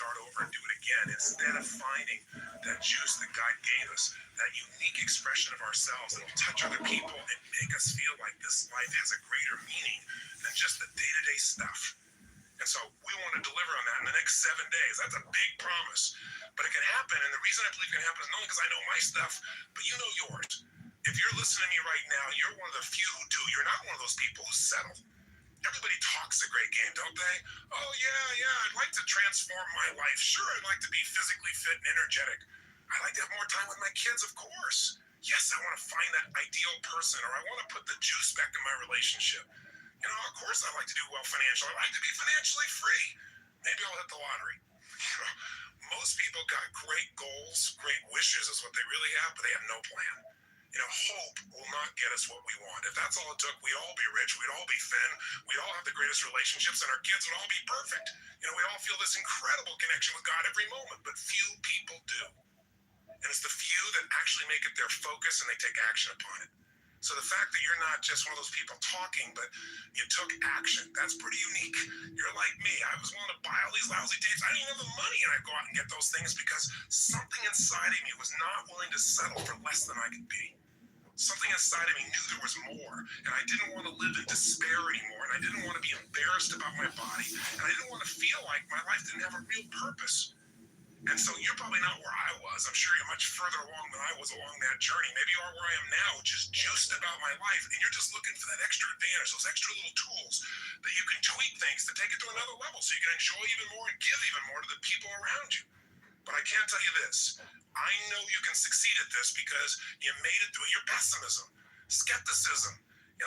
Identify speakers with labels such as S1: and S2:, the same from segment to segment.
S1: start over and do it again instead of finding that juice that God gave us, that unique expression of ourselves that will touch other people and make us feel like this life has a greater meaning than just the day-to-day stuff. And so we want to deliver on that in the next 7 days. That's a big promise. But it can happen, and the reason I believe it can happen is not only because I know my stuff, but you know yours. If you're listening to me right now, you're one of the few who do. You're not one of those people who settle. Everybody talks a great game, don't they? Oh, yeah, I'd like to transform my life. Sure, I'd like to be physically fit and energetic. I'd like to have more time with my kids, of course. Yes, I want to find that ideal person, or I want to put the juice back in my relationship. You know, of course I'd like to do well financially. I'd like to be financially free. Maybe I'll hit the lottery. Most people got great goals, great wishes is what they really have, but they have no plan. You know, hope will not get us what we want. If that's all it took, we'd all be rich, we'd all be thin, we'd all have the greatest relationships, and our kids would all be perfect. You know, we all feel this incredible connection with God every moment, but few people do. And it's the few that actually make it their focus and they take action upon it. So the fact that you're not just one of those people talking, but you took action, that's pretty unique. You're like me. I was willing to buy all these lousy tapes. I didn't even have the money, and I'd go out and get those things because something inside of me was not willing to settle for less than I could be. Something inside of me knew there was more, and I didn't want to live in despair anymore, and I didn't want to be embarrassed about my body, and I didn't want to feel like my life didn't have a real purpose. And so you're probably not where I was. I'm sure you're much further along than I was along that journey. Maybe you are where I am now, just juiced about my life, and you're just looking for that extra advantage, those extra little tools that you can tweak things to take it to another level so you can enjoy even more and give even more to the people around you. But I can tell you this. I know you can succeed at this because you made it through your pessimism, skepticism,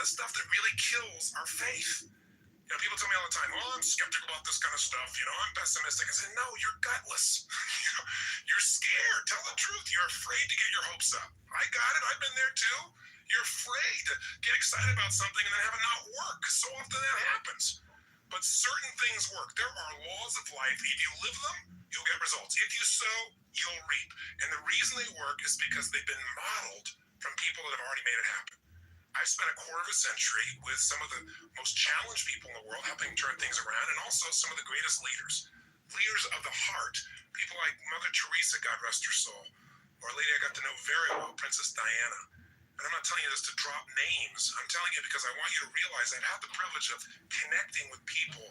S1: stuff that really kills our faith. You know, people tell me all the time, oh, I'm skeptical about this kind of stuff. You know, I'm pessimistic. I say, no, you're gutless. You're scared. Tell the truth. You're afraid to get your hopes up. I got it. I've been there too. You're afraid to get excited about something and then have it not work. So often that happens. But certain things work. There are laws of life. If you live them, you'll get results. If you sow, you'll reap. And the reason they work is because they've been modeled from people that have already made it happen. I've spent a quarter of a century with some of the most challenged people in the world helping turn things around, and also some of the greatest leaders of the heart, people like Mother Teresa, God rest her soul, or a lady I got to know very well, Princess Diana. And I'm not telling you this to drop names. I'm telling you because I want you to realize I've had the privilege of connecting with people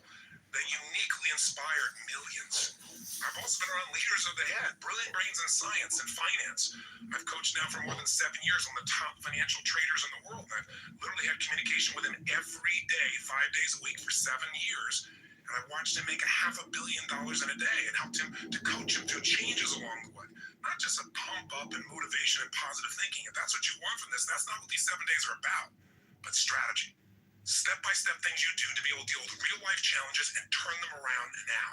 S1: that uniquely inspired millions. I've also been around leaders of the head, brilliant brains in science and finance. I've coached now for more than 7 years on the top financial traders in the world. I've literally had communication with him every day, 5 days a week for 7 years. And I watched him make $500 million in a day and helped him to coach him through changes along the way. Not just a pump up and motivation and positive thinking. If that's what you want from this, that's not what these 7 days are about, but strategy. Step-by-step things you do to be able to deal with real-life challenges and turn them around now.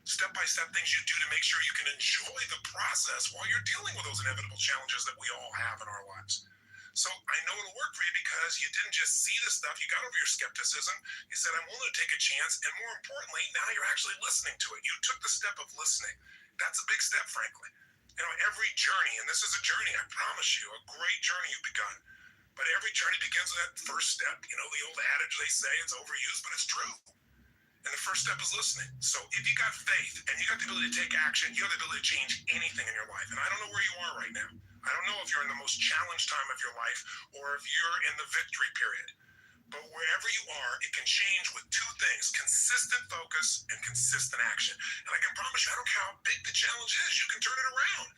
S1: Step-by-step things you do to make sure you can enjoy the process while you're dealing with those inevitable challenges that we all have in our lives. So I know it'll work for you because you didn't just see the stuff, you got over your skepticism, you said, I'm willing to take a chance, and more importantly, now you're actually listening to it. You took the step of listening. That's a big step, frankly. You know, every journey, and this is a journey, I promise you, a great journey you've begun. But every journey begins with that first step. You know, the old adage they say, it's overused, but it's true. And the first step is listening. So if you got faith and you got the ability to take action, you have the ability to change anything in your life. And I don't know where you are right now. I don't know if you're in the most challenged time of your life or if you're in the victory period. But wherever you are, it can change with two things: consistent focus and consistent action. And I can promise you, I don't care how big the challenge is, you can turn it around.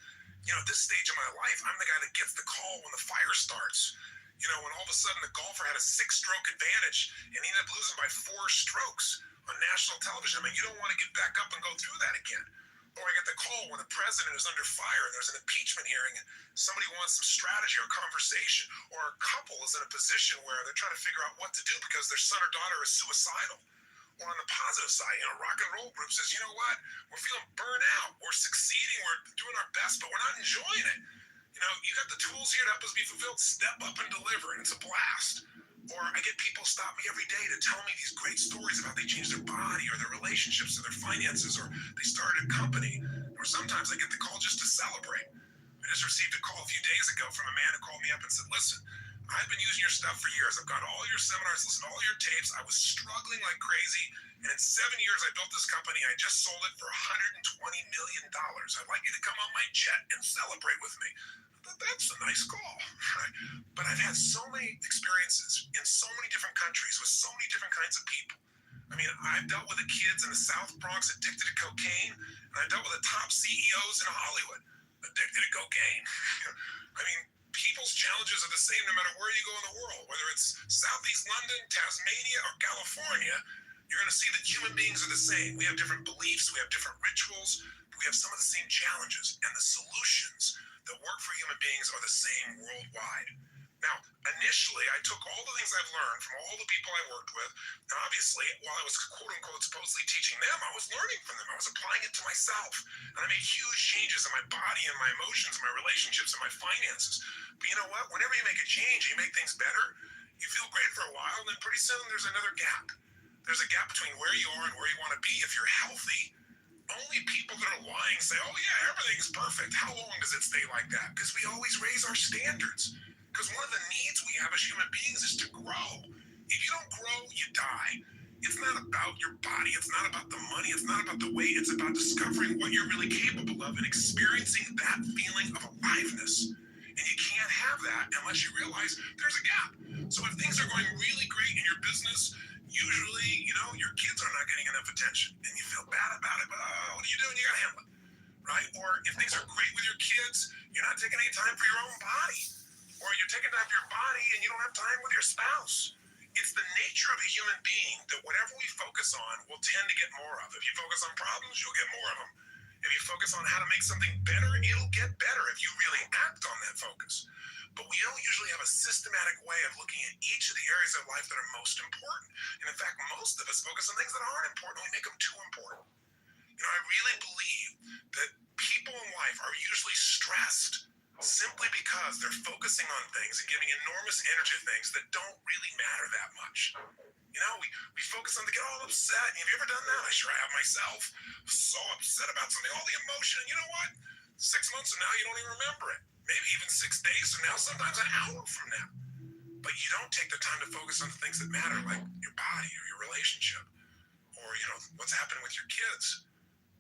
S1: You know, at this stage of my life, I'm the guy that gets the call when the fire starts. You know, when all of a sudden the golfer had a 6-stroke advantage and he ended up losing by 4 strokes on national television. I mean, you don't want to get back up and go through that again. Or I get the call when the president is under fire and there's an impeachment hearing and somebody wants some strategy or conversation, or a couple is in a position where they're trying to figure out what to do because their son or daughter is suicidal. Or on the positive side, you know, rock and roll group says, you know what, we're feeling burned out, we're succeeding, we're doing our best, but we're not enjoying it. You know, you got the tools here to help us be fulfilled. Step up and deliver, and it's a blast. Or I get people stop me every day to tell me these great stories about they changed their body or their relationships or their finances, or they started a company. Or sometimes I get the call just to celebrate. I just received a call a few days ago from a man who called me up and said, listen, I've been using your stuff for years. I've gone to all your seminars, listened to all your tapes. I was struggling like crazy. And in 7 years, I built this company. I just sold it for $120 jet and celebrate with me. That's a nice call, right? But I've had so many experiences in so many different countries with so many different kinds of people. I mean, I've dealt with the kids in the South Bronx addicted to cocaine, and I've dealt with the top CEOs in Hollywood addicted to cocaine. I mean, people's challenges are the same no matter where you go in the world, whether it's Southeast London, Tasmania, or California. You're going to see that human beings are the same. We have different beliefs, we have different rituals, but we have some of the same challenges, and the solutions that work for human beings are the same worldwide. Now, initially, I took all the things I've learned from all the people I worked with, and obviously, while I was quote unquote supposedly teaching them, I was learning from them. I was applying it to myself. And I made huge changes in my body and my emotions, my relationships, and my finances. But you know what? Whenever you make a change, you make things better, you feel great for a while, and then pretty soon there's another gap. There's a gap between where you are and where you want to be if you're healthy. Only people that are lying say, oh yeah, everything's perfect. How long does it stay like that? Because we always raise our standards. Because one of the needs we have as human beings is to grow. If you don't grow, you die. It's not about your body. It's not about the money. It's not about the weight. It's about discovering what you're really capable of and experiencing that feeling of aliveness. And you can't have that unless you realize there's a gap. So if things are going really great in your business, usually, your kids are not getting enough attention. And you feel bad about it, but what are you doing? You got to handle it, right? Or if things are great with your kids, you're not taking any time for your own body. Or you're taking time for your body and you don't have time with your spouse. It's the nature of a human being that whatever we focus on, we'll tend to get more of. If you focus on problems, you'll get more of them. If you focus on how to make something better, it'll get better if you really act on that focus. But we don't usually have a systematic way of looking at each of the areas of life that are most important. And in fact, most of us focus on things that aren't important. We make them too important. I really believe that people in life are usually stressed simply because they're focusing on things and giving enormous energy to things that don't really matter that much. We focus on, they get all upset. Have you ever done that? I sure have myself. So upset about something, all the emotion. And you know what? 6 months from now, you don't even remember it. Maybe even 6 days from now, sometimes an hour from now. But you don't take the time to focus on the things that matter, like your body or your relationship, or, what's happening with your kids,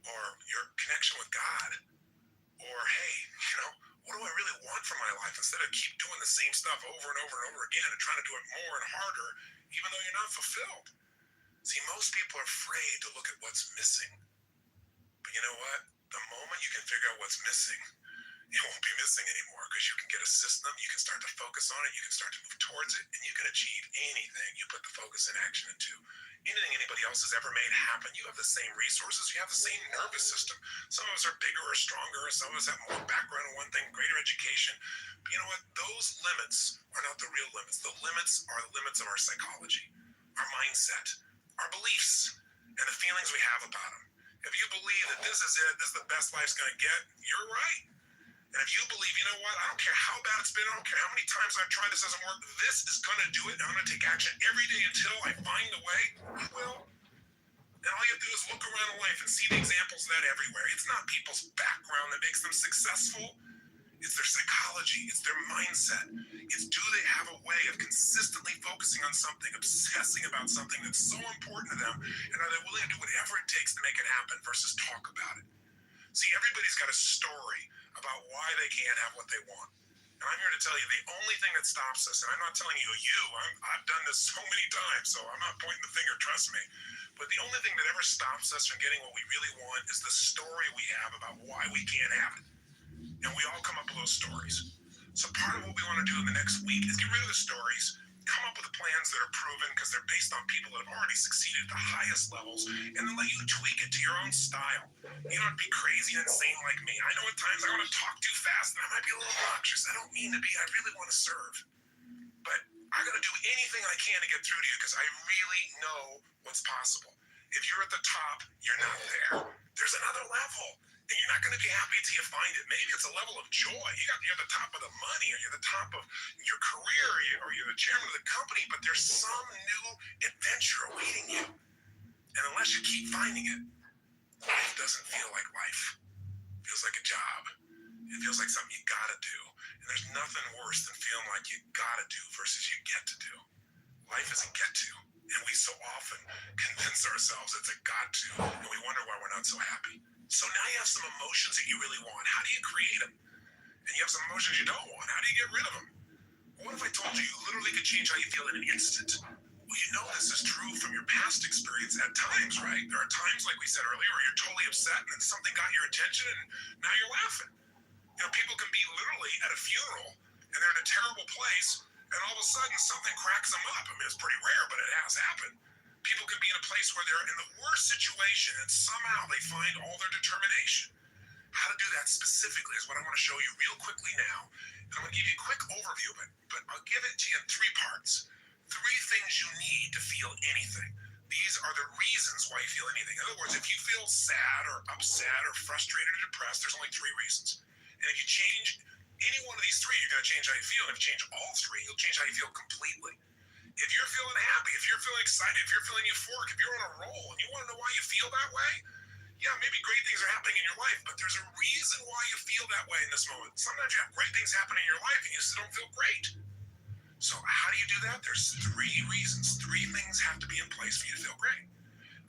S1: or your connection with God, or, hey, what do I really want from my life instead of keep doing the same stuff over and over and over again and trying to do it more and harder, even though you're not fulfilled. See, most people are afraid to look at what's missing. But you know what? The moment you can figure out what's missing, it won't be missing anymore because you can get a system, you can start to focus on it, you can start to move towards it, and you can achieve anything you put the focus and action into. Anything anybody else has ever made happen, you have the same resources, you have the same nervous system. Some of us are bigger or stronger, some of us have more background in one thing, greater education. But you know what? Those limits are not the real limits. The limits are the limits of our psychology, our mindset, our beliefs, and the feelings we have about them. If you believe that this is it, this is the best life's going to get, you're right. And if you believe, you know what, I don't care how bad it's been, I don't care how many times I've tried this doesn't work, this is going to do it, and I'm going to take action every day until I find a way, you will. And all you have to do is look around life and see the examples of that everywhere. It's not people's background that makes them successful. It's their psychology. It's their mindset. It's do they have a way of consistently focusing on something, obsessing about something that's so important to them, and are they willing to do whatever it takes to make it happen versus talk about it? See, everybody's got a story about why they can't have what they want. And I'm here to tell you the only thing that stops us, and I'm not telling you, I've done this so many times, so I'm not pointing the finger, trust me. But the only thing that ever stops us from getting what we really want is the story we have about why we can't have it. And we all come up with those stories. So part of what we want to do in the next week is get rid of the stories, come up with the plans that are proven because they're based on people that have already succeeded at the highest levels, and then let you tweak it to your own style. You don't have to be crazy and insane like me. I know at times I want to talk too fast and I might be a little obnoxious. I don't mean to be. I really want to serve. But I got to do anything I can to get through to you because I really know what's possible. If you're at the top, you're not there. There's another level. And you're not going to be happy until you find it. Maybe it's a level of joy. You're at the top of the money, or you're at the top of your career, or you're the chairman of the company, but there's some new adventure awaiting you. And unless you keep finding it, life doesn't feel like life. It feels like a job. It feels like something you gotta do. And there's nothing worse than feeling like you gotta do versus you get to do. Life is a get to. And we so often convince ourselves it's a got to, and we wonder why we're not so happy. So now you have some emotions that you really want. How do you create them? And you have some emotions you don't want. How do you get rid of them? What if I told you you literally could change how you feel in an instant? Well, you know this is true from your past experience at times, right? There are times, like we said earlier, where you're totally upset and then something got your attention and now you're laughing. You know, people can be literally at a funeral and they're in a terrible place and all of a sudden something cracks them up. I mean, it's pretty rare, but it has happened. People can be in a place where they're in the worst situation and somehow they find all their determination. How to do that specifically is what I want to show you real quickly now. And I'm going to give you a quick overview, but I'll give it to you in three parts. Three things you need to feel anything. These are the reasons why you feel anything. In other words, if you feel sad or upset or frustrated or depressed, there's only three reasons. And if you change any one of these three, you're going to change how you feel. And if you change all three, you'll change how you feel completely. If you're feeling happy, if you're feeling excited, if you're feeling euphoric, if you're on a roll and you want to know why you feel that way, yeah, maybe great things are happening in your life, but there's a reason why you feel that way in this moment. Sometimes you have great things happening in your life and you still don't feel great. So how do you do that? There's three reasons. Three things have to be in place for you to feel great.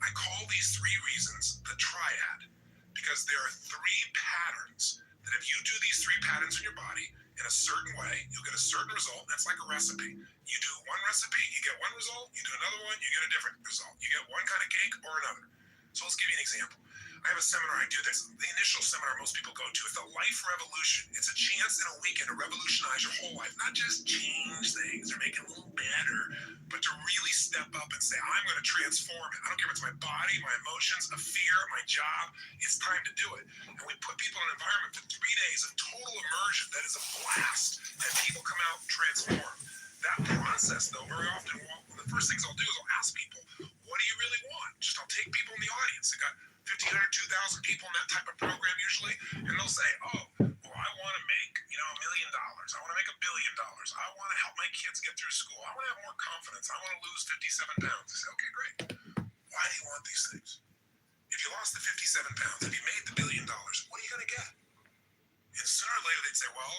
S1: I call these three reasons the triad because there are three patterns that if you do these three patterns in your body in a certain way, you'll get a certain result. That's like a recipe. You do one recipe, you get one result. You do another one, you get a different result. You get one kind of cake or another. So let's give you an example. I have a seminar I do. There's the initial seminar most people go to. It's the Life Revolution. It's a chance in a weekend to revolutionize your whole life. Not just change things or make it a little better, but to really step up and say, I'm going to transform it. I don't care if it's my body, my emotions, a fear, my job. It's time to do it. And we put people in an environment for 3 days of total immersion. That is a blast. And people come out transformed. That process, though, very often, one of the first things I'll do is I'll ask people, what do you really want? I'll take people in the audience. I got 1,500, 2,000 people in that type of program usually, and they'll say, oh, well, I want to make, $1 million. I want to make $1 billion. I want to help my kids get through school. I want to have more confidence. I want to lose 57 pounds. I say, okay, great. Why do you want these things? If you lost the 57 pounds, if you made the $1 billion, what are you going to get? And sooner or later they'd say, well,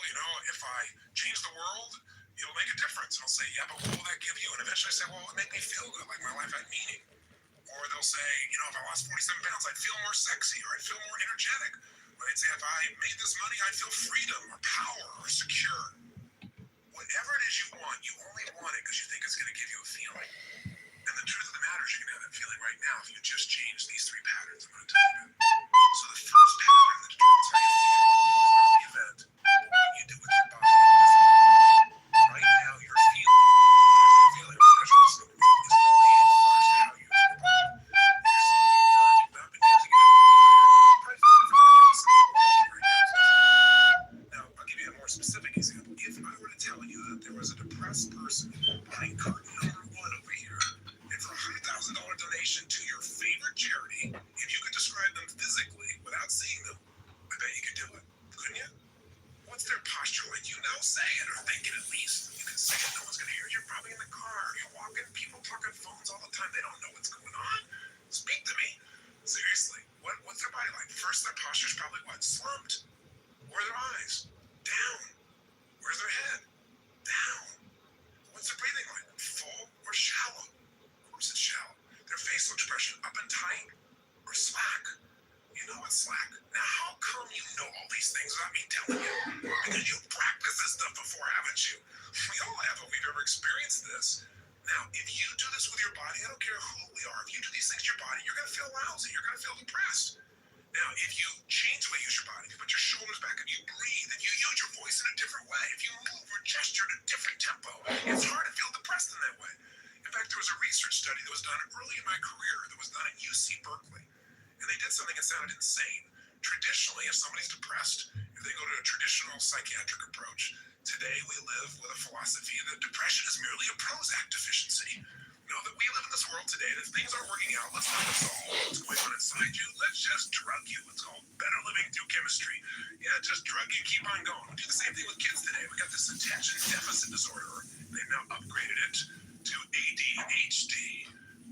S1: if I change the world, it'll make a difference. And I'll say, yeah, but what will that give you? And eventually I say, well, it'll make me feel good, like my life had meaning. Or they'll say, if I lost 47 pounds, I'd feel more sexy or I'd feel more energetic. Or they'd say, if I made this money, I'd feel freedom or power or secure. Whatever it is you want, you only want it because you think it's going to give you a feeling. And the truth of the matter is you're going to have that feeling right now if you just change these three patterns I'm going to tell you about. So the first pattern that determines how you feel is the event, what you do with your body. Right now, you're feeling expression is related first to how you use your body. You've not been using it. Now, I'll give you a more specific example. If I were to tell you that there was a depressed person behind curtain number 1 over here, and for a $100,000 donation to your favorite charity, if you could describe them physically without seeing them, I bet you could do it, couldn't you? What's their posture like? Say it or think it at least. You can say it, no one's going to hear it. You're probably in the car. You're walking. People talk on phones all the time. They don't know what's going on. Speak to me. Seriously. What's their body like? First, their posture's probably what? Slumped. Where are their eyes? Down. Where's their head? Down. What's their breathing like? Full or shallow? Of course it's shallow. Their facial expression up and tight or slack? You know it's slack. Now, how come you know all these things without me telling you? Because you practiced this stuff before, haven't you? We all have if we've ever experienced this. Now, if you do this with your body, I don't care who we are, if you do these things to your body, you're going to feel lousy. You're going to feel depressed. Now, if you change the way you use your body, if you put your shoulders back, if you breathe, if you use your voice in a different way, if you move or gesture at a different tempo, it's hard to feel depressed in that way. In fact, there was a research study that was done early in my career that was done at UC Berkeley. And they did something that sounded insane. Traditionally, if somebody's depressed, if they go to a traditional psychiatric approach, today we live with a philosophy that depression is merely a Prozac deficiency. That we live in this world today, that if things aren't working out, let's not solve what's going on inside you. Let's just drug you. It's called better living through chemistry. Yeah, just drug you, keep on going. We do the same thing with kids today. We got this attention deficit disorder. They've now upgraded it to ADHD,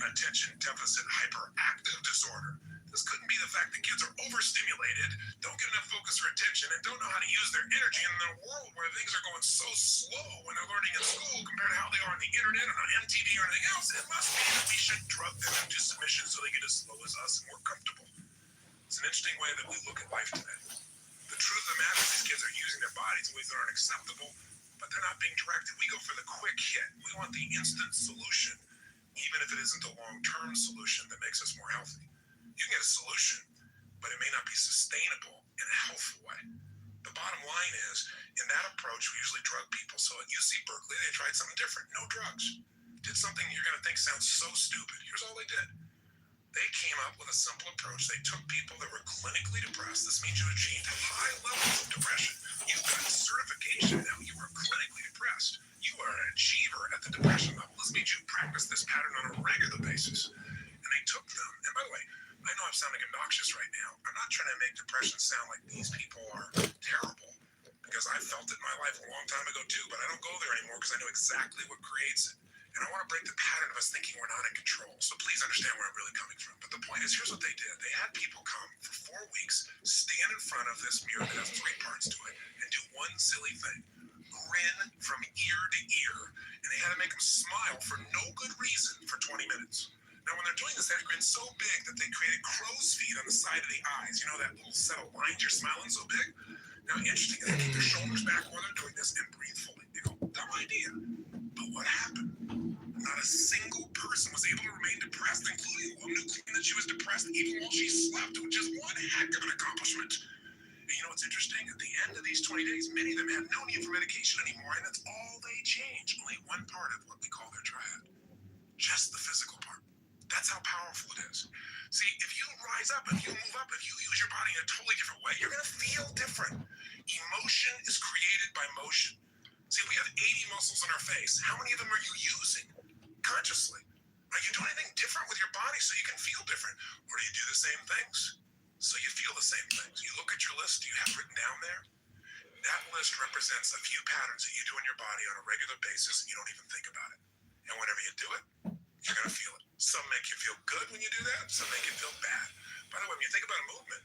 S1: attention deficit hyperactive disorder. This couldn't be the fact that kids are overstimulated, don't get enough focus or attention, and don't know how to use their energy in a world where things are going so slow when they're learning in school compared to how they are on the internet and on MTV or anything else. It must be that we should drug them into submission so they get as slow as us and more comfortable. It's an interesting way that we look at life today. The truth of the matter is these kids are using their bodies in ways that aren't acceptable, but they're not being directed. We go for the quick hit. We want the instant solution, even if it isn't a long-term solution that makes us more healthy. You can get a solution, but it may not be sustainable in a healthful way. The bottom line is, in that approach, we usually drug people. So at UC Berkeley, they tried something different. No drugs. Did something you're going to think sounds so stupid. Here's all they did. They came up with a simple approach. They took people that were clinically depressed. This means you achieved high levels of depression. You've got certification now. You are clinically depressed. You are an achiever at the depression level. This means you practice this pattern on a regular basis. And they took them. And by the way, I know I'm sounding obnoxious right now. I'm not trying to make depression sound like these people are terrible, because I felt it in my life a long time ago too, but I don't go there anymore because I know exactly what creates it. And I want to break the pattern of us thinking we're not in control. So please understand where I'm really coming from. But the point is, here's what they did. They had people come for 4 weeks, stand in front of this mirror that has 3 parts to it, and do one silly thing. Grin from ear to ear. And they had to make them smile for no good reason for 20 minutes. Now, when they're doing this, they had to grin so big that they created crow's feet on the side of the eyes. You know that little set of lines you're smiling so big? Now, interesting, they keep their shoulders back while they're doing this and breathe fully. You go, dumb idea. But what happened? Not a single person was able to remain depressed, including a woman who claimed that she was depressed even while she slept, which is one heck of an accomplishment. And you know what's interesting? At the end of these 20 days, many of them had no need for medication anymore, and that's all they changed. Only one part of what we call their triad. Just the physical part. That's how powerful it is. See, if you rise up, if you move up, if you use your body in a totally different way, you're going to feel different. Emotion is created by motion. See, we have 80 muscles in our face. How many of them are you using consciously? Are you doing anything different with your body so you can feel different? Or do you do the same things so you feel the same things? You look at your list you have written down there. That list represents a few patterns that you do in your body on a regular basis, and you don't even think about it. And whenever you do it, you're going to feel it. Some make you feel good when you do that. Some make you feel bad. By the way, when you think about a movement,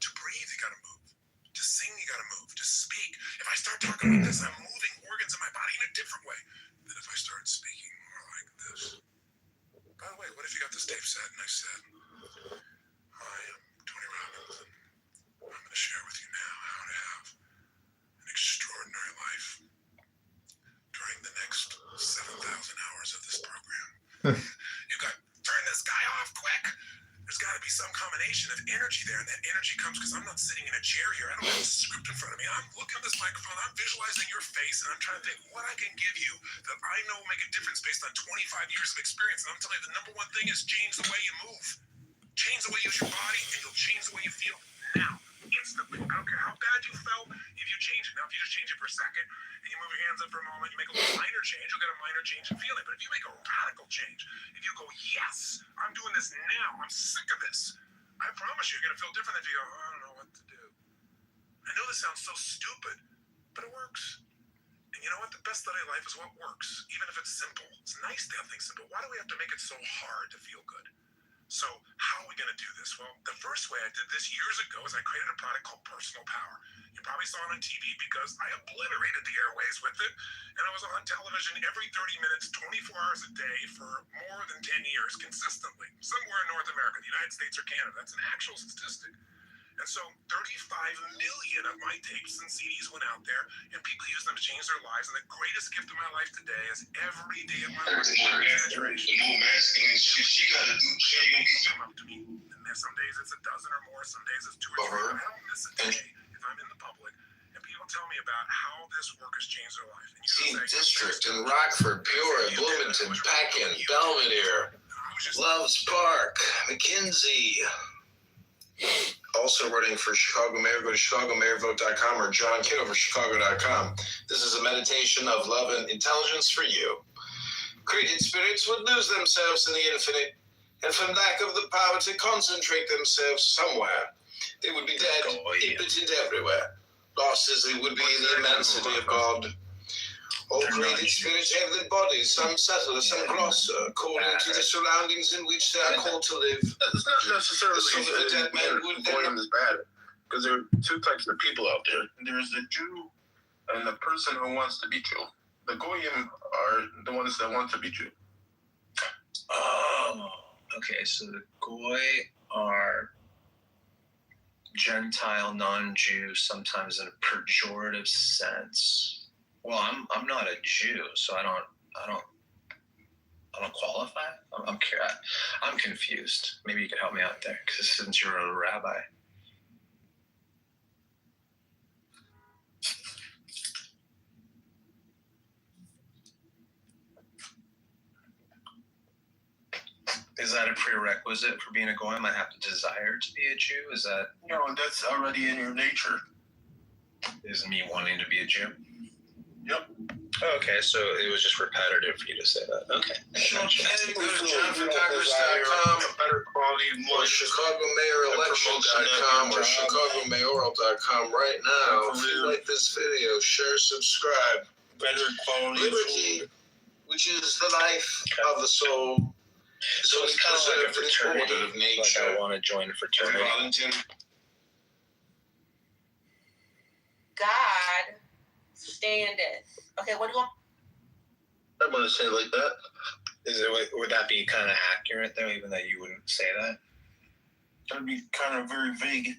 S1: to breathe, you got to move. To sing, you got to move. To speak. If I start talking like this, I'm moving organs in my body in a different way than if I start speaking more like this. By the way, what if you got this tape set and I said, "Hi, I'm Tony Robbins, and I'm going to share with you now how to have an extraordinary life during the next 7,000 hours of this program." You got to turn this guy off quick. There's got to be some combination of energy there, and that energy comes because I'm not sitting in a chair here. I don't have a script in front of me. I'm looking at this microphone. I'm visualizing your face, and I'm trying to think what I can give you that I know will make a difference based on 25 years of experience. And I'm telling you, the number one thing is change the way you move. Change the way you use your body, and you'll change the way you feel now, instantly. I don't care how bad you felt, if you change it. Now, if you just change it for a second, and you move your hands up for a moment, you make a little minor change, you'll get a minor change in feeling. But if you make a radical change, if you go, yes, I'm doing this now, I'm sick of this, I promise you, you're going to feel different than if you go, I don't know what to do. I know this sounds so stupid, but it works. And you know what? The best study of life is what works, even if it's simple. It's nice to have things simple. Why do we have to make it so hard to feel good? So how are we going to do this? Well, the first way I did this years ago is I created a product called Personal Power. You probably saw it on TV because I obliterated the airways with it. And I was on television every 30 minutes, 24 hours a day for more than 10 years consistently, somewhere in North America, the United States or Canada. That's an actual statistic. And so 35 million of my tapes and CDs went out there, and people use them to change their lives. And the greatest gift of my life today is every day of my life. Exaggeration. She got to do. Come up to me. And some days it's a dozen or more. Some days it's 2 or 3. But I don't miss a day if I'm in the public and people tell me about how this work has changed their life.
S2: Team District in Rockford, Peoria, Bloomington, Packin, Belvedere, Loves Park, McKinsey. Also running for Chicago Mayor, go to chicagomayorvote.com or johnkitover.chicago.com. This is a meditation of love and intelligence for you. Created spirits would lose themselves in the infinite, and from lack of the power to concentrate themselves somewhere, they would be dead, impotent everywhere, lost as they would be in the immensity of God. All created spirits have their bodies, some subtler, some grosser, according to the surroundings in which they are called to live.
S3: It's not necessarily
S2: The soul of a dead man would then...
S3: Goyim is bad, because there are 2 types of people out there. There's the Jew and the person who wants to be Jew. The Goyim are the ones that want to be Jew.
S4: Oh, okay. So the Goy are Gentile, non-Jew, sometimes in a pejorative sense. Well, I'm not a Jew, so I don't qualify. I'm confused. Maybe you could help me out there, because since you're a rabbi. Is that a prerequisite for being a goyim? I have to desire to be a Jew? Is that...
S3: No, that's already in your nature.
S4: Is me wanting to be a Jew?
S3: Yep.
S4: Oh, okay, so it was just repetitive for you to say that. Okay.
S2: And go to JohnForCongress.com,
S3: better quality
S2: or ChicagoMayorElection.com, or ChicagoMayoral.com right now. If you like this video, share, subscribe.
S3: better quality
S2: Liberty, which is the life of the soul,
S4: So it's kind of like a fraternity.
S2: of nature.
S4: Like I want to join a fraternity.
S2: Arlington.
S5: God standeth. Okay, what do you want?
S3: I'm going to say it like that.
S4: Would that be kind of accurate, though, even though you wouldn't say that?
S3: That'd be kind of very vague.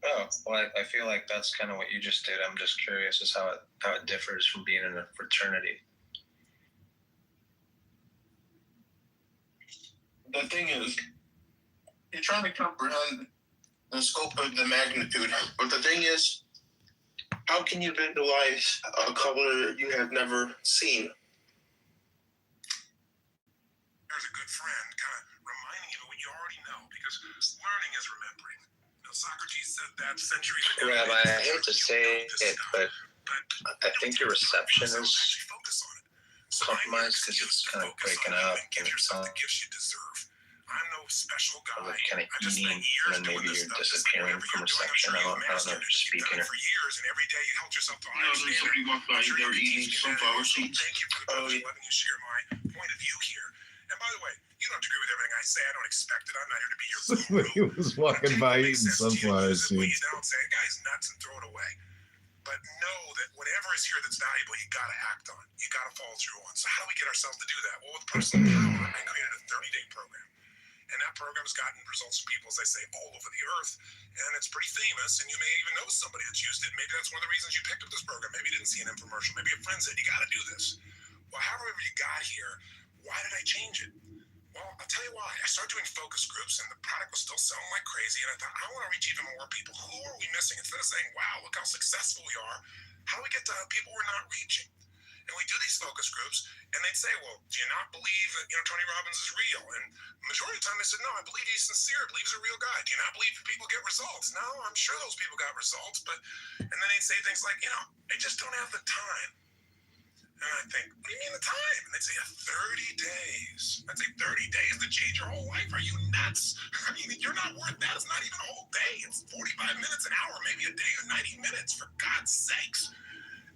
S4: Oh, well, I feel like that's kind of what you just did. I'm just curious as how it differs from being in a fraternity.
S3: The thing is, you're trying to comprehend the scope of the magnitude. But the thing is, how can you visualize a color you have never seen?
S1: There's a good friend kind of reminding you of what you already know, because learning is remembering. You know, Socrates said that centuries ago.
S4: Rabbi, I hate to say it, but I think your reception is compromised because it's kind of breaking up.
S1: Give yourself the gifts you deserve. I'm no special guy.
S4: Kind of
S1: I just
S4: eating,
S1: spent years
S4: and then
S1: doing
S4: maybe
S1: this
S4: you're
S1: stuff.
S4: disappearing from reception. I don't know if you're speaking.
S1: For years, and every day you held yourself to
S3: You know, there's somebody walked by, they're eating sunflower seeds.
S1: Thank you for letting me share my point of view here. And by the way, you don't have to agree with everything I say. I don't expect it. I'm not here to be your guru.
S6: He was walking by eating sunflower
S1: But
S6: seeds.
S1: you don't say, guy's nuts, and throw it away. But know that whatever is here that's valuable, you got to act on. You got to follow through on. So how do we get ourselves to do that? Well, with personal power, I created a 30-day program. And that program's gotten results from people, as I say, all over the earth. And it's pretty famous. And you may even know somebody that's used it. Maybe that's one of the reasons you picked up this program. Maybe you didn't see an infomercial. Maybe a friend said, you got to do this. Well, however you got here, why did I change it? Well, I'll tell you why. I started doing focus groups, and the product was still selling like crazy. And I thought, I want to reach even more people. Who are we missing? Instead of saying, wow, look how successful we are, how do we get to people we're not reaching? And we do these focus groups, and they'd say, well, do you not believe that, Tony Robbins is real? And the majority of the time they said, no, I believe he's sincere. I believe he's a real guy. Do you not believe people get results? No, I'm sure those people got results. And then they'd say things like, I just don't have the time. And I think, what do you mean the time? And they'd say, 30 days. I'd say, 30 days to change your whole life? Are you nuts? I mean, you're not worth that. It's not even a whole day. It's 45 minutes, an hour, maybe a day or 90 minutes, for God's sakes.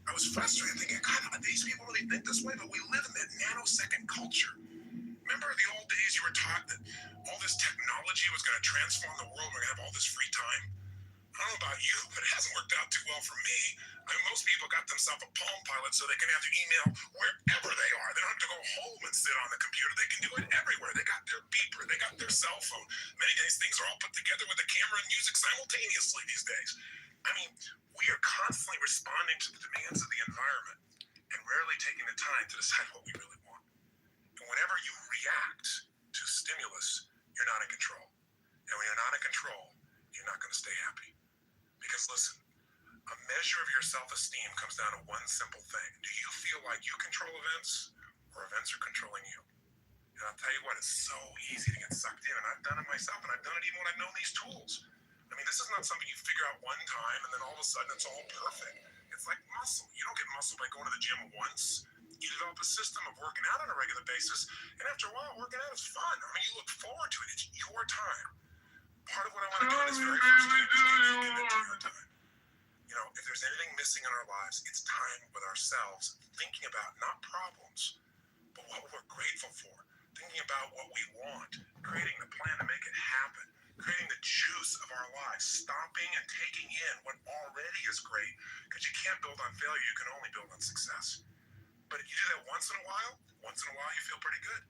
S1: I was frustrated thinking, God, these people really think this way, but we live in that nanosecond culture. Remember the old days you were taught that all this technology was going to transform the world, we're going to have all this free time? I don't know about you, but it hasn't worked out too well for me. I mean, most people got themselves a Palm Pilot so they can have their email wherever they are. They don't have to go home and sit on the computer. They can do it everywhere. They got their beeper. They got their cell phone. Many of these things are all put together with a camera and music simultaneously these days. I mean, we are constantly responding to the demands of the environment and rarely taking the time to decide what we really want. And whenever you react to stimulus, you're not in control. And when you're not in control, you're not going to stay happy. Because listen, a measure of your self-esteem comes down to one simple thing. Do you feel like you control events, or events are controlling you? And I'll tell you what, it's so easy to get sucked in. And I've done it myself, and I've done it even when I've known these tools. I mean, this is not something you figure out one time and then all of a sudden it's all perfect. It's like muscle. You don't get muscle by going to the gym once. You develop a system of working out on a regular basis, and after a while, working out is fun. I mean, you look forward to it. It's your time. Part of what I want to do in this very first game is give you your time. If there's anything missing in our lives, it's time with ourselves, thinking about not problems, but what we're grateful for, thinking about what we want, creating the plan to make it happen, creating the juice of our lives, stopping and taking in what already is great, because you can't build on failure, you can only build on success. But if you do that once in a while you feel pretty good.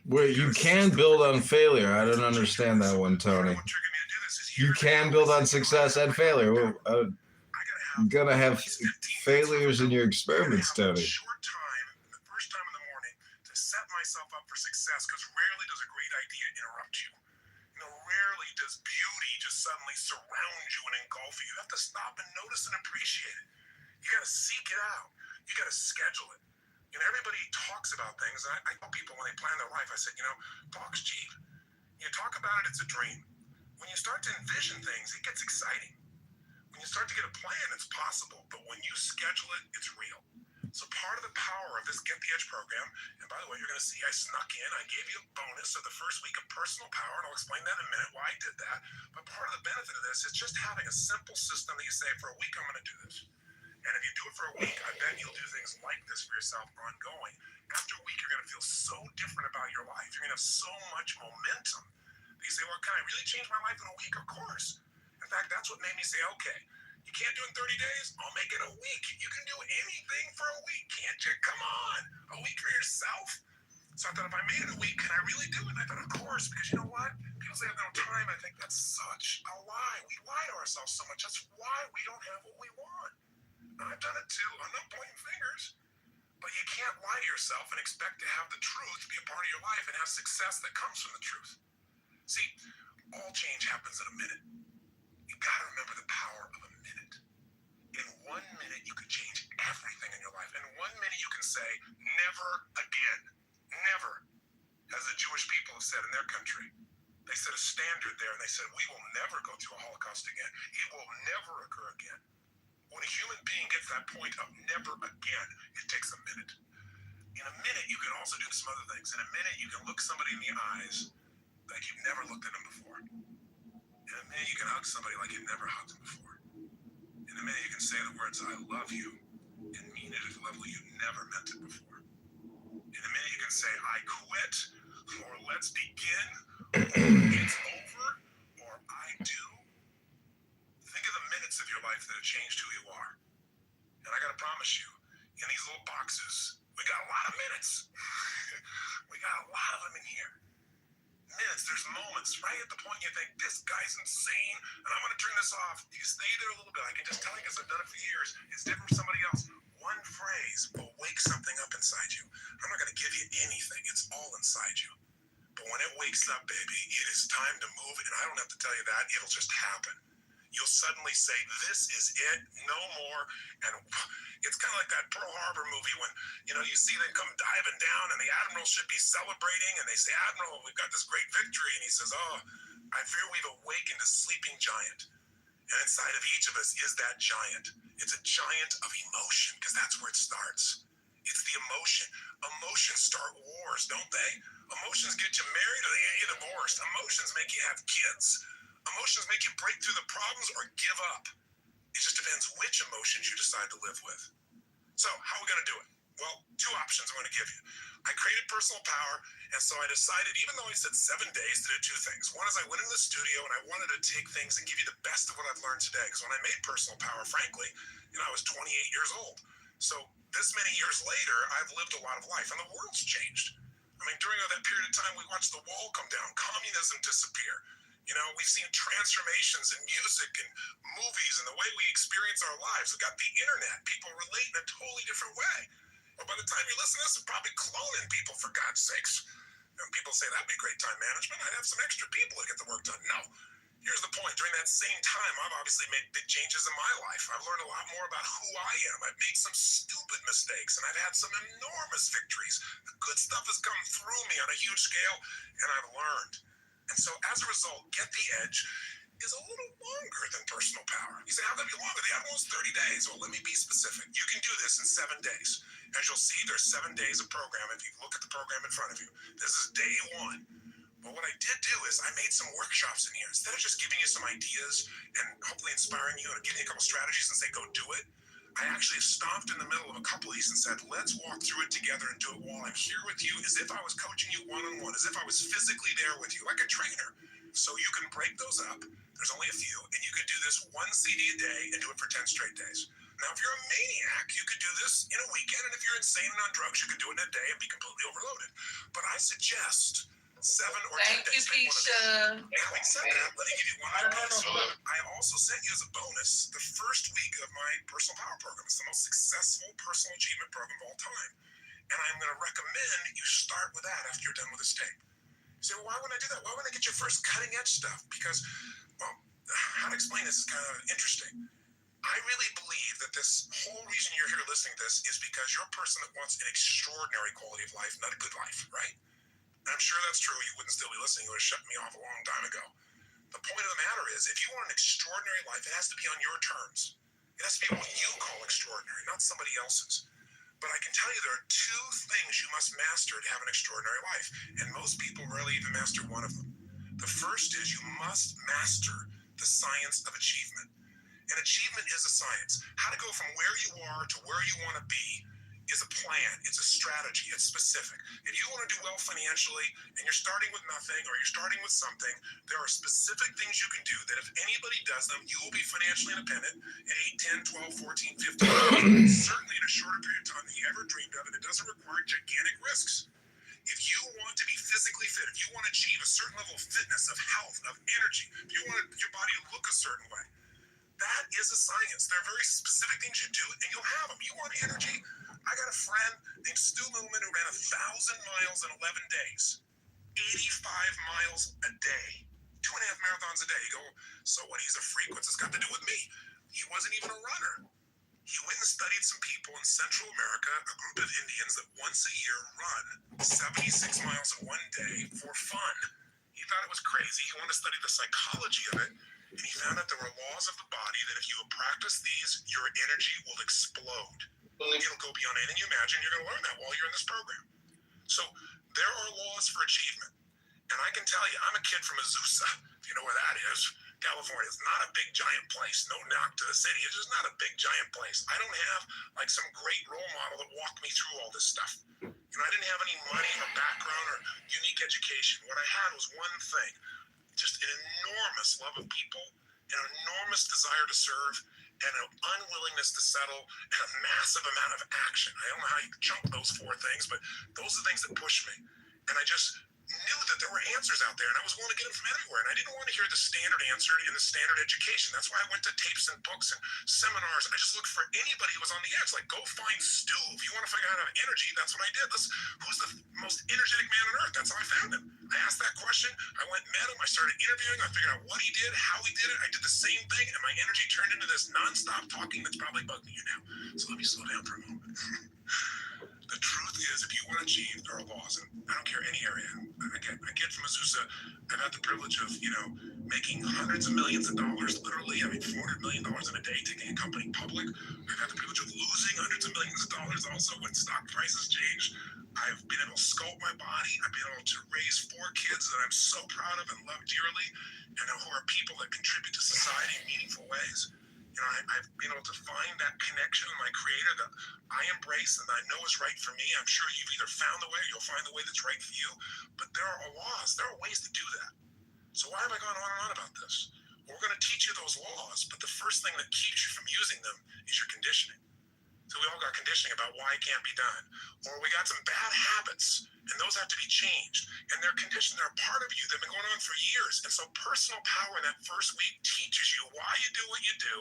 S6: Well, you can build on failure. I don't understand that one, Tony.
S1: What triggered me to do this is
S6: You can build on success and failure. Well,
S1: I gotta have
S6: gonna have
S1: at least 15
S6: failures in your
S1: minutes
S6: experiments,
S1: I gotta have
S6: Tony.
S1: a short time, the first time in the morning, to set myself up for success, because rarely does a great idea interrupt you. You know, rarely does beauty just suddenly surround you and engulf you. You have to stop and notice and appreciate it. You gotta seek it out. You gotta schedule it. You know, everybody talks about things, and I tell people when they plan their life, I said, you know, talk's cheap. You talk about it, it's a dream. When you start to envision things, it gets exciting. When you start to get a plan, it's possible. But when you schedule it, it's real. So part of the power of this Get the Edge program, and by the way, you're going to see I snuck in. I gave you a bonus of the first week of personal power, and I'll explain that in a minute why I did that. But part of the benefit of this is just having a simple system that you say, for a week, I'm going to do this. And if you do it for a week, I bet you'll do things like this for yourself ongoing. After a week, you're going to feel so different about your life. You're going to have so much momentum. You say, well, can I really change my life in a week? Of course. In fact, that's what made me say, okay, you can't do it in 30 days? I'll make it a week. You can do anything for a week, can't you? Come on. A week for yourself. So I thought, if I made it a week, can I really do it? And I thought, of course, because you know what? People say I have no time. I think that's such a lie. We lie to ourselves so much. That's why we don't have what we want. And I've done it too. I'm not pointing fingers. But you can't lie to yourself and expect to have the truth be a part of your life and have success that comes from the truth. See, all change happens in a minute. You gotta remember the power of a minute. In 1 minute, you could change everything in your life. In 1 minute, you can say, never again. Never. As the Jewish people have said in their country. They set a standard there, and they said, we will never go through a Holocaust again. It will never occur again. When a human being gets that point of never again, it takes a minute. In a minute, you can also do some other things. In a minute, you can look somebody in the eyes like you've never looked at them before. In a minute, you can hug somebody like you've never hugged them before. In a minute, you can say the words, I love you, and mean it at a level you never meant it before. In a minute, you can say, I quit, or let's begin, or it's over, or I do. Think of the minutes of your life that have changed who you are. And I gotta promise you, in these little boxes, we got a lot of minutes. We got a lot of them in here. Minutes, there's moments right at the point you think, this guy's insane, and I'm gonna turn this off. You stay there a little bit. I can just tell you because I've done it for years. It's different from somebody else. One phrase will wake something up inside you. I'm not gonna give you anything. It's all inside you. But when it wakes up, baby, it is time to move, and I don't have to tell you that. It'll just happen. You'll suddenly say, this is it, no more. And it's kind of like that Pearl Harbor movie when, you know, you see them come diving down and the admiral should be celebrating and they say, Admiral, we've got this great victory. And he says, oh, I fear we've awakened a sleeping giant. And inside of each of us is that giant. It's a giant of emotion, because that's where it starts. It's the emotion. Emotions start wars, don't they? Emotions get you married or they get you divorced. Emotions make you have kids. Emotions make you break through the problems or give up. It just depends which emotions you decide to live with. So, how are we going to do it? Well, two options I'm going to give you. I created personal power, and so I decided, even though I said 7 days, to do two things. One is I went in the studio, and I wanted to take things and give you the best of what I've learned today. Because when I made personal power, frankly, you know, I was 28 years old. So, this many years later, I've lived a lot of life, and the world's changed. I mean, during all that period of time, we watched the wall come down, communism disappear. You know, we've seen transformations in music and movies and the way we experience our lives. We've got the internet. People relate in a totally different way. Well, by the time you listen to this, they're probably cloning people, for God's sakes. And people say, that'd be great time management. I'd have some extra people to get the work done. No. Here's the point. During that same time, I've obviously made big changes in my life. I've learned a lot more about who I am. I've made some stupid mistakes, and I've had some enormous victories. The good stuff has come through me on a huge scale, and I've learned. And so as a result, Get the Edge is a little longer than personal power. You say, how can it be longer? The other one's 30 days. Well, let me be specific. You can do this in 7 days. As you'll see, there's 7 days of program if you look at the program in front of you. This is day 1. But what I did do is I made some workshops in here. Instead of just giving you some ideas and hopefully inspiring you and giving you a couple strategies and say, go do it, I actually stopped in the middle of a couple of these and said, let's walk through it together and do it while I'm here with you, as if I was coaching you one-on-one, as if I was physically there with you, like a trainer. So you can break those up. There's only a few, and you can do this 1 CD a day and do it for 10 straight days. Now, if you're a maniac, you could do this in a weekend, and if you're insane and on drugs, you could do it in a day and be completely overloaded. But I suggest 7 or 10
S5: Thank you,
S1: days. Pick one of these.
S5: Keisha.
S1: Having said that, let me give you one more piece. I also sent you as a bonus the first week of my personal power program. It's the most successful personal achievement program of all time. And I'm going to recommend you start with that after you're done with this tape. You say, well, why wouldn't I do that? Why wouldn't I get your first cutting edge stuff? Because, well, how to explain this is kind of interesting. I really believe that this whole reason you're here listening to this is because you're a person that wants an extraordinary quality of life, not a good life, right? And I'm sure that's true. You wouldn't still be listening. You would have shut me off a long time ago. The point of the matter is, if you want an extraordinary life, it has to be on your terms. It has to be what you call extraordinary, not somebody else's. But I can tell you there are 2 things you must master to have an extraordinary life. And most people rarely even master one of them. The first is you must master the science of achievement. And achievement is a science. How to go from where you are to where you want to be is a plan. It's a strategy. It's specific. If you want to do well financially and you're starting with nothing or you're starting with something, there are specific things you can do that if anybody does them, you will be financially independent in 8, 10, 12, 14, 15 years, certainly in a shorter period of time than you ever dreamed of, and it doesn't require gigantic risks. If you want to be physically fit, if you want to achieve a certain level of fitness, of health, of energy, if you want your body to look a certain way, that is a science. There are very specific things you do, and you'll have them. You want energy? I got a friend named Stu Littleman who ran 1,000 miles in 11 days, 85 miles a day, 2.5 marathons a day. You go, so what? He's a freak. What's this got to do with me? He wasn't even a runner. He went and studied some people in Central America, a group of Indians that once a year run 76 miles in one day for fun. He thought it was crazy. He wanted to study the psychology of it. And he found out there were laws of the body that if you practice these, your energy will explode. It'll go beyond anything you imagine. You're going to learn that while you're in this program. So there are laws for achievement. And I can tell you, I'm a kid from Azusa, if you know where that is. California is not a big giant place. No knock to the city. It's just not a big giant place. I don't have like some great role model that walked me through all this stuff. I didn't have any money or background or unique education. What I had was one thing. Just an enormous love of people, an enormous desire to serve, and an unwillingness to settle, and a massive amount of action. I don't know how you chunk those 4 things, but those are the things that push me. And I just knew that there were answers out there, and I was willing to get them from everywhere. And I didn't want to hear the standard answer in the standard education. That's why I went to tapes and books and seminars. I just looked for anybody who was on the edge. Like, go find Stu. If you want to figure out how to have energy, that's what I did. Who's the most energetic man on earth? That's how I found him. I asked that question. I went and met him. I started interviewing. I figured out what he did, how he did it. I did the same thing, and my energy turned into this nonstop talking that's probably bugging you now. So let me slow down for a moment. The truth is, if you want to achieve, there are laws, and I don't care any area. I get from Azusa. I've had the privilege of, making hundreds of millions of dollars, literally. I mean, $400 million in a day, taking a company public. I've had the privilege of losing hundreds of millions of dollars also when stock prices change. I've been able to sculpt my body. I've been able to raise 4 kids that I'm so proud of and love dearly, and who are people that contribute to society in meaningful ways. I've been able to find that connection with my creator that I embrace and I know is right for me. I'm sure you've either found the way or you'll find the way that's right for you. But there are laws. There are ways to do that. So why have I gone on and on about this? Well, we're going to teach you those laws, but the first thing that keeps you from using them is your conditioning. So we all got conditioning about why it can't be done. Or we got some bad habits, and those have to be changed. And they're conditioned, they're a part of you. They've been going on for years. And so personal power in that first week teaches you why you do what you do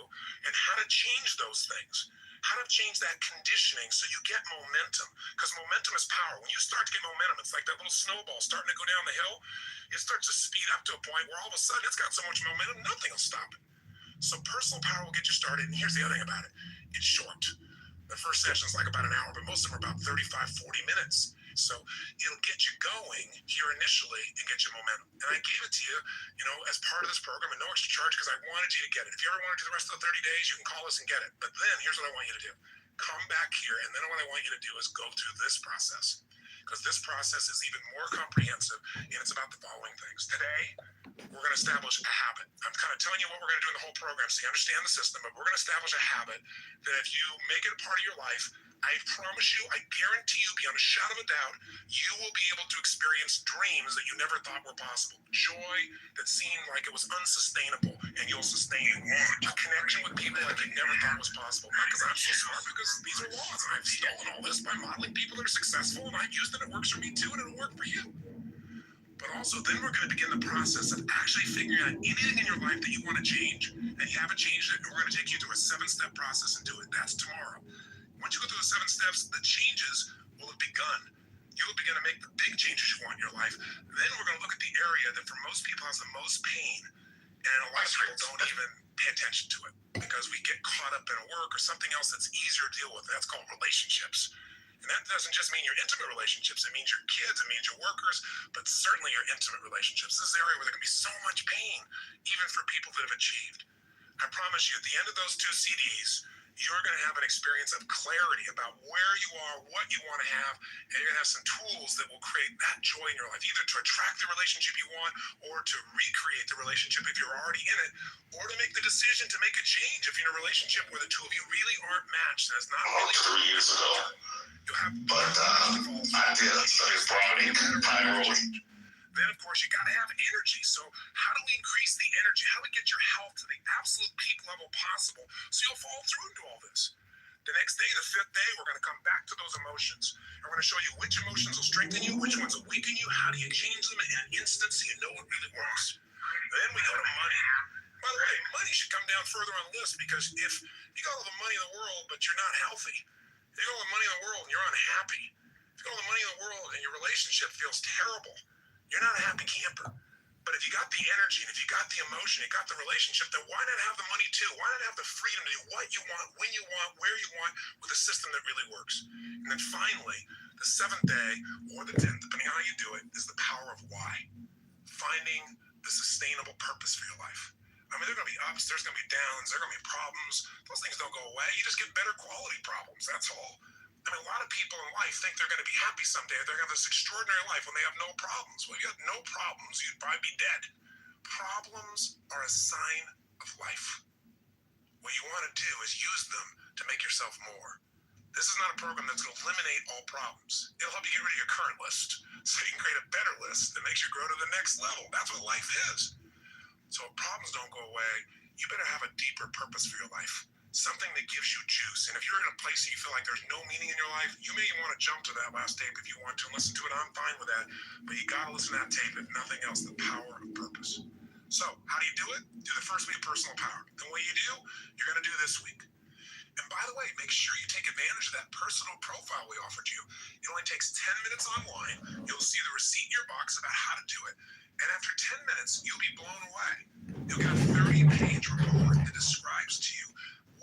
S1: and how to change those things. How to change that conditioning so you get momentum. Because momentum is power. When you start to get momentum, it's like that little snowball starting to go down the hill. It starts to speed up to a point where all of a sudden it's got so much momentum, nothing will stop it. So personal power will get you started. And here's the other thing about it. It's short. The first session is like about an hour, but most of them are about 35, 40 minutes. So it'll get you going here initially and get you momentum. And I gave it to you, as part of this program at no extra charge because I wanted you to get it. If you ever want to do the rest of the 30 days, you can call us and get it. But then here's what I want you to do. Come back here, and then what I want you to do is go through this process. Because this process is even more comprehensive, and it's about the following things. Today, we're going to establish a habit. I'm kind of telling you what we're going to do in the whole program so you understand the system, but we're going to establish a habit that if you make it a part of your life, I promise you, I guarantee you, beyond a shadow of a doubt, you will be able to experience dreams that you never thought were possible. Joy that seemed like it was unsustainable, and you'll sustain it. A connection with people like you never thought was possible. Not because I'm so smart, because these are laws, and I've stolen all this by modeling people that are successful, and I've used it. It works for me too, and it'll work for you. But also, then we're going to begin the process of actually figuring out anything in your life that you want to change, and you haven't changed it, and we're going to take you through a 7-step process and do it. That's tomorrow. Once you go through the 7 steps, the changes will have begun. You will begin to make the big changes you want in your life. Then we're going to look at the area that for most people has the most pain, and a lot of people don't even pay attention to it because we get caught up in work or something else that's easier to deal with. That's called relationships. And that doesn't just mean your intimate relationships. It means your kids, it means your workers, but certainly your intimate relationships. This is an area where there can be so much pain, even for people that have achieved. I promise you, at the end of those 2 CDs, you're going to have an experience of clarity about where you are, what you want to have, and you're going to have some tools that will create that joy in your life, either to attract the relationship you want or to recreate the relationship if you're already in it, or to make the decision to make a change if you're in a relationship where the two of you really aren't matched. That's not really
S2: 2 years ago.
S1: you'll have
S2: I did a study abroad in Cairo.
S1: Then, of course, you got to have energy. So how do we increase the energy? How do we get your health to the absolute peak level possible so you'll follow through and do all this? The next day, the 5th day, we're going to come back to those emotions. And we're going to show you which emotions will strengthen you, which ones will weaken you, how do you change them in an instant so you know what really works. Then we go to money. By the way, money should come down further on the list because if you got all the money in the world but you're not healthy, if you got all the money in the world and you're unhappy, if you got all the money in the world and your relationship feels terrible, you're not a happy camper. But if you got the energy and if you got the emotion, you got the relationship, then why not have the money too? Why not have the freedom to do what you want, when you want, where you want, with a system that really works? And then finally, the 7th day or the 10th, depending on how you do it, is the power of why. Finding the sustainable purpose for your life. I mean, there are going to be ups, there's going to be downs, there are going to be problems. Those things don't go away. You just get better quality problems, that's all. I mean, a lot of people in life think they're going to be happy someday. They're going to have this extraordinary life when they have no problems. Well, if you had no problems, you'd probably be dead. Problems are a sign of life. What you want to do is use them to make yourself more. This is not a program that's going to eliminate all problems. It'll help you get rid of your current list so you can create a better list that makes you grow to the next level. That's what life is. So if problems don't go away, you better have a deeper purpose for your life. Something that gives you juice. And if you're in a place that you feel like there's no meaning in your life, you may want to jump to that last tape if you want to and listen to it. I'm fine with that. But you got to listen to that tape, if nothing else, the power of purpose. So how do you do it? Do the first week, personal power. Then what you do, you're going to do this week. And by the way, make sure you take advantage of that personal profile we offered you. It only takes 10 minutes online. You'll see the receipt in your box about how to do it. And after 10 minutes, you'll be blown away. You'll get a 30-page report that describes to you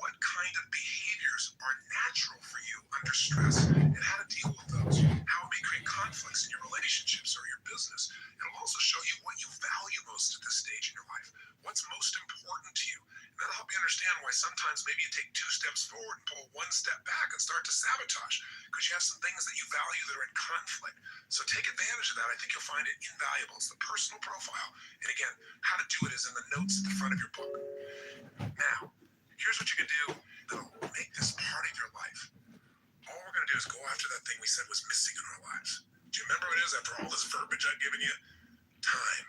S1: what kind of behaviors are natural for you under stress and how to deal with those, how it may create conflicts in your relationships or your business. It'll also show you what you value most at this stage in your life, what's most important to you. And that'll help you understand why sometimes maybe you take 2 steps forward and pull 1 step back and start to sabotage because you have some things that you value that are in conflict. So take advantage of that. I think you'll find it invaluable. It's the personal profile. And again, how to do it is in the notes at the front of your book. Now, here's what you can do that'll make this part of your life. All we're going to do is go after that thing we said was missing in our lives. Do you remember what it is after all this verbiage I've given you? Time.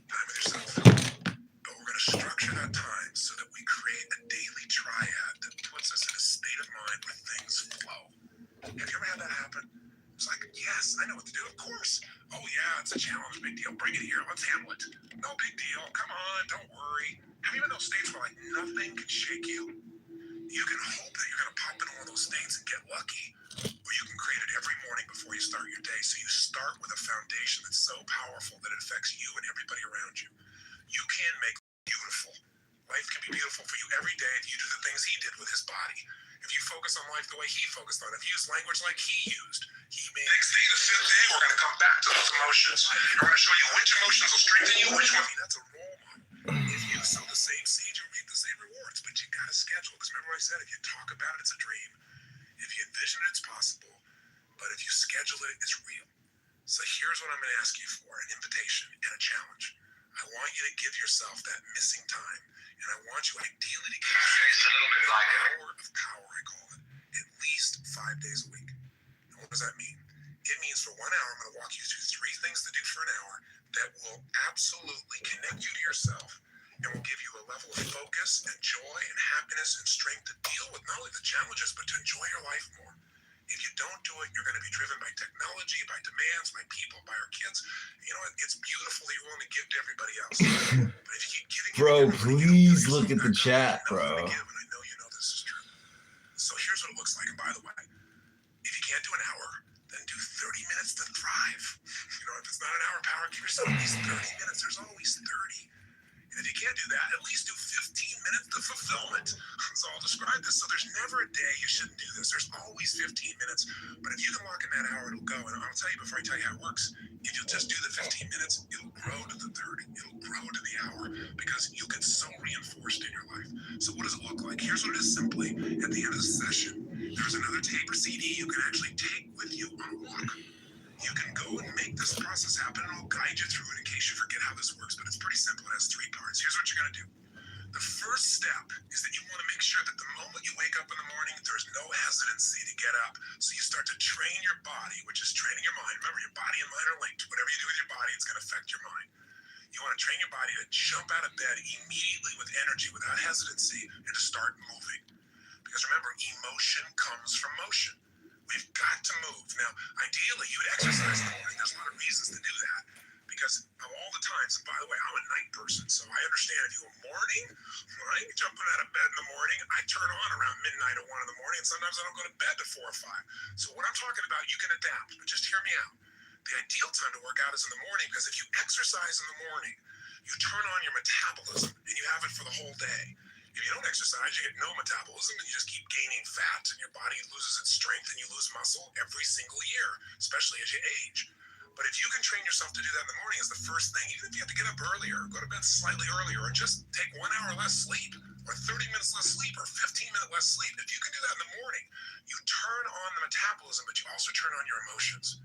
S1: Time with yourself. But we're going to structure that time so that we create a daily triad that puts us in a state of mind where things flow. Have you ever had that happen? It's like, yes, I know what to do. Of course. Oh, yeah, it's a challenge. Big deal. Bring it here. Let's handle it. No big deal. Come on. Don't worry. Have you been in those states where, like, nothing can shake you? You can hope that you're going to pop into one of those states and get lucky, or you can create it every morning before you start your day. So you start with a foundation that's so powerful that it affects you and everybody around you. You can make it beautiful. Life can be beautiful for you every day if you do the things he did with his body. If you focus on life the way he focused on it, if you use language like he used, he made. Next day, the 5th day, we're going to come back to those emotions. We're going to show you which emotions will strengthen you, which one. That's a role model. If you sow the same seed, you'll reap the same rewards. But you got to schedule. Because remember what I said, if you talk about it, it's a dream. If you envision it, it's possible. But if you schedule it, it's real. So here's what I'm going to ask you for, an invitation and a challenge. I want you to give yourself that missing time. And I want you ideally to give yourself an hour of power, I call it, at least 5 days a week. And what does that mean? It means for 1 hour, I'm going to walk you through 3 things to do for an hour that will absolutely connect you to yourself and will give you a level of focus and joy and happiness and strength to deal with not only the challenges, but to enjoy your life more. If you don't do it, you're going to be driven by technology, by demands, by people, by our kids. You know, it's beautiful that you're willing to give to everybody else. But if you keep giving,
S6: Bro, please look at the chat,
S1: bro.
S6: bro.
S1: And I know you know this is true. So here's what it looks like. And by the way, if you can't do an hour, then do 30 minutes to thrive. You know, if it's not an hour power, give yourself at least 30 minutes. There's always 30. And if you can't do that, at least do 15 minutes to fulfillment. So I'll describe this. So there's never a day you shouldn't do this. There's always 15 minutes. But if you can lock in that hour, it'll go. And I'll tell you before I tell you how it works, if you'll just do the 15 minutes, it'll grow to the 30. It'll grow to the hour because you get so reinforced in your life. So what does it look like? Here's what it is simply. At the end of the session, there's another tape or CD you can actually take with you on a walk. You can go and make this process happen, and I'll guide you through it in case you forget how this works, but it's pretty simple. It has 3 parts. Here's what you're going to do. The first step is that you want to make sure that the moment you wake up in the morning, there's no hesitancy to get up. So you start to train your body, which is training your mind. Remember, your body and mind are linked. Whatever you do with your body, it's going to affect your mind. You want to train your body to jump out of bed immediately with energy, without hesitancy, and to start moving. Because remember, emotion comes from motion. We've got to move. Now, ideally, you would exercise in the morning. There's a lot of reasons to do that. Because of all the times, and by the way, I'm a night person, so I understand if you're morning, right? Jumping out of bed in the morning, I turn on around midnight or 1 in the morning, and sometimes I don't go to bed to 4 or 5. So what I'm talking about, you can adapt, but just hear me out. The ideal time to work out is in the morning, because if you exercise in the morning, you turn on your metabolism, and you have it for the whole day. If you don't exercise, you get no metabolism, and you just keep gaining fat, and your body loses its strength, and you lose muscle every single year, especially as you age. But if you can train yourself to do that in the morning as the first thing, even if you have to get up earlier, go to bed slightly earlier, or just take 1 hour less sleep, or 30 minutes less sleep, or 15-minute less sleep, if you can do that in the morning, you turn on the metabolism, but you also turn on your emotions.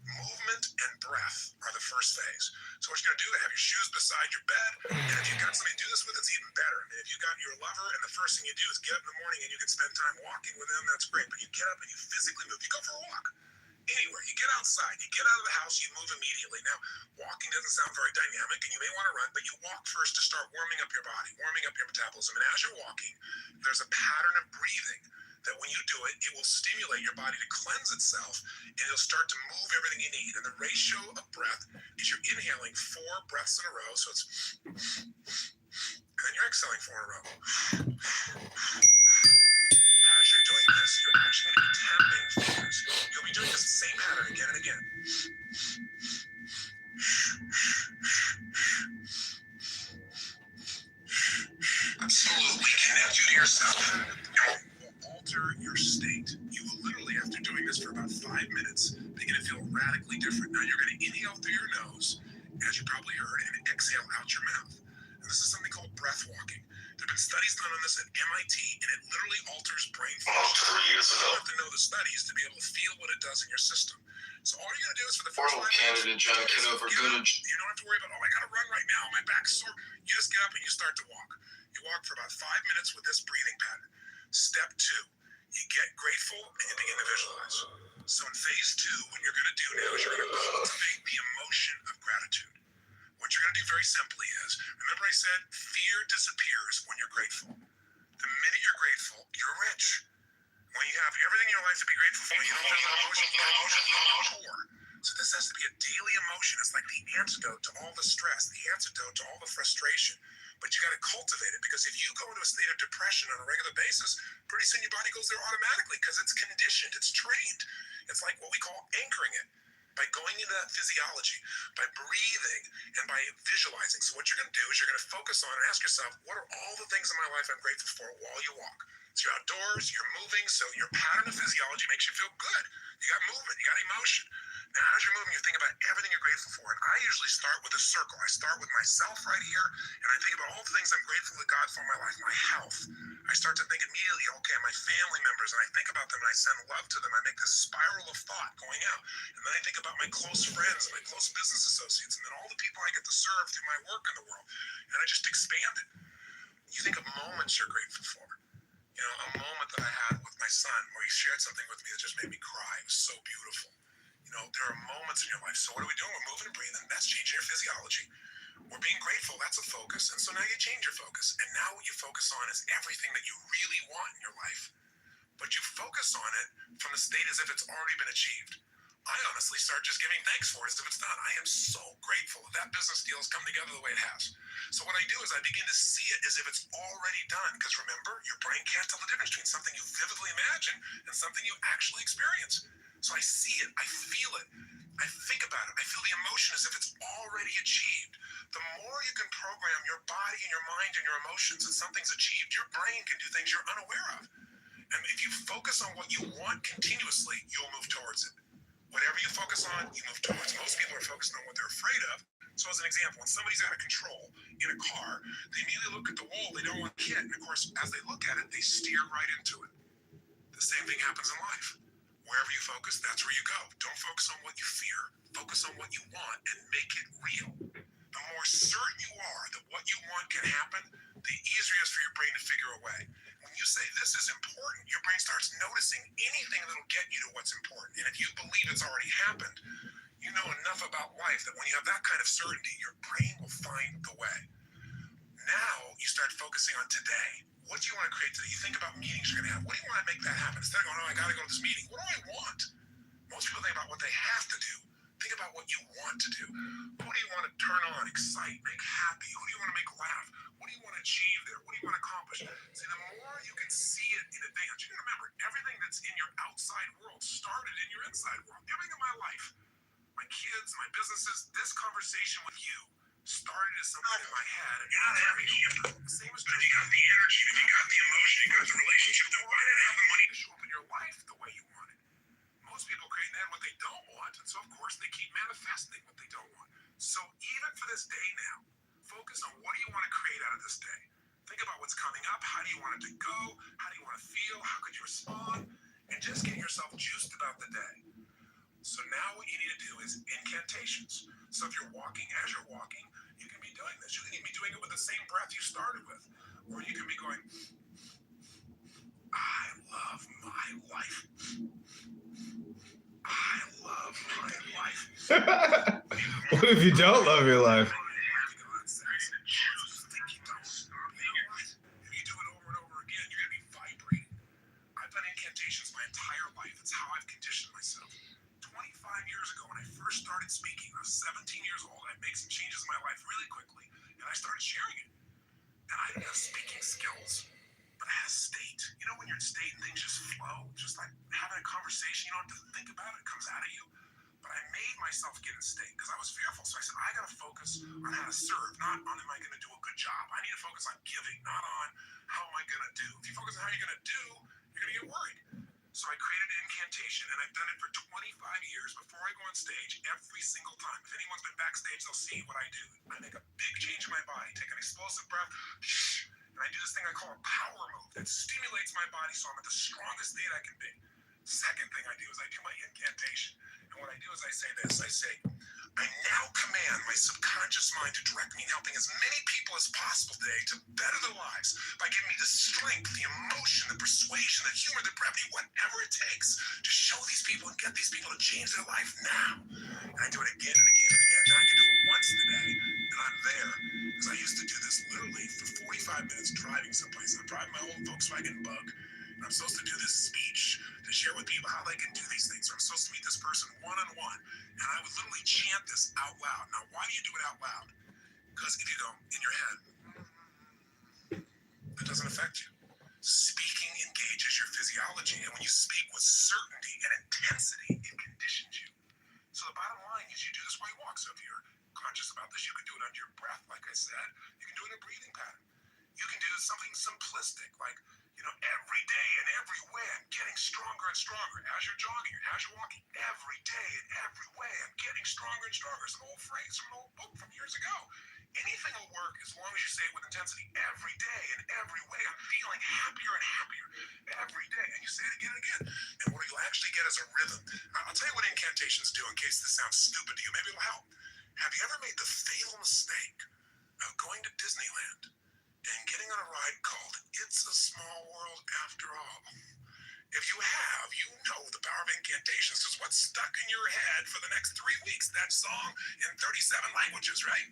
S1: Movement and breath are the first phase. So what you're going to do is have your shoes beside your bed, and if you've got somebody to do this with, it's even better. I mean, if you've got your lover, and the first thing you do is get up in the morning and you can spend time walking with them, that's great. But you get up and you physically move. You go for a walk. Anywhere. You get outside. You get out of the house. You move immediately. Now, walking doesn't sound very dynamic, and you may want to run, but you walk first to start warming up your body, warming up your metabolism. And as you're walking, there's a pattern of breathing that when you do it, it will stimulate your body to cleanse itself, and it'll start to move everything you need. And the ratio of breath is you're inhaling 4 breaths in a row, so it's, and then you're exhaling 4 in a row. As you're doing this, you're actually going to be tapping fingers. You'll be doing this same pattern again and again. Absolutely connect you to yourself. It will alter your state. You will literally, after doing this for about 5 minutes, begin to feel radically different. Now you're going to inhale through your nose, as you probably heard, and exhale out your mouth. And this is something called breath walking. There have been studies done on this at MIT, and it literally alters brain function. You don't have to know the studies to be able to feel what it does in your system. So all you're going to do is for the first 5 minutes,
S2: candidate John Kitover,
S1: you don't have to worry about, oh, I got to run right now, my back's sore. You just get up and you start to walk. You walk for about 5 minutes with this breathing pattern. Step 2, you get grateful and you begin to visualize. So in phase 2, what you're going to do now is you're going to cultivate the emotion of gratitude. What you're going to do very simply is, remember I said fear disappears when you're grateful. The minute you're grateful, you're rich. When you have everything in your life to be grateful for, you don't have emotions poor. So this has to be a daily emotion. It's like the antidote to all the stress, the antidote to all the frustration. But you got to cultivate it, because if you go into a state of depression on a regular basis, pretty soon your body goes there automatically because it's conditioned, it's trained. It's like what we call anchoring it. By going into that physiology, by breathing, and by visualizing. So what you're going to do is you're going to focus on and ask yourself, what are all the things in my life I'm grateful for while you walk? So you're outdoors, you're moving, so your pattern of physiology makes you feel good. You got movement, you got emotion. Now, as you're moving, you think about everything you're grateful for. And I usually start with a circle. I start with myself right here, and I think about all the things I'm grateful to God for in my life. My health. I start to think immediately, okay, my family members, and I think about them and I send love to them. I make this spiral of thought going out. And then I think about my close friends, my close business associates, and then all the people I get to serve through my work in the world. And I just expand it. You think of moments you're grateful for. You know, a moment that I had with my son where he shared something with me that just made me cry. It was so beautiful. You know, there are moments in your life. So what are we doing? We're moving and breathing. That's changing your physiology. We're being grateful. That's a focus. And so now you change your focus. And now what you focus on is everything that you really want in your life. But you focus on it from the state as if it's already been achieved. I honestly start just giving thanks for it as if it's done. I am so grateful that business deal has come together the way it has. So what I do is I begin to see it as if it's already done. Because remember, your brain can't tell the difference between something you vividly imagine and something you actually experience. So I see it, I feel it, I think about it, I feel the emotion as if it's already achieved. The more you can program your body and your mind and your emotions that something's achieved, your brain can do things you're unaware of. And if you focus on what you want continuously, you'll move towards it. Whatever you focus on, you move towards. Most people are focused on what they're afraid of. So as an example, when somebody's out of control in a car, they immediately look at the wall they don't want to hit. And of course, as they look at it, they steer right into it. The same thing happens in life. Wherever you focus, that's where you go. Don't focus on what you fear. Focus on what you want and make it real. The more certain you are that what you want can happen, the easier it is for your brain to figure a way. When you say this is important, your brain starts noticing anything that'll get you to what's important. And if you believe it's already happened, you know enough about life that when you have that kind of certainty, your brain will find the way. Now you start focusing on today. What do you want to create today? You think about meetings you're going to have. What do you want to make that happen? Instead of going, oh, I got to go to this meeting. What do I want? Most people think about what they have to do. Think about what you want to do. Who do you want to turn on, excite, make happy? Who do you want to make laugh? What do you want to achieve there? What do you want to accomplish? See, the more you can see it in advance, you can remember everything that's in your outside world started in your inside world. Everything in my life, my kids, my businesses, this conversation with you started as something in my head. And you're not having the same as if you got the energy, if you got the emotion, you got the relationship, then why didn't have the money to show up in your life the way you wanted? Most people create in what they don't want, and so of course they keep manifesting what they don't want. So even for this day now, focus on what do you want to create out of this day. Think about what's coming up. How do you want it to go? How do you want to feel? How could you respond? And just get yourself juiced about the day. So now what you need to do is incantations. So if you're walking, as you're walking, you can be doing this. You can even be doing it with the same breath you started with. Or you can be going, I love my life. I love my life.
S6: What if you don't love your life?
S1: If you do it over and over again, you're going to be vibrating. I've done incantations my entire life. It's how I've conditioned myself. 25 years ago, when I first started speaking, I was 17 years old. I made some changes in my life really quickly, and I started sharing it. And I didn't have speaking skills, but I had a state. You know when you're in state and things just flow? Just like having a conversation, you don't have to think about it. It comes out of you. But I made myself get in state because I was fearful. So I said, I got to focus on how to serve, not on am I going to do a good job. I need to focus on giving, not on how am I going to do. If you focus on how you're going to do, you're going to get worried. So I created an incantation, and I've done it for 25 years before I go on stage every single time. If anyone's been backstage, they'll see what I do. I make a big change in my body, take an explosive breath, and I do this thing I call a power move that stimulates my body so I'm at the strongest state I can be. Second thing I do is I do my incantation. And what I do is I say this. I say, I now command my subconscious mind to direct me in helping as many people as possible today to better their lives by giving me the strength, the emotion, the persuasion, the humor, the brevity, whatever it takes to show these people and get these people to change their life now. And I do it again and again and again. Now I can do it once today, and I'm there. Because I used to do this literally for 45 minutes driving someplace. I'm driving my old Volkswagen Bug. And I'm supposed to do this speech to share with people how they can do these things. Or I'm supposed to meet this person one-on-one. And I would literally chant this out loud. Now, why do you do it out loud? Because if you go in your head, it doesn't affect you. Speaking engages your physiology. And when you speak with certainty and intensity, it conditions you. So the bottom line is you do this while you walk. So if you're conscious about this, you can do it under your breath, like I said. You can do it in a breathing pattern. You can do something simplistic, like, every day and every way I'm getting stronger and stronger. As you're jogging, as you're walking, every day and every way I'm getting stronger and stronger. It's an old phrase from an old book from years ago. Anything will work as long as you say it with intensity. Every day and every way I'm feeling happier and and happier every day. And you say it again and again. And what you'll actually get is a rhythm. I'll tell you what incantations do in case this sounds stupid to you. Maybe it'll help. Have you ever made the fatal mistake of going to Disneyland and getting on a ride called It's a Small World After All? If you have, you know the power of incantations is what's stuck in your head for the next 3 weeks. That song in 37 languages, right?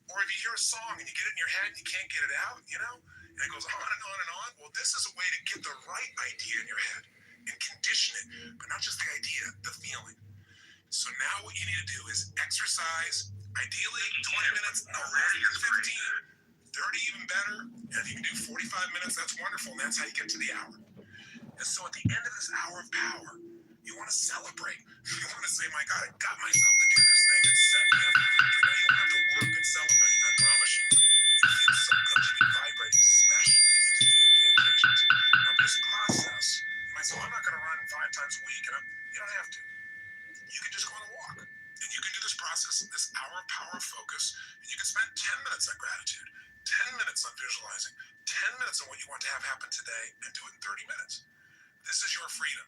S1: Or if you hear a song and you get it in your head and you can't get it out, and it goes on and on and on. Well, this is a way to get the right idea in your head and condition it, but not just the idea, the feeling. So now what you need to do is exercise, ideally 20 minutes, no less than 15, 30 even better. And if you can do 45 minutes, that's wonderful. And that's how you get to the hour. And so at the end of this hour of power, you want to celebrate. You want to say, my God, I got myself to do this thing. It set me up for victory. Now you don't have to work and celebrate, I promise you. It feels so good to be vibrating, especially into the incantations. Now this process, you might say, well, I'm not going to run 5 times a week. And you don't have to. You can just go on a walk. And you can do this process, this hour of power focus, and you can spend 10 minutes on gratitude, 10 minutes on visualizing, 10 minutes on what you want to have happen today, and do it in 30 minutes. This is your freedom.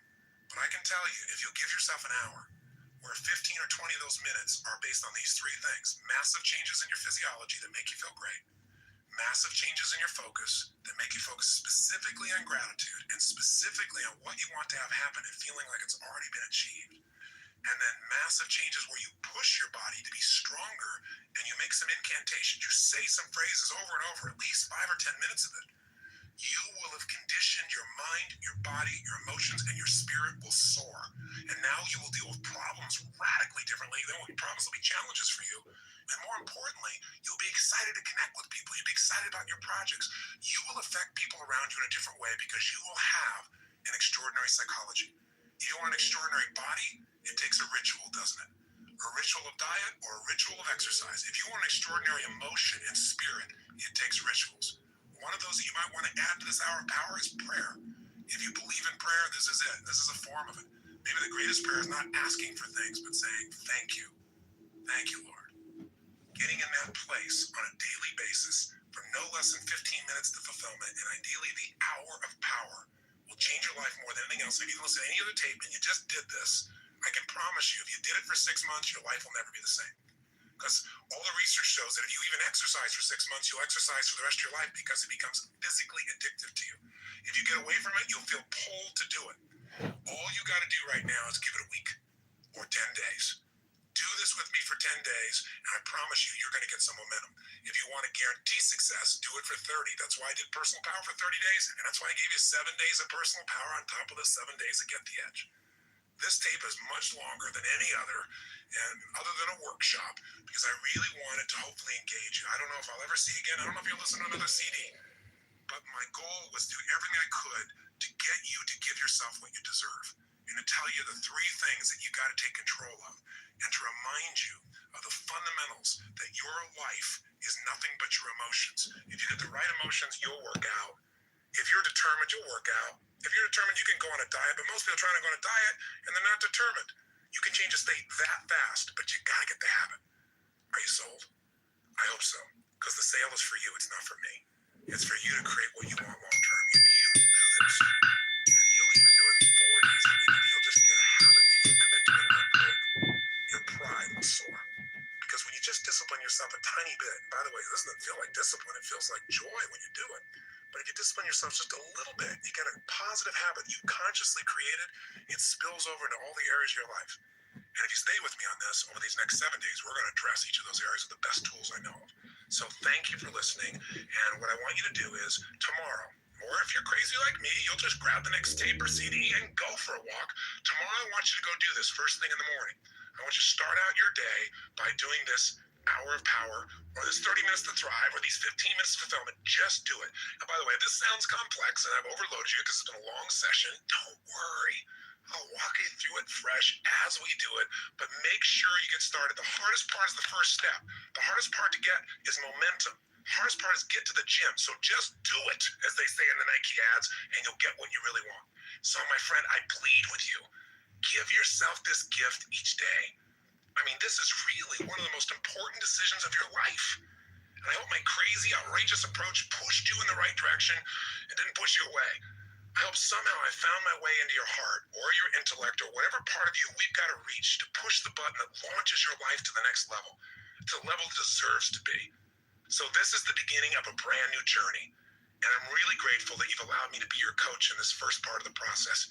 S1: But I can tell you, if you'll give yourself an hour, where 15 or 20 of those minutes are based on these 3 things: massive changes in your physiology that make you feel great, massive changes in your focus that make you focus specifically on gratitude and specifically on what you want to have happen and feeling like it's already been achieved, and then massive changes where you push your body to be stronger and you make some incantations, you say some phrases over and over, at least 5 or 10 minutes of it, you will have conditioned your mind, your body, your emotions, and your spirit will soar. And now you will deal with problems radically differently. There will be problems, there'll be challenges for you. And more importantly, you'll be excited to connect with people. You'll be excited about your projects. You will affect people around you in a different way because you will have an extraordinary psychology. If you want an extraordinary body, it takes a ritual, doesn't it? A ritual of diet or a ritual of exercise. If you want an extraordinary emotion and spirit, it takes rituals. One of those that you might want to add to this hour of power is prayer. If you believe in prayer, this is it. This is a form of it. Maybe the greatest prayer is not asking for things, but saying, thank you. Thank you, Lord. Getting in that place on a daily basis for no less than 15 minutes to fulfillment, and ideally the hour of power, will change your life more than anything else. If you listen to any other tape and you just did this, I can promise you, if you did it for 6 months, your life will never be the same. Because all the research shows that if you even exercise for 6 months, you'll exercise for the rest of your life because it becomes physically addictive to you. If you get away from it, you'll feel pulled to do it. All you got to do right now is give it a week or 10 days. Do this with me for 10 days, and I promise you, you're going to get some momentum. If you want to guarantee success, do it for 30. That's why I did personal power for 30 days, and that's why I gave you 7 days of personal power on top of the 7 days of Get the Edge. This tape is much longer than any other, and other than a workshop, because I really wanted to hopefully engage you. I don't know if I'll ever see you again. I don't know if you'll listen to another CD, but my goal was to do everything I could to get you to give yourself what you deserve, and to tell you the 3 things that you got to take control of, and to remind you of the fundamentals that your life is nothing but your emotions. If you get the right emotions, you'll work out. If you're determined, you'll work out. If you're determined, you can go on a diet, but most people are trying to go on a diet and they're not determined. You can change a state that fast, but you gotta get the habit. Are you sold? I hope so, because the sale is for you, it's not for me. It's for you to create what you want long term. If you will do this, and you'll even do it 4 days a week, if you'll just get a habit that you'll commit to and not break, your pride will soar. Because when you just discipline yourself a tiny bit, by the way, this doesn't feel like discipline, it feels like joy when you do it. But if you discipline yourself just a little bit, you get a positive habit you consciously created, it spills over into all the areas of your life. And if you stay with me on this over these next 7 days, we're going to address each of those areas with the best tools I know of. So thank you for listening. And what I want you to do is tomorrow, or if you're crazy like me, you'll just grab the next tape or CD and go for a walk. Tomorrow, I want you to go do this first thing in the morning. I want you to start out your day by doing this hour of power, or this 30 minutes to thrive, or these 15 minutes of fulfillment. Just do it. And by the way, if this sounds complex and I've overloaded you because it's been a long session, don't worry. I'll walk you through it fresh as we do it, but make sure you get started. The hardest part is the first step. The hardest part to get is momentum. The hardest part is get to the gym. So just do it, as they say in the Nike ads, and you'll get what you really want. So my friend, I plead with you, give yourself this gift each day. I mean, this is really one of the most important decisions of your life. And I hope my crazy, outrageous approach pushed you in the right direction and didn't push you away. I hope somehow I found my way into your heart or your intellect or whatever part of you we've got to reach to push the button that launches your life to the next level, to the level it deserves to be. So this is the beginning of a brand new journey. And I'm really grateful that you've allowed me to be your coach in this first part of the process.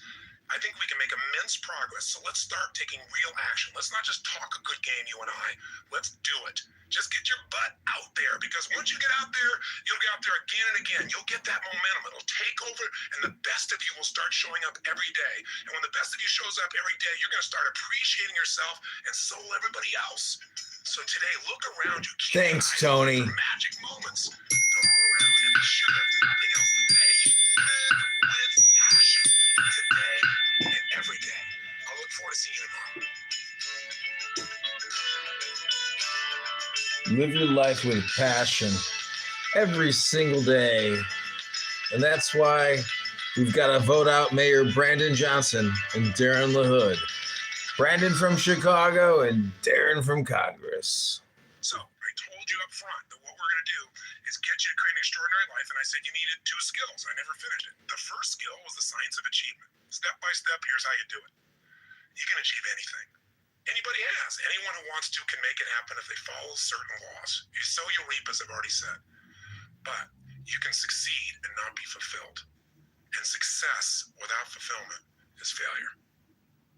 S1: I think we can make immense progress. So let's start taking real action. Let's not just talk a good game, you and I. Let's do it. Just get your butt out there, because once you get out there, you'll get out there again and again. You'll get that momentum. It'll take over, and the best of you will start showing up every day. And when the best of you shows up every day, you're going to start appreciating yourself, and so will everybody else. So today, look around you. Keep
S6: Thanks,
S1: your eyes
S6: Tony.
S1: open for magic moments. They're all around, and be sure, if nothing else today, live with passion. Today and every day. I'll look forward to seeing you tomorrow.
S6: Live your life with passion every single day. And that's why we've got to vote out Mayor Brandon Johnson and Darren LaHood. Brandon from Chicago and Darren from Congress.
S1: So, I told you up front that what we're going to do is get you to create an extraordinary life, and I said you needed 2 skills. I never finished it. The first skill was the science of achievement. Step by step, here's how you do it. You can achieve anything. Anybody has. Anyone who wants to can make it happen if they follow certain laws. You sow, you reap, as I've already said. But you can succeed and not be fulfilled. And success without fulfillment is failure.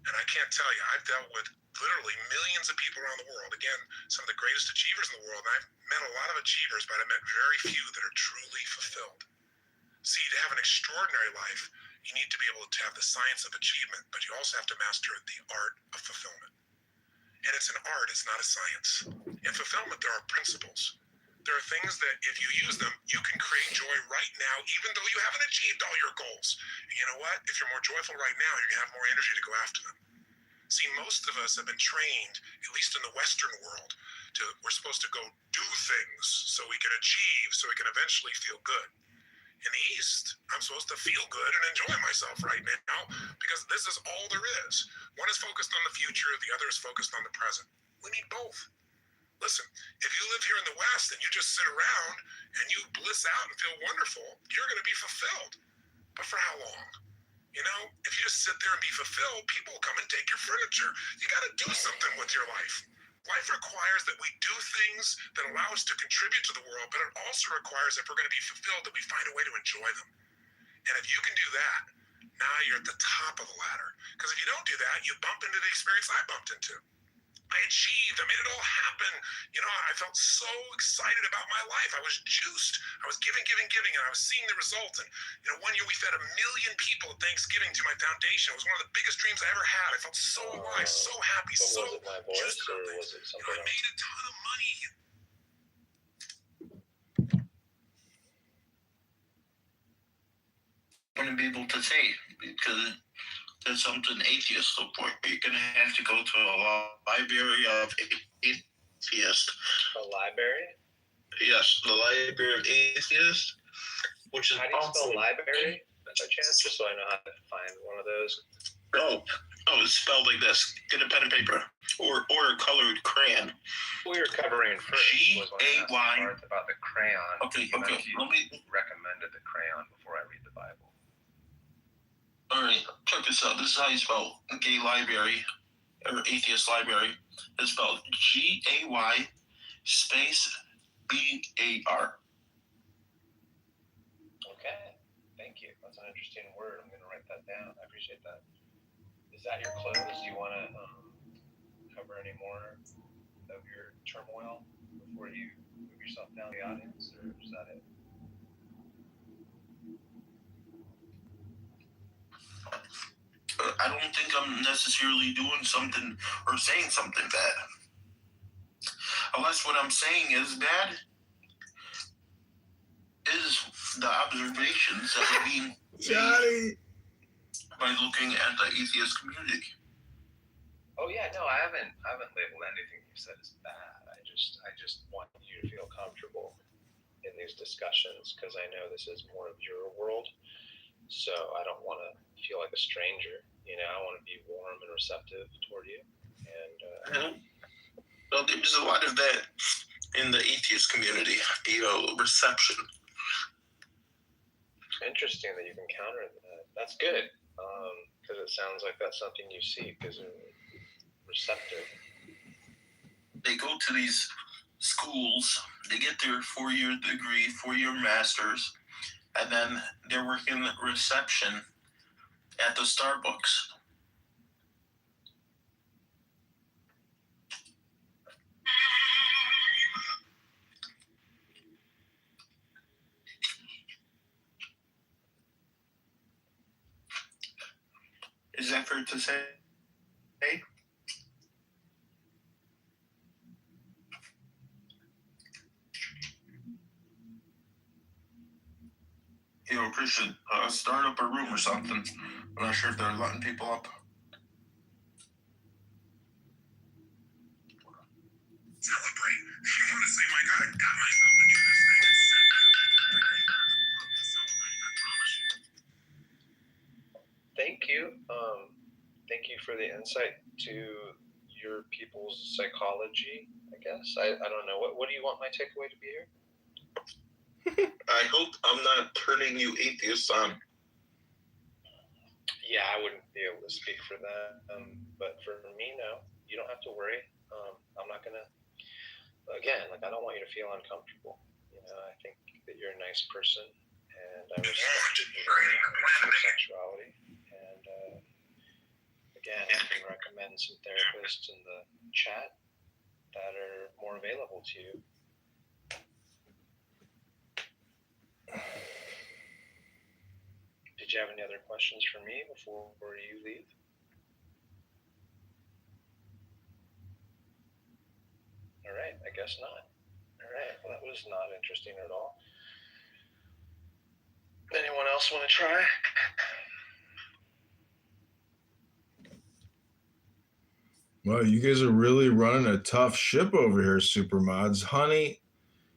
S1: And I can't tell you, I've dealt with literally millions of people around the world. Again, some of the greatest achievers in the world. And I've met a lot of achievers, but I've met very few that are truly fulfilled. See, to have an extraordinary life, you need to be able to have the science of achievement, but you also have to master the art of fulfillment. And it's an art, it's not a science. In fulfillment, there are principles. There are things that if you use them, you can create joy right now, even though you haven't achieved all your goals. And you know what? If you're more joyful right now, you're going to have more energy to go after them. See, most of us have been trained, at least in the Western world, we're supposed to go do things so we can achieve, so we can eventually feel good. In the East, I'm supposed to feel good and enjoy myself right now, because this is all there is. One is focused on the future, the other is focused on the present. We need both. Listen, if you live here in the West and you just sit around and you bliss out and feel wonderful, you're going to be fulfilled. But for how long? You know, if you just sit there and be fulfilled, people will come and take your furniture. You got to do something with your life. Life requires that we do things that allow us to contribute to the world, but it also requires, if we're going to be fulfilled, that we find a way to enjoy them. And if you can do that, now you're at the top of the ladder. Because if you don't do that, you bump into the experience I bumped into. I achieved. I made it all happen. You know, I felt so excited about my life. I was juiced. I was giving, and I was seeing the results. And, you know, one year we fed 1 million people at Thanksgiving to my foundation. It was one of the biggest dreams I ever had. I felt so alive, so happy, so juiced about things. You know, I made a ton of money.
S3: Going to be able to say, because there's something atheists look for. You're going to have to go to a library of atheists.
S4: A library?
S3: Yes, the library of atheists, which is
S4: How do you
S3: also
S4: spell library? By chance, just so I know how to find one of those.
S3: Oh, it's spelled like this. Get a pen and paper, or a colored crayon.
S4: We were covering first. Was when I asked
S3: G-A-Y.
S4: Mark about the crayon.
S3: Okay.
S4: You
S3: Let me.
S4: recommended the crayon before I read the Bible.
S3: All right, check this out. This is how you spell gay library or atheist library. It's spelled G-A-Y space B-A-R.
S4: Okay, thank you. That's an interesting word. I'm going to write that down. I appreciate that. Is that your close? Do you want to cover any more of your turmoil before you move yourself down the audience, or is that it?
S3: I don't think I'm necessarily doing something or saying something bad. Unless what I'm saying is bad is the observations that are being made by looking at the atheist community.
S4: Oh yeah, no, I haven't labeled anything you said as bad. I just want you to feel comfortable in these discussions, because I know this is more of your world. So I don't want to feel like a stranger. You know, I want to be warm and receptive toward you. And
S3: Well, there's a lot of that in the atheist community, reception.
S4: interesting that you've encountered that. that's good. Because it sounds like that's something you seek is receptive.
S3: They go to these schools, they get their 4-year degree, 4-year master's, and then they're working reception at the Starbucks. Is that fair to say? Hey? Yo, Christian, start up a room or something. I'm not sure if they're letting people up.
S1: Celebrate. Honestly, my God, I got myself to do this thing. It's set. Celebrate, I promise you.
S4: Thank you. Thank you for the insight to your people's psychology, I guess. I don't know. What do you want my takeaway to be here?
S3: I hope I'm not turning you atheist on.
S4: Yeah, I wouldn't be able to speak for that. But for me, no. You don't have to worry. I'm not going to, again, like, I don't want you to feel uncomfortable. You know, I think that you're a nice person, and I respect your sexuality. And again, I can recommend some therapists in the chat that are more available to you. Did you have any other questions for me before you leave? All right, I guess not. All right, well, that was not interesting at all. Anyone else want to try?
S6: Well, you guys are really running a tough ship over here, Supermods. Honey,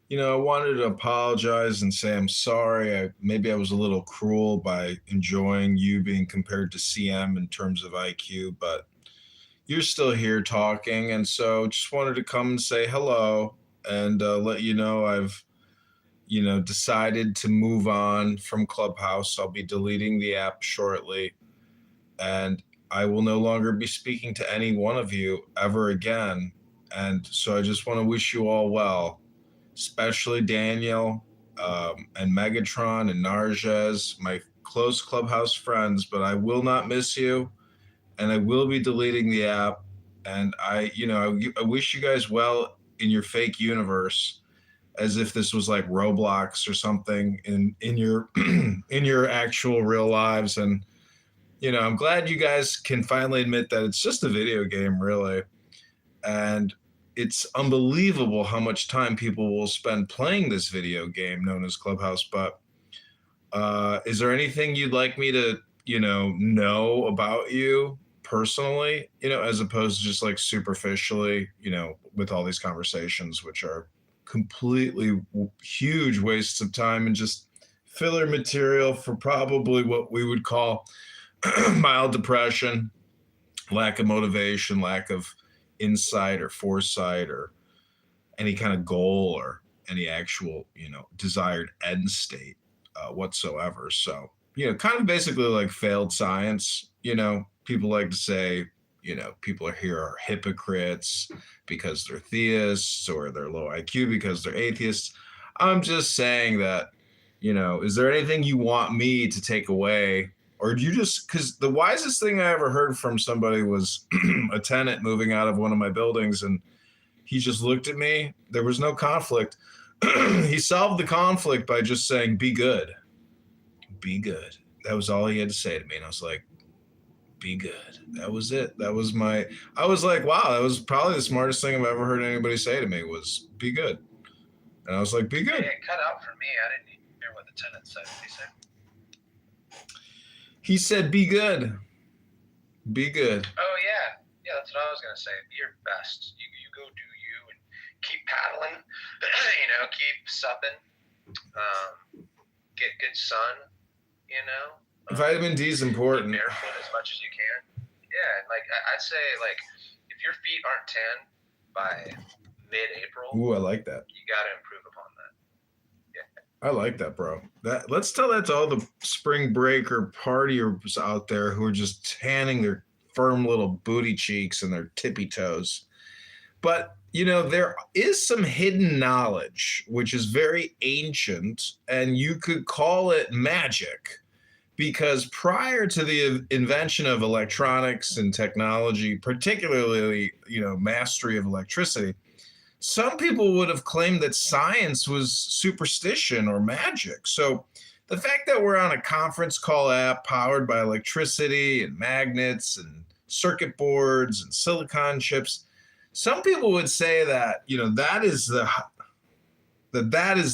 S6: you know, I wanted to apologize and say I'm sorry. Maybe I was a little cruel by enjoying you being compared to CM in terms of IQ, but you're still here talking. And so just wanted to come and say hello and let you know I've, you know, decided to move on from Clubhouse. I'll be deleting the app shortly. And I will no longer be speaking to any one of you ever again. And so I just want to wish you all well, especially Daniel and Megatron and Narges, my close Clubhouse friends. But I will not miss you, and I will be deleting the app. And I wish you guys well in your fake universe, as if this was like Roblox or something in your in your actual real lives. And you know, I'm glad you guys can finally admit that it's just a video game, really. And it's unbelievable how much time people will spend playing this video game known as Clubhouse. But is there anything you'd like me to, you know about you personally, you know, as opposed to just like superficially, you know, with all these conversations, which are completely huge wastes of time and just filler material for probably what we would call mild depression, lack of motivation, lack of insight or foresight or any kind of goal or any actual, you know, desired end state whatsoever. So, you know, kind of basically like failed science. You know, people like to say, you know, people here are hypocrites because they're theists or they're low IQ because they're atheists. I'm just saying that, you know, is there anything you want me to take away? Or do you just, because the wisest thing I ever heard from somebody was a tenant moving out of one of my buildings, and he just looked at me. There was no conflict. He solved the conflict by just saying, be good. Be good. That was all he had to say to me. And I was like, be good. That was it. I was like, wow, that was probably the smartest thing I've ever heard anybody say to me was be good. And I was like, be good.
S4: Hey, it cut out for me. I didn't hear what the tenant said. What did he say?
S6: He said, be good. Be good.
S4: Oh, yeah. Yeah, that's what I was going to say. Be your best. You go do you and keep paddling. You know, keep supping. Get good sun, you know.
S6: Vitamin D is important.
S4: Be barefoot as much as you can. Yeah, like I'd say, like, if your feet aren't tan by mid-April,
S6: Ooh, I like that.
S4: you got to improve upon that. Yeah.
S6: I like that, bro. That let's tell that to all the spring breaker partiers out there who are just tanning their firm little booty cheeks and their tippy toes. But you know, there is some hidden knowledge which is very ancient, and you could call it magic. Because prior to the invention of electronics and technology, particularly, mastery of electricity, some people would have claimed that science was superstition or magic. So the fact that we're on a conference call app powered by electricity and magnets and circuit boards and silicon chips, some people would say that, that is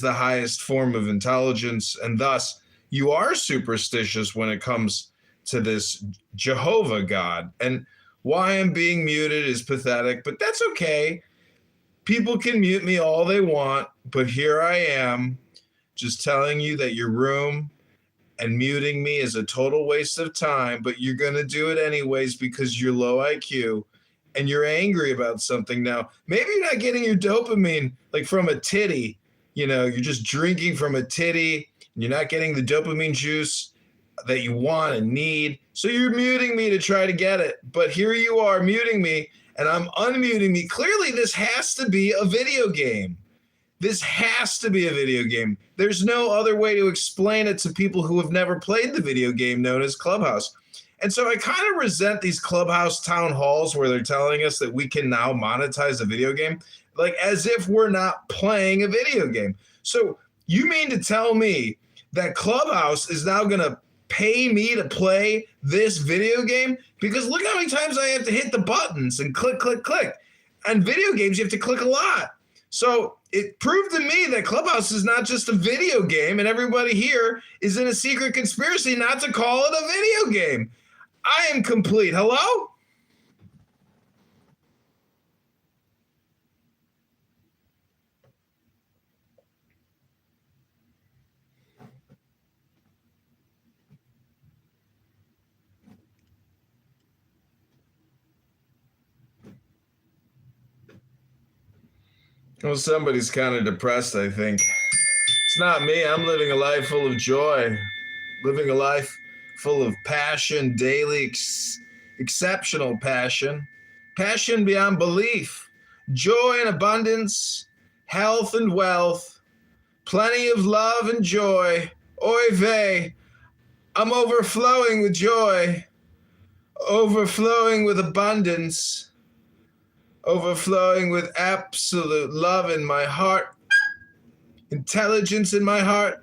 S6: the highest form of intelligence, and thus you are superstitious when it comes to this Jehovah God. And why I'm being muted is pathetic, but that's okay. People can mute me all they want, but here I am just telling you that your room and muting me is a total waste of time, but you're going to do it anyways because you're low IQ and you're angry about something. Now, maybe you're not getting your dopamine like from a titty. You're just drinking from a titty and you're not getting the dopamine juice that you want and need. So you're muting me to try to get it. But here you are muting me and I'm unmuting me. Clearly, this has to be a video game. This has to be a video game. There's no other way to explain it to people who have never played the video game known as Clubhouse. And so I kind of resent these Clubhouse town halls where they're telling us that we can now monetize a video game, like as if we're not playing a video game. So you mean to tell me that Clubhouse is now going to pay me to play this video game? Because look how many times I have to hit the buttons and click, click, click. On video games, you have to click a lot. So it proved to me that Clubhouse is not just a video game, and everybody here is in a secret conspiracy not to call it a video game. I am complete. Hello? Well, somebody's kind of depressed, I think. It's not me. I'm living a life full of joy, living a life full of passion, daily, exceptional passion, passion beyond belief, joy and abundance, health and wealth, plenty of love and joy. Oy vey, I'm overflowing with joy, overflowing with abundance, overflowing with absolute love in my heart, intelligence in my heart.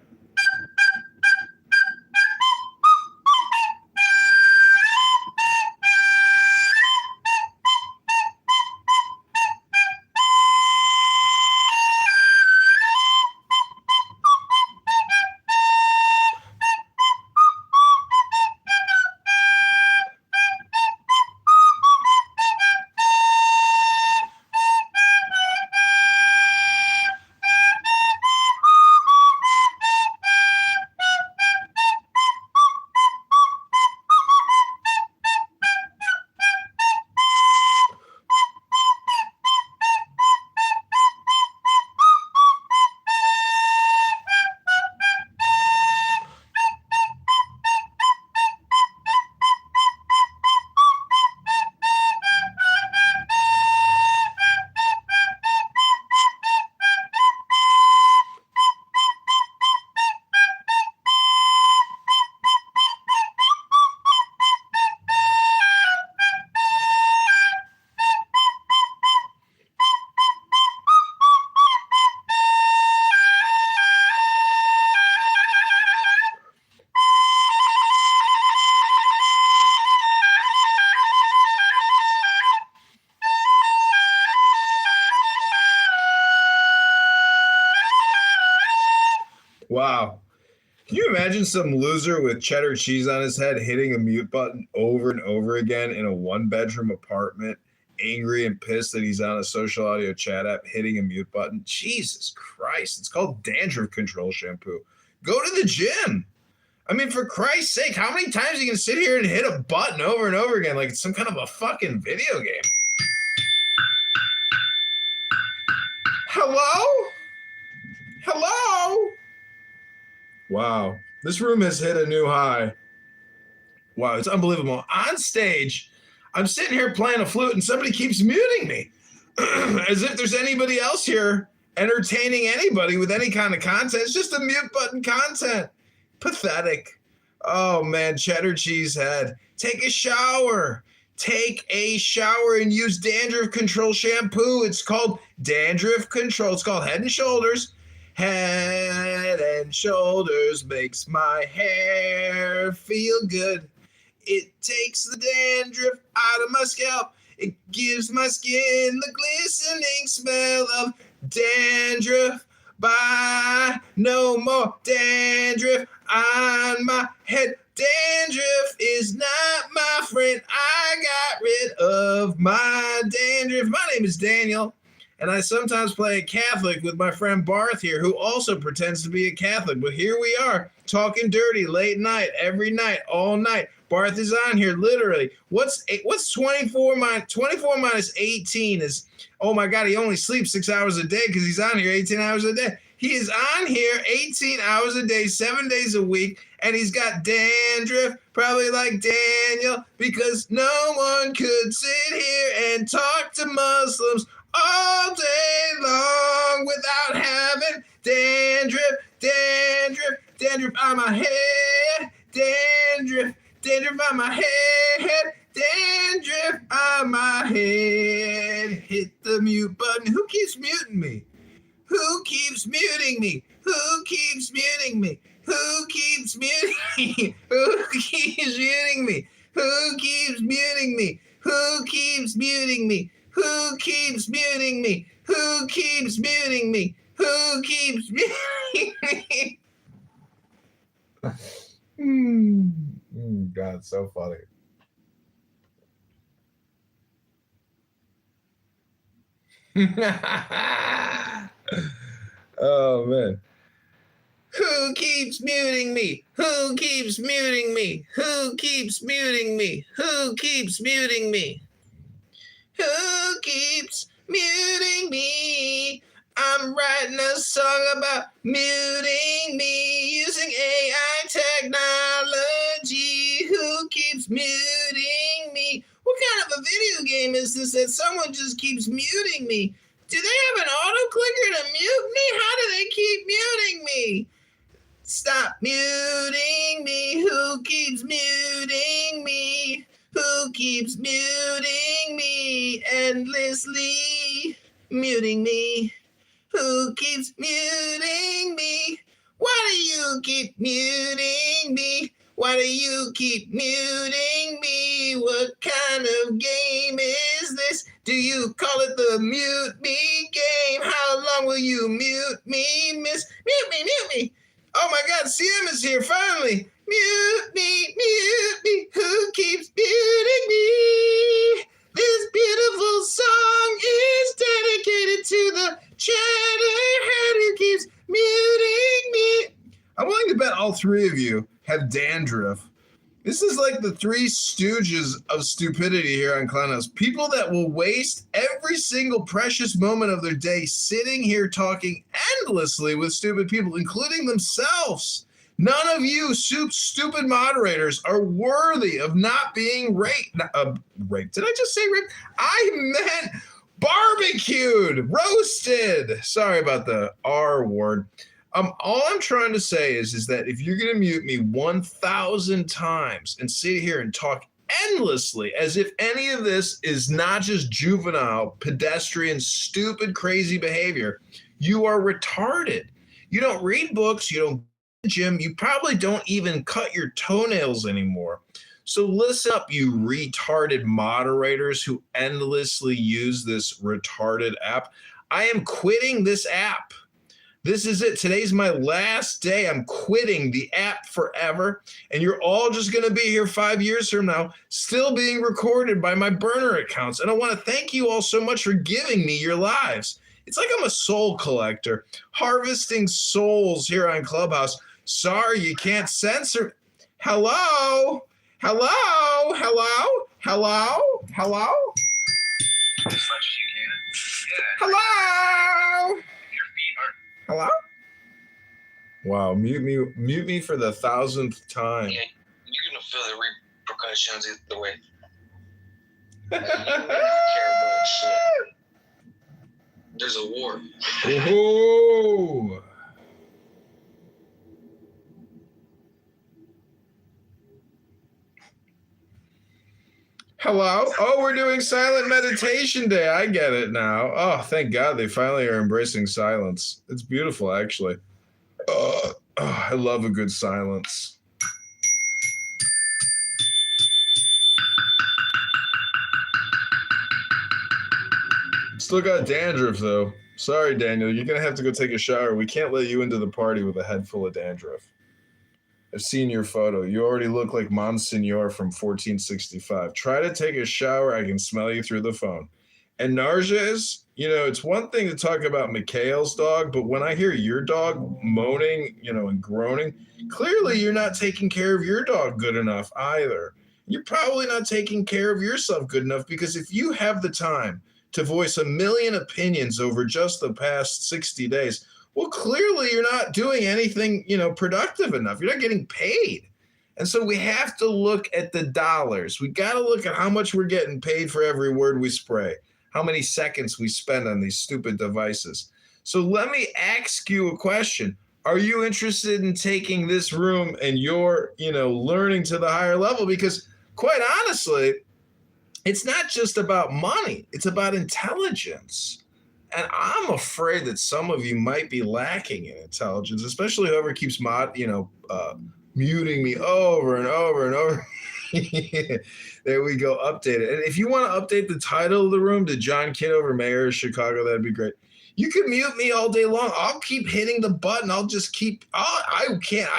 S6: Wow. Can you imagine some loser with cheddar cheese on his head hitting a mute button over and over again in a one-bedroom apartment, angry and pissed that he's on a social audio chat app hitting a mute button? Jesus Christ. It's called dandruff control shampoo. Go to the gym. I mean, for Christ's sake, how many times are you going to sit here and hit a button over and over again like it's some kind of a fucking video game? Hello? Hello? Wow. This room has hit a new high. Wow, it's unbelievable. On stage, I'm sitting here playing a flute and somebody keeps muting me. As if there's anybody else here entertaining anybody with any kind of content. It's just a mute button content. Pathetic. Oh man, cheddar cheese head. Take a shower. Take a shower and use dandruff control shampoo. It's called dandruff control. It's called Head and Shoulders. Head and Shoulders makes my hair feel good. It takes the dandruff out of my scalp. It gives my skin the glistening smell of dandruff. Bye. No more dandruff on my head. Dandruff is not my friend. I got rid of my dandruff. My name is Daniel, and I sometimes play a Catholic with my friend Barth here, who also pretends to be a Catholic. But here we are, talking dirty late night, every night, all night. Barth is on here literally. What's 24 minus 18 is, oh my God, he only sleeps 6 hours a day because he's on here 18 hours a day. He is on here 18 hours a day, 7 days a week, and he's got dandruff, probably like Daniel, because no one could sit here and talk to Muslims all day long without having dandruff, dandruff, dandruff on my head, dandruff, dandruff on my head, dandruff on my head. Hit the mute button. Who keeps muting me? Who keeps muting me? Who keeps muting me? Who keeps muting me? Who keeps muting me? Who keeps muting me? Who keeps muting me? Who keeps muting me? Who keeps muting me? Who keeps muting me? God, so funny. Oh man. Who keeps muting me? Who keeps muting me? Who keeps muting me? Who keeps muting me? Who keeps muting me? I'm writing a song about muting me using AI technology. Who keeps muting me? What kind of a video game is this that someone just keeps muting me? Do they have an auto clicker to mute me? How do they keep muting me? Stop muting me. Who keeps muting me? Who keeps muting me? Endlessly muting me. Who keeps muting me? Why do you keep muting me? Why do you keep muting me? What kind of game is this? Do you call it the mute me game? How long will you mute me, miss? Mute me, mute me. Oh my God, CM is here finally. Mute me, who keeps muting me? This beautiful song is dedicated to the chatterhead who keeps muting me. I'm willing to bet all three of you have dandruff. This is like the Three Stooges of stupidity here on Clownhouse. People that will waste every single precious moment of their day sitting here talking endlessly with stupid people, including themselves. None of you stupid moderators are worthy of not being raped. Raped? Did I just say raped? I meant barbecued, roasted. Sorry about the R word. All I'm trying to say is that if you're going to mute me 1,000 times and sit here and talk endlessly as if any of this is not just juvenile, pedestrian, stupid, crazy behavior, you are retarded. You don't read books. You don't go to the gym. You probably don't even cut your toenails anymore. So listen up, you retarded moderators who endlessly use this retarded app. I am quitting this app. This is it. Today's my last day. I'm quitting the app forever. And you're all just going to be here 5 years from now, still being recorded by my burner accounts. And I want to thank you all so much for giving me your lives. It's like I'm a soul collector, harvesting souls here on Clubhouse. Sorry, you can't censor. Hello? Hello? Hello? Hello? Hello?
S4: As much as you can. Yeah.
S6: Hello?
S4: Your feet are.
S6: Hello? Wow, mute me for the 1,000th time.
S2: Yeah, you're gonna feel the repercussions either way. You don't care about shit. There's a war.
S6: Ooh. Hello? Oh, we're doing silent meditation day. I get it now. Oh, thank God they finally are embracing silence. It's beautiful, actually. I love a good silence. Still got dandruff, though. Sorry, Daniel. You're going to have to go take a shower. We can't let you into the party with a head full of dandruff. I've seen your photo. You already look like Monsignor from 1465. Try to take a shower. I can smell you through the phone. And Narges, it's one thing to talk about Mikhail's dog, but when I hear your dog moaning, and groaning, clearly you're not taking care of your dog good enough either. You're probably not taking care of yourself good enough, because if you have the time to voice a million opinions over just the past 60 days, well, clearly you're not doing anything, productive enough. You're not getting paid. And so we have to look at the dollars. We got to look at how much we're getting paid for every word we spray, how many seconds we spend on these stupid devices. So let me ask you a question. Are you interested in taking this room and your, learning to the higher level? Because quite honestly, it's not just about money. It's about intelligence. And I'm afraid that some of you might be lacking in intelligence, especially whoever keeps muting me over and over and over. There we go. Update it. And if you want to update the title of the room to John Kitover, Mayor of Chicago, that'd be great. You can mute me all day long. I'll keep hitting the button. I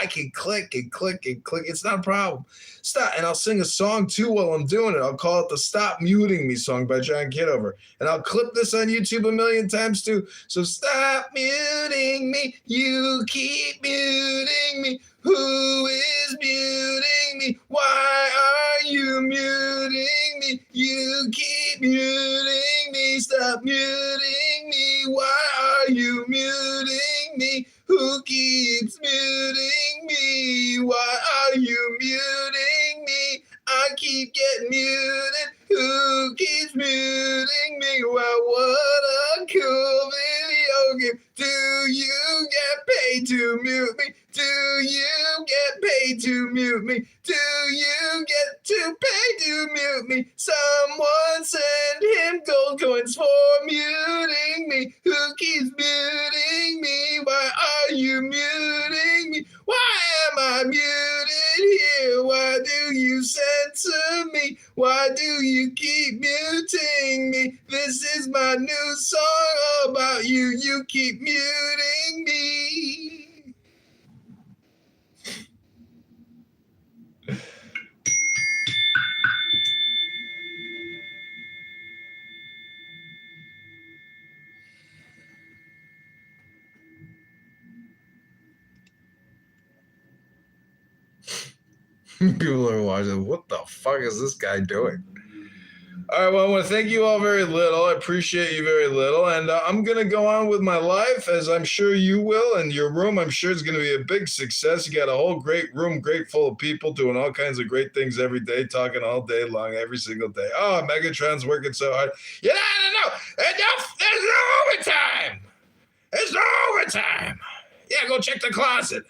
S6: can click and click and click. It's not a problem. Stop. And I'll sing a song too while I'm doing it. I'll call it the Stop Muting Me song by John Kitover. And I'll clip this on YouTube a million times too. So stop muting me. You keep muting me. Who is muting me? Why are you muting me? You keep muting me. Stop muting me. Why are you muting me? Who keeps muting me? Why are you muting me? I keep getting muted. Who keeps muting me? Well, what a cool video game. Do you get paid to mute me? Do you get paid to mute me? Do you get to pay to mute me? Someone send him gold coins for muting me. Who keeps muting me? Why are you muting me? Why am I muted here? Why do you censor me? Why do you keep muting me? This is my new song about you. You keep muting me. People are watching. What the fuck is this guy doing? All right, well, I want to thank you all very little. I appreciate you very little. And I'm going to go on with my life, as I'm sure you will. And your room, I'm sure, is going to be a big success. You got a whole great room, great full of people doing all kinds of great things every day, talking all day long, every single day. Oh, Megatron's working so hard. No. There's no overtime. There's no overtime. Yeah, go check the closet.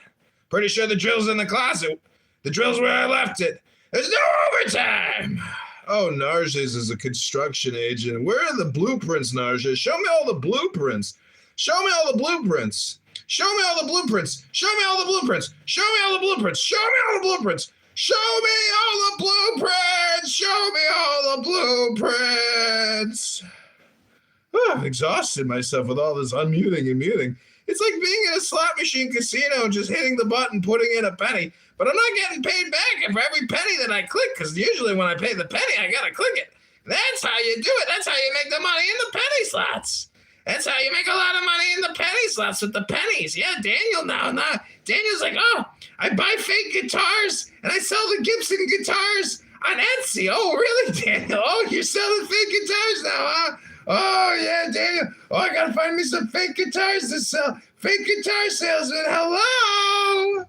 S6: Pretty sure the drill's in the closet. The drill's where I left it. There's no overtime. Oh, Narges is a construction agent. Where are the blueprints, Narges? Show me all the blueprints. Show me all the blueprints. Show me all the blueprints. Show me all the blueprints. Show me all the blueprints. Show me all the blueprints. Show me all the blueprints. Show me all the blueprints. Oh, I've exhausted myself with all this unmuting and muting. It's like being in a slot machine casino and just hitting the button, putting in a penny. But I'm not getting paid back for every penny that I click, because usually when I pay the penny, I got to click it. That's how you do it. That's how you make the money in the penny slots. That's how you make a lot of money in the penny slots with the pennies. Yeah, Daniel now. Daniel's like, oh, I buy fake guitars and I sell the Gibson guitars on Etsy. Oh, really, Daniel? Oh, you're selling fake guitars now, huh? Oh, yeah, Daniel. Oh, I got to find me some fake guitars to sell. Fake guitar salesman, hello.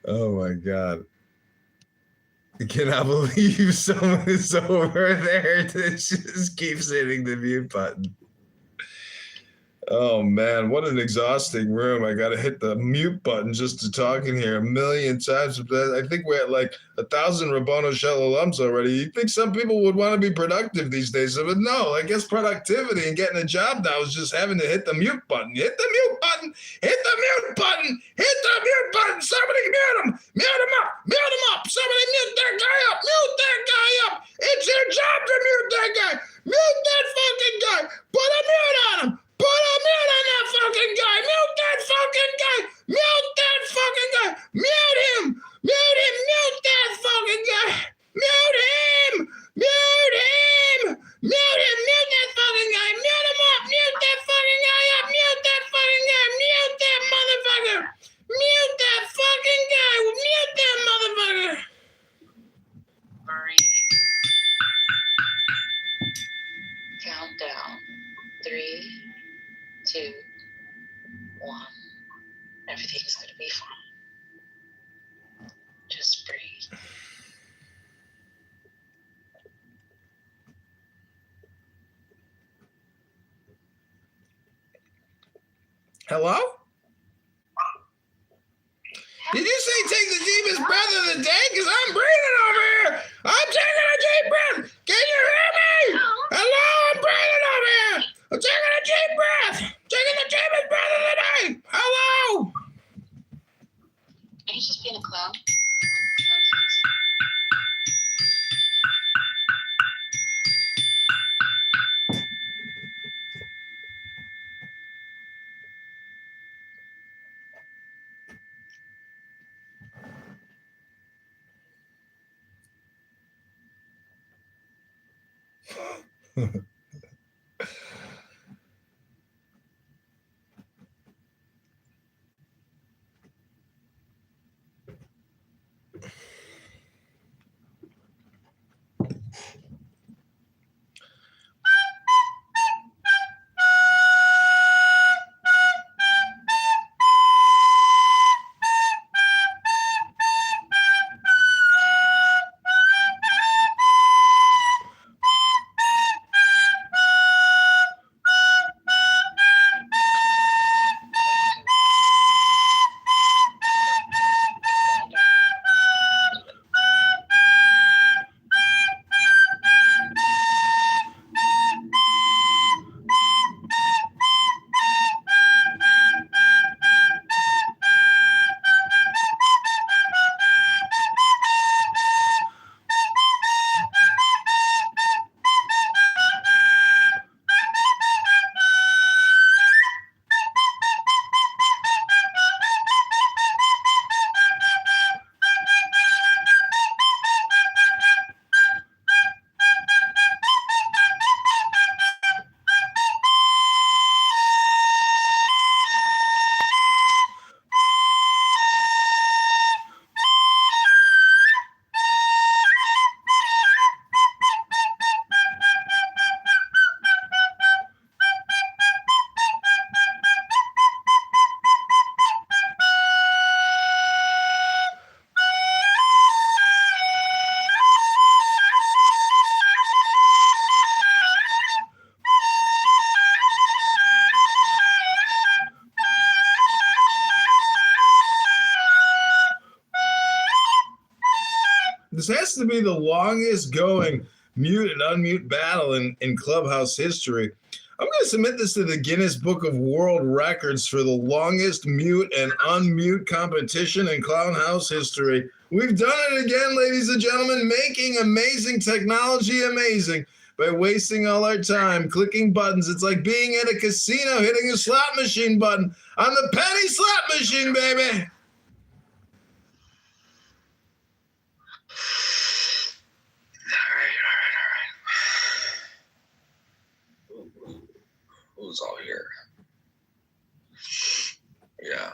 S6: Oh my God. I cannot believe someone is over there that just keeps hitting the mute button. Oh man, what an exhausting room. I gotta hit the mute button just to talk in here a million times. I think we're at like 1,000 Rabono Shell alums already. You think some people would want to be productive these days, but no, I guess productivity and getting a job now is just having to hit the mute button. Hit the mute button, hit the mute button, hit the mute button. Somebody mute him up. Somebody mute that guy up. It's your job to mute that guy. Mute that fucking guy. Put a mute on him. Put a mute on that fucking guy! Mute that fucking guy! Mute that fucking guy! Mute him! Mute him! Mute that fucking guy! Mute him! Mute him! Mute him! Mute that fucking guy! Mute him up! Mute that fucking guy up! Mute that fucking guy! Mute that motherfucker! Mute that fucking guy! Mute that motherfucker!
S7: Breathe. Count down. 3, 2, 1. Everything's gonna be fine. Just breathe.
S6: Hello? Did you say take the deepest breath of the day? Because I'm breathing over here. I'm taking a deep breath. Can you hear me? Hello, I'm breathing over here. I'm taking a deep breath. Taking the deepest breath of the day. Hello.
S7: Are you just being a clown? This has to be the longest going mute and unmute battle in Clubhouse history. I'm going to submit this to the Guinness Book of World Records for the longest mute and unmute competition in Clown House history. We've done it again, ladies and gentlemen, making amazing technology amazing by wasting all our time clicking buttons. It's like being in a casino hitting a slot machine button on the penny slot machine, baby.
S4: Who's all here? Yeah.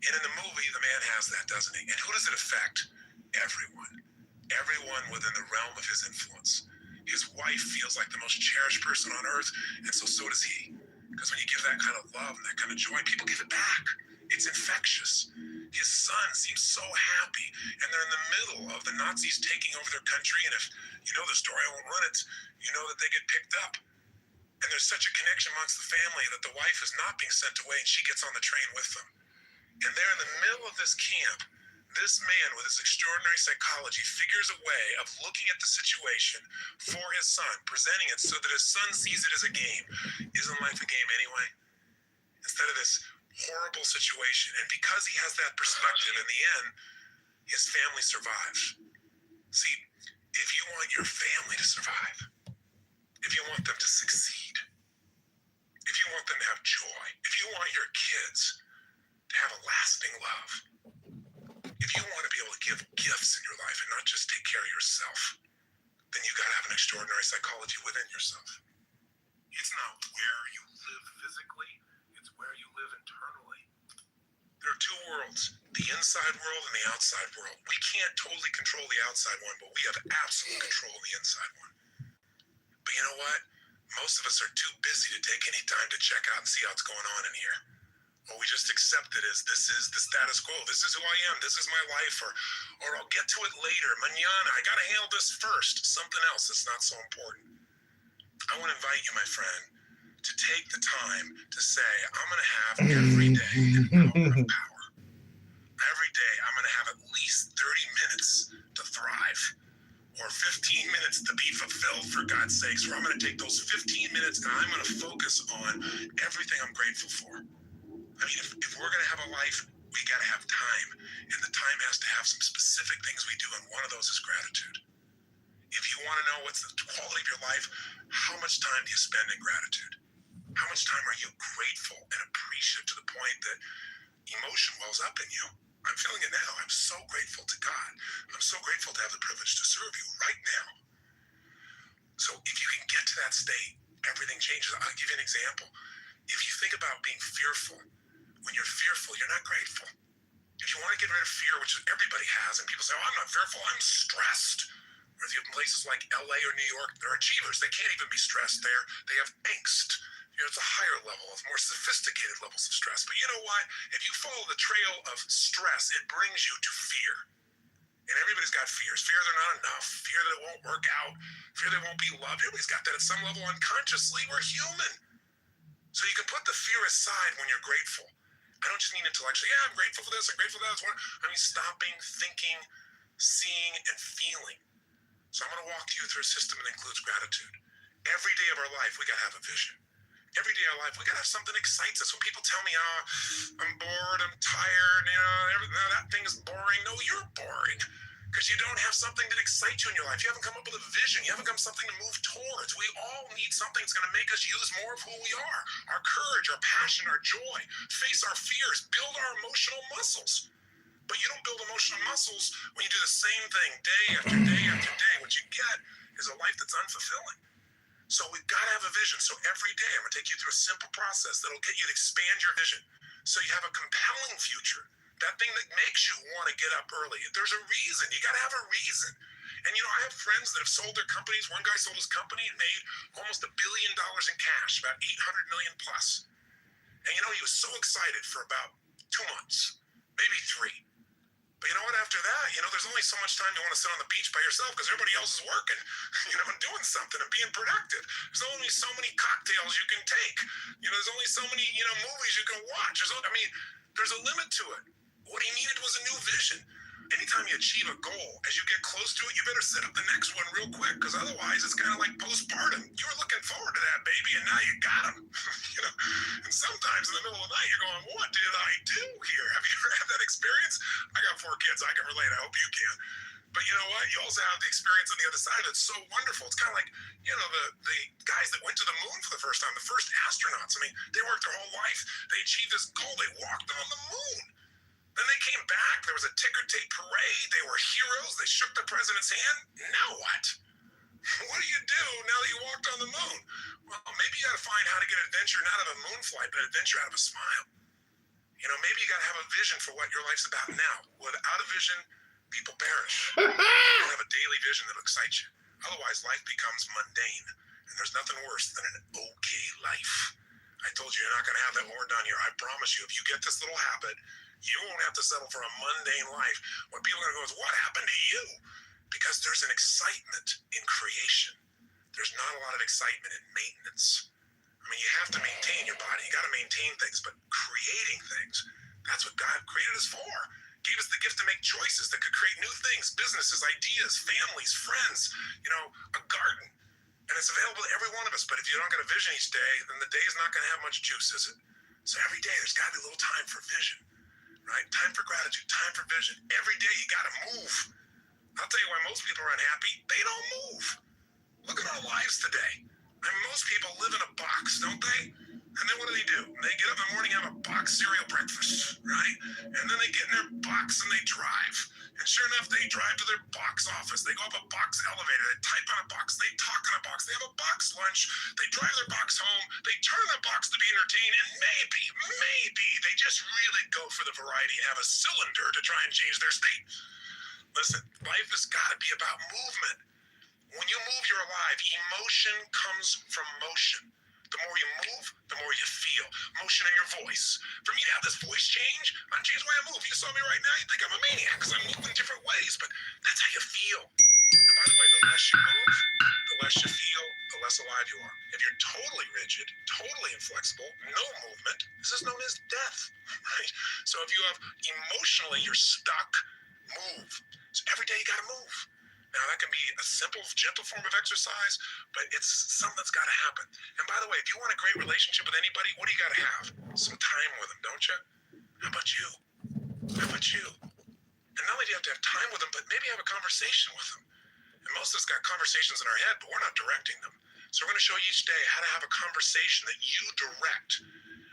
S1: And in the movie, the man has that, doesn't he? And who does it affect? Everyone. Everyone within the realm of his influence. His wife feels like the most cherished person on earth, and so does he. Because when you give that kind of love and that kind of joy, people give it back. It's infectious. His son seems so happy, and they're in the middle of the Nazis taking over their country, and if you know the story, I won't run it, you know that they get picked up. And there's such a connection amongst the family that the wife is not being sent away, and she gets on the train with them. And there in the middle of this camp, this man with his extraordinary psychology figures a way of looking at the situation for his son, presenting it so that his son sees it as a game. Isn't life a game anyway? Instead of this horrible situation. And because he has that perspective, in the end, his family survives. See, if you want your family to survive, if you want them to succeed, if you want them to have joy, if you want your kids to have a lasting love, if you want to be able to give gifts in your life and not just take care of yourself, then you got to have an extraordinary psychology within yourself. It's not where you live physically, it's where you live internally. There are two worlds, the inside world and the outside world. We can't totally control the outside one, but we have absolute control of the inside one. But you know what? Most of us are too busy to take any time to check out and see how it's going on in here. Or we just accept it as this is the status quo. This is who I am. This is my life. Or I'll get to it later. Mañana. I got to handle this first. Something else that's not so important. I want to invite you, my friend, to take the time to say, I'm going to have every day an hour of power. Every day, I'm going to have at least 30 minutes to thrive. Or 15 minutes to be fulfilled, for God's sakes. Or I'm going to take those 15 minutes and I'm going to focus on everything I'm grateful for. I mean, if we're going to have a life, we got to have time. And the time has to have some specific things we do, and one of those is gratitude. If you want to know what's the quality of your life, how much time do you spend in gratitude? How much time are you grateful and appreciative to the point that emotion wells up in you? I'm feeling it now. I'm so grateful to God. I'm so grateful to have the privilege to serve you right now. So if you can get to that state, everything changes. I'll give you an example. If you think about being fearful, when you're fearful, you're not grateful. If you want to get rid of fear, which everybody has, and people say, oh, I'm not fearful, I'm stressed. Or if you have places like LA or New York, they're achievers. They can't even be stressed there. They have angst. You know, it's a higher level, it's more sophisticated levels of stress. But you know what? If you follow the trail of stress, it brings you to fear. And everybody's got fears. Fear they're not enough. Fear that it won't work out. Fear they won't be loved. Everybody's got that at some level unconsciously. We're human. So you can put the fear aside when you're grateful. I don't just mean intellectually, yeah, I'm grateful for this, I'm grateful for that. I mean stopping, thinking, seeing, and feeling. So I'm going to walk you through a system that includes gratitude. Every day of our life, we got to have a vision. Every day of our life, we got to have something that excites us. When people tell me, oh, I'm bored, I'm tired, you know, that thing is boring. No, you're boring. Because you don't have something that excites you in your life. You haven't come up with a vision. You haven't come something to move towards. We all need something that's going to make us use more of who we are. Our courage, our passion, our joy. Face our fears. Build our emotional muscles. But you don't build emotional muscles when you do the same thing day after day after day. What you get is a life that's unfulfilling. So we've got to have a vision. So every day I'm going to take you through a simple process that'll get you to expand your vision. So you have a compelling future. That thing that makes you want to get up early. There's a reason. You got to have a reason. And you know, I have friends that have sold their companies. One guy sold his company and made almost $1 billion in cash, about 800 million plus. And you know, he was so excited for about 2 months, maybe 3. But you know what, after that, you know, there's only so much time you want to sit on the beach by yourself because everybody else is working, you know, and doing something and being productive. There's only so many cocktails you can take. You know, there's only so many, you know, movies you can watch. There's a limit to it. What he needed was a new vision. Anytime you achieve a goal, as you get close to it, you better set up the next one real quick, because otherwise it's kind of like postpartum. You were looking forward to that baby, and now you got him. You know, and sometimes in the middle of the night, you're going, "What did I do here?" Have you ever had that experience? I got 4 kids. I can relate. I hope you can. But you know what? You also have the experience on the other side that's so wonderful. It's kind of like, you know, the guys that went to the moon for the first time, the first astronauts. I mean, they worked their whole life. They achieved this goal. They walked on the moon. Then they came back. There was a ticker tape parade. They were heroes. They shook the president's hand. Now what? What do you do now that you walked on the moon? Well, maybe you got to find how to get an adventure not out of a moon flight, but an adventure out of a smile. You know, maybe you got to have a vision for what your life's about now. Without a vision, people perish. You have a daily vision that excites you. Otherwise, life becomes mundane. And there's nothing worse than an okay life. I told you you're not going to have that when we're done here. I promise you, if you get this little habit, you won't have to settle for a mundane life. What people are going to go is, what happened to you? Because there's an excitement in creation. There's not a lot of excitement in maintenance. I mean, you have to maintain your body. You got to maintain things, but creating things, that's what God created us for. Gave us the gift to make choices that could create new things, businesses, ideas, families, friends, a garden. And it's available to every one of us. But if you don't get a vision each day, then the day is not going to have much juice, is it? So every day there's got to be a little time for vision, right? Time for gratitude, time for vision. Every day you got to move. I'll tell you why most people are unhappy. They don't move. Look at our lives today. I mean, most people live in a box, don't they? And then what do? They get up in the morning, have a box cereal breakfast, right? And then they get in their box and they drive. And sure enough, they drive to their box office. They go up a box elevator. They type on a box. They talk on a box. They have a box lunch. They drive their box home. They turn the box to be entertained. And maybe they just really go for the variety and have a cylinder to try and change their state. Listen, life has got to be about movement. When you move, you're alive. Emotion comes from motion. The more you move, the more you feel. Motion in your voice. For me to have this voice change, I'm changing the way I move. You saw me right now, you think I'm a maniac because I'm moving different ways, but that's how you feel. And by the way, the less you move, the less you feel, the less alive you are. If you're totally rigid, totally inflexible, no movement, this is known as death, right? So if you have emotionally, you're stuck, move. So every day you gotta move. Now, that can be a simple, gentle form of exercise, but it's something that's got to happen. And by the way, if you want a great relationship with anybody, what do you got to have? Some time with them, don't you? How about you? How about you? And not only do you have to have time with them, but maybe have a conversation with them. And most of us got conversations in our head, but we're not directing them. So we're going to show you each day how to have a conversation that you direct.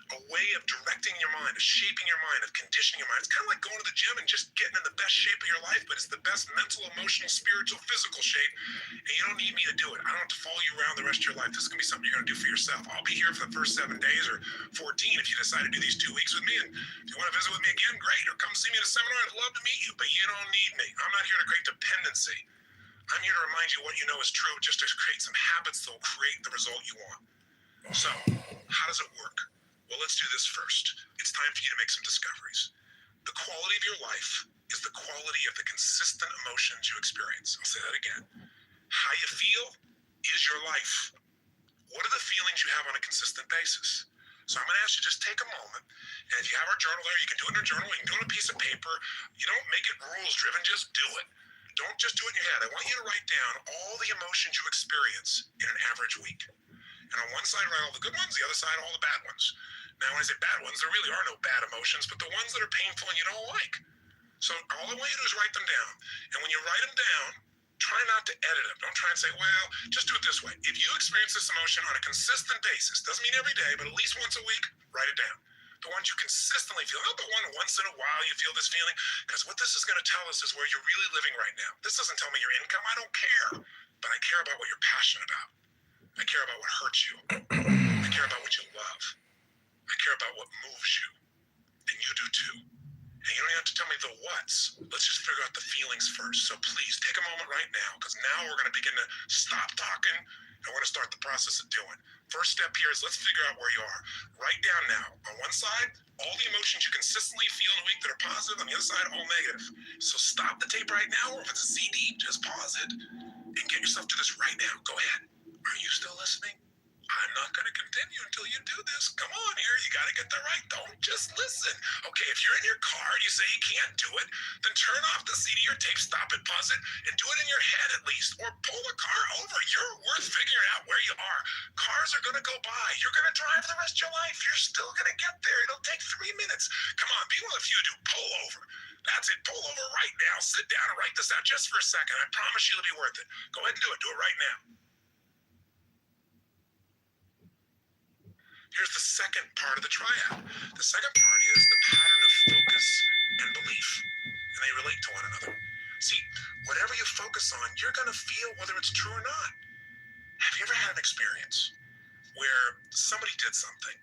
S1: A way of directing your mind, of shaping your mind, of conditioning your mind. It's kind of like going to the gym and just getting in the best shape of your life, but it's the best mental, emotional, spiritual, physical shape. And you don't need me to do it. I don't have to follow you around the rest of your life. This is going to be something you're going to do for yourself. I'll be here for the first 7 days or 14 if you decide to do these 2 weeks with me. And if you want to visit with me again, great. Or come see me at a seminar. I'd love to meet you, but you don't need me. I'm not here to create dependency. I'm here to remind you what you know is true, just to create some habits that will create the result you want. So, how does it work? Well, let's do this first. It's time for you to make some discoveries. The quality of your life is the quality of the consistent emotions you experience. I'll say that again. How you feel is your life. What are the feelings you have on a consistent basis? So I'm going to ask you, just take a moment. And if you have our journal there, you can do it in a journal. You can do it on a piece of paper. You don't make it rules driven, just do it. Don't just do it in your head. I want you to write down all the emotions you experience in an average week. And on one side, write all the good ones, the other side, all the bad ones. Now, when I say bad ones, there really are no bad emotions, but the ones that are painful and you don't like. So all I want you to do is write them down. And when you write them down, try not to edit them. Don't try and say, well, just do it this way. If you experience this emotion on a consistent basis, doesn't mean every day, but at least once a week, write it down. The ones you consistently feel, not the one once in a while you feel this feeling, because what this is going to tell us is where you're really living right now. This doesn't tell me your income. I don't care, but I care about what you're passionate about. I care about what hurts you. I care about what you love. I care about what moves you. And you do too. And you don't have to tell me the what's. Let's just figure out the feelings first. So please take a moment right now, because now we're going to begin to stop talking and we're going to start the process of doing. First step here is let's figure out where you are. Write down now. On one side, all the emotions you consistently feel in a week that are positive. On the other side, all negative. So stop the tape right now, or if it's a CD, just pause it and get yourself to this right now. Go ahead. Are you still listening? I'm not going to continue until you do this. Come on here. You got to get that right. Don't just listen. Okay, if you're in your car and you say you can't do it, then turn off the CD or tape, stop it, pause it, and do it in your head at least. Or pull the car over. You're worth figuring out where you are. Cars are going to go by. You're going to drive the rest of your life. You're still going to get there. It'll take 3 minutes. Come on, be one of the few who do. Pull over. That's it. Pull over right now. Sit down and write this out just for a second. I promise you it'll be worth it. Go ahead and do it. Do it right now. Here's the second part of the triad. The second part is the pattern of focus and belief, and they relate to one another. See, whatever you focus on, you're going to feel whether it's true or not. Have you ever had an experience where somebody did something,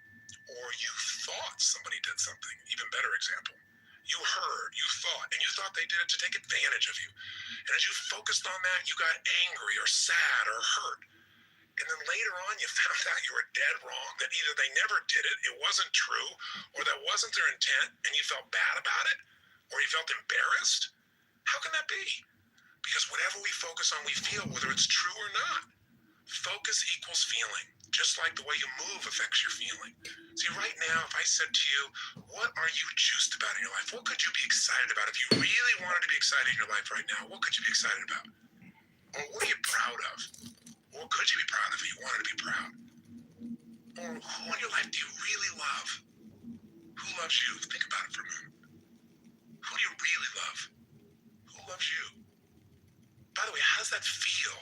S1: or you thought somebody did something. Even better example. You heard, you thought, and you thought they did it to take advantage of you. And as you focused on that, you got angry or sad or hurt. And then later on, you found out you were dead wrong, that either they never did it, it wasn't true, or that wasn't their intent, and you felt bad about it, or you felt embarrassed. How can that be? Because whatever we focus on, we feel, whether it's true or not. Focus equals feeling, just like the way you move affects your feeling. See, right now, if I said to you, what are you juiced about in your life? What could you be excited about? If you really wanted to be excited in your life right now, what could you be excited about? Or what are you proud of? What could you be proud of if you wanted to be proud? Or who in your life do you really love? Who loves you? Think about it for a minute. Who do you really love? Who loves you? By the way, how does that feel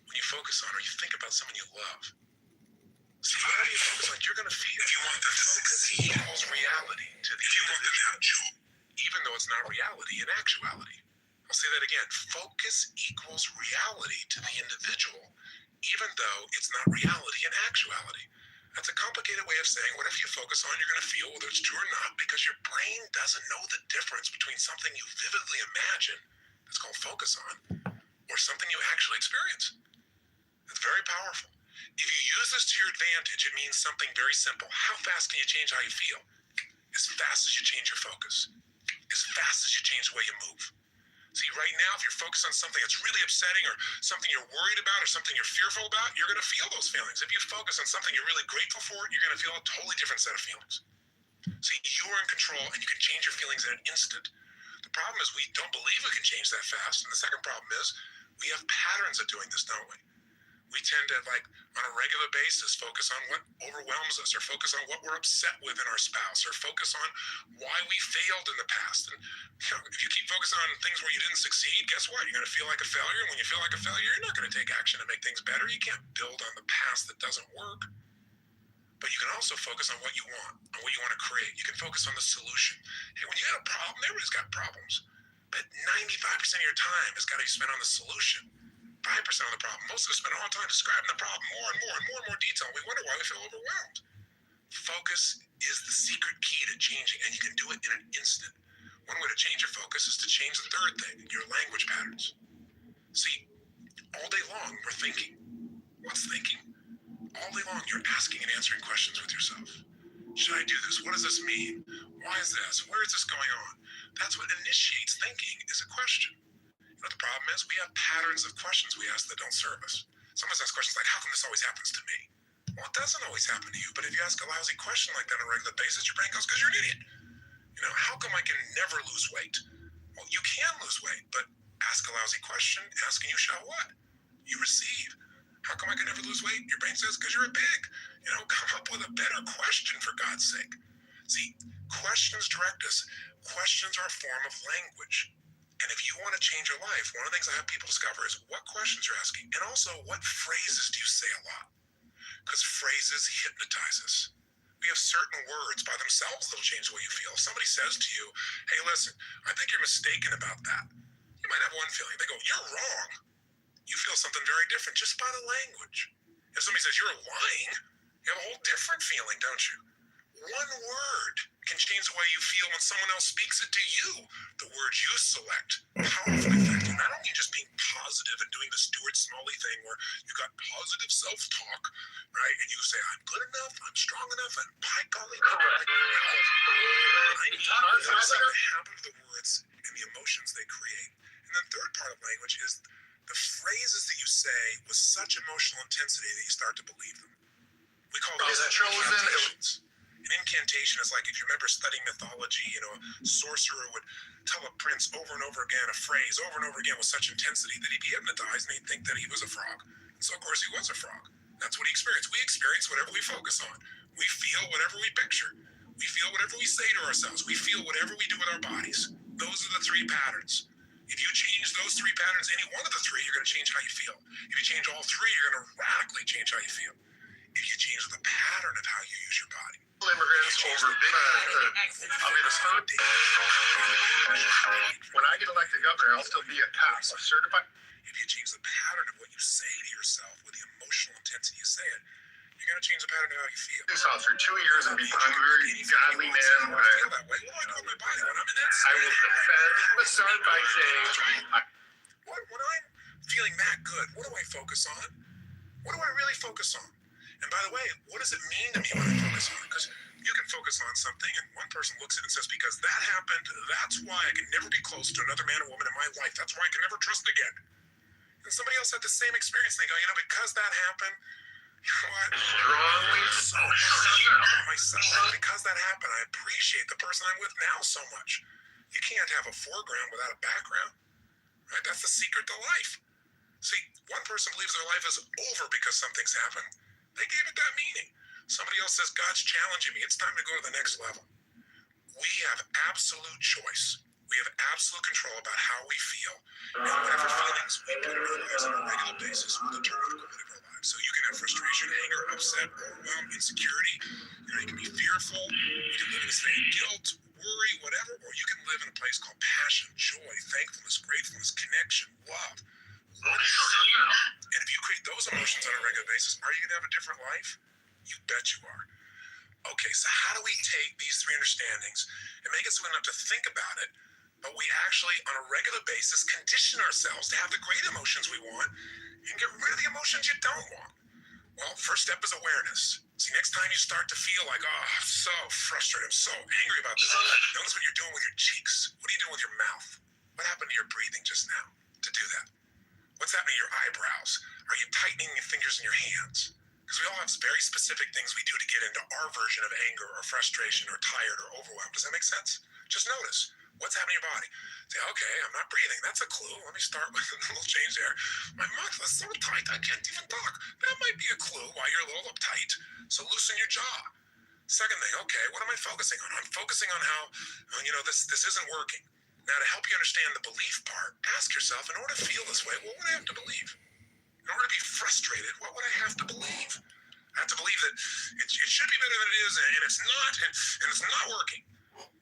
S1: when you focus on or you think about someone you love? See, whatever you focus on, you're going to feel. If you want them to succeed, equals reality to the individual, even though it's not reality in actuality. I'll say that again. Focus equals reality to the individual, even though it's not reality in actuality. That's a complicated way of saying whatever you focus on, you're going to feel, whether it's true or not, because your brain doesn't know the difference between something you vividly imagine, that's called focus on, or something you actually experience. It's very powerful. If you use this to your advantage, it means something very simple. How fast can you change how you feel? As fast as you change your focus. As fast as you change the way you move. See, right now, if you're focused on something that's really upsetting or something you're worried about or something you're fearful about, you're going to feel those feelings. If you focus on something you're really grateful for, you're going to feel a totally different set of feelings. See, you are in control and you can change your feelings in an instant. The problem is we don't believe we can change that fast. And the second problem is we have patterns of doing this, don't we? We tend to, like, on a regular basis, focus on what overwhelms us, or focus on what we're upset with in our spouse, or focus on why we failed in the past. And if you keep focusing on things where you didn't succeed, guess what? You're going to feel like a failure. And when you feel like a failure, you're not going to take action to make things better. You can't build on the past that doesn't work. But you can also focus on what you want, on what you want to create. You can focus on the solution. Hey, when you got a problem, everybody's got problems. But 95% of your time has got to be spent on the solution. 5% on the problem. Most of us spend a lot of time describing the problem more and more and more and more detail. We wonder why we feel overwhelmed. Focus is the secret key to changing, and you can do it in an instant. One way to change your focus is to change the third thing, your language patterns. See, all day long we're thinking. What's thinking? All day long you're asking and answering questions with yourself. Should I do this? What does this mean? Why is this? Where is this going on? That's what initiates thinking, is a question. But the problem is we have patterns of questions we ask that don't serve us. Some of us ask questions like, how come this always happens to me? Well, it doesn't always happen to you, but if you ask a lousy question like that on a regular basis, your brain goes, because you're an idiot. How come I can never lose weight? Well, you can lose weight, but ask a lousy question, ask and you shall what? You receive. How come I can never lose weight? Your brain says, because you're a pig. Come up with a better question, for God's sake. See, questions direct us. Questions are a form of language. And if you want to change your life, one of the things I have people discover is what questions you're asking, and also what phrases do you say a lot? Because phrases hypnotize us. We have certain words by themselves that'll change the way you feel. If somebody says to you, hey, listen, I think you're mistaken about that. You might have one feeling. They go, you're wrong. You feel something very different just by the language. If somebody says you're lying, you have a whole different feeling, don't you? One word can change the way you feel when someone else speaks it to you. The words you select powerfully affect you. Not only just being positive and doing the Stuart Smalley thing where you got positive self-talk, right? And you say, I'm good enough, I'm strong enough, and by golly, I need the habit of the words and the emotions they create. And then third part of language is the phrases that you say with such emotional intensity that you start to believe them. We call those incantations. An incantation is like, if you remember studying mythology, a sorcerer would tell a prince over and over again a phrase over and over again with such intensity that he'd be hypnotized and he'd think that he was a frog. And so, of course, he was a frog. That's what he experienced. We experience whatever we focus on. We feel whatever we picture. We feel whatever we say to ourselves. We feel whatever we do with our bodies. Those are the three patterns. If you change those three patterns, any one of the three, you're going to change how you feel. If you change all three, you're going to radically change how you feel. If you change the pattern of how you use your body.
S3: Immigrants over big. I'll be the start. When I get elected governor, I'll still be a pass, a certified.
S1: If you change the pattern of what you say to yourself with the emotional intensity you say it, You're gonna change the pattern of how you feel.
S3: this house for 2 years and become a very godly man.
S1: I feel that way. What do I do with my body when I'm in that
S3: I will
S1: state?
S3: defend, but start by saying,
S1: When I'm feeling that good, what do I focus on? What do I really focus on? And by the way, what does it mean to me when I focus on it? Because you can focus on something and one person looks at it and says, because that happened, that's why I can never be close to another man or woman in my life. That's why I can never trust again. And somebody else had the same experience. They go, because that happened, you know what?
S3: strongly
S1: So much about myself. Because that happened, I appreciate the person I'm with now so much. You can't have a foreground without a background. Right? That's the secret to life. See, one person believes their life is over because something's happened. They gave it that meaning. Somebody else says, God's challenging me. It's time to go to the next level. We have absolute choice. We have absolute control about how we feel. And whatever feelings we put in our lives on a regular basis will determine the quality of our lives. So you can have frustration, anger, upset, overwhelm, insecurity. You can be fearful. You can live in a state of guilt, worry, whatever. Or you can live in a place called passion, joy, thankfulness, gratefulness, connection, love. And if you create those emotions on a regular basis, are you going to have a different life? You bet you are. Okay, so how do we take these three understandings and make it so we don't have to think about it, but we actually, on a regular basis, condition ourselves to have the great emotions we want and get rid of the emotions you don't want? Well, first step is awareness. See, next time you start to feel like, oh, I'm so frustrated, I'm so angry about this, notice what you're doing with your cheeks. What are you doing with your mouth? What happened to your breathing just now to do that? What's happening to your eyebrows? Are you tightening your fingers in your hands? Because we all have very specific things we do to get into our version of anger or frustration or tired or overwhelmed. Does that make sense? Just notice what's happening in your body. Say, okay, I'm not breathing. That's a clue. Let me start with a little change there. My mouth is so tight I can't even talk. That might be a clue why you're a little uptight. So loosen your jaw. Second thing, okay, what am I focusing on? I'm focusing on how, this isn't working. Now, to help you understand the belief part, ask yourself, in order to feel this way, what would I have to believe? In order to be frustrated, what would I have to believe? I have to believe that it should be better than it is, and it's not, and it's not working.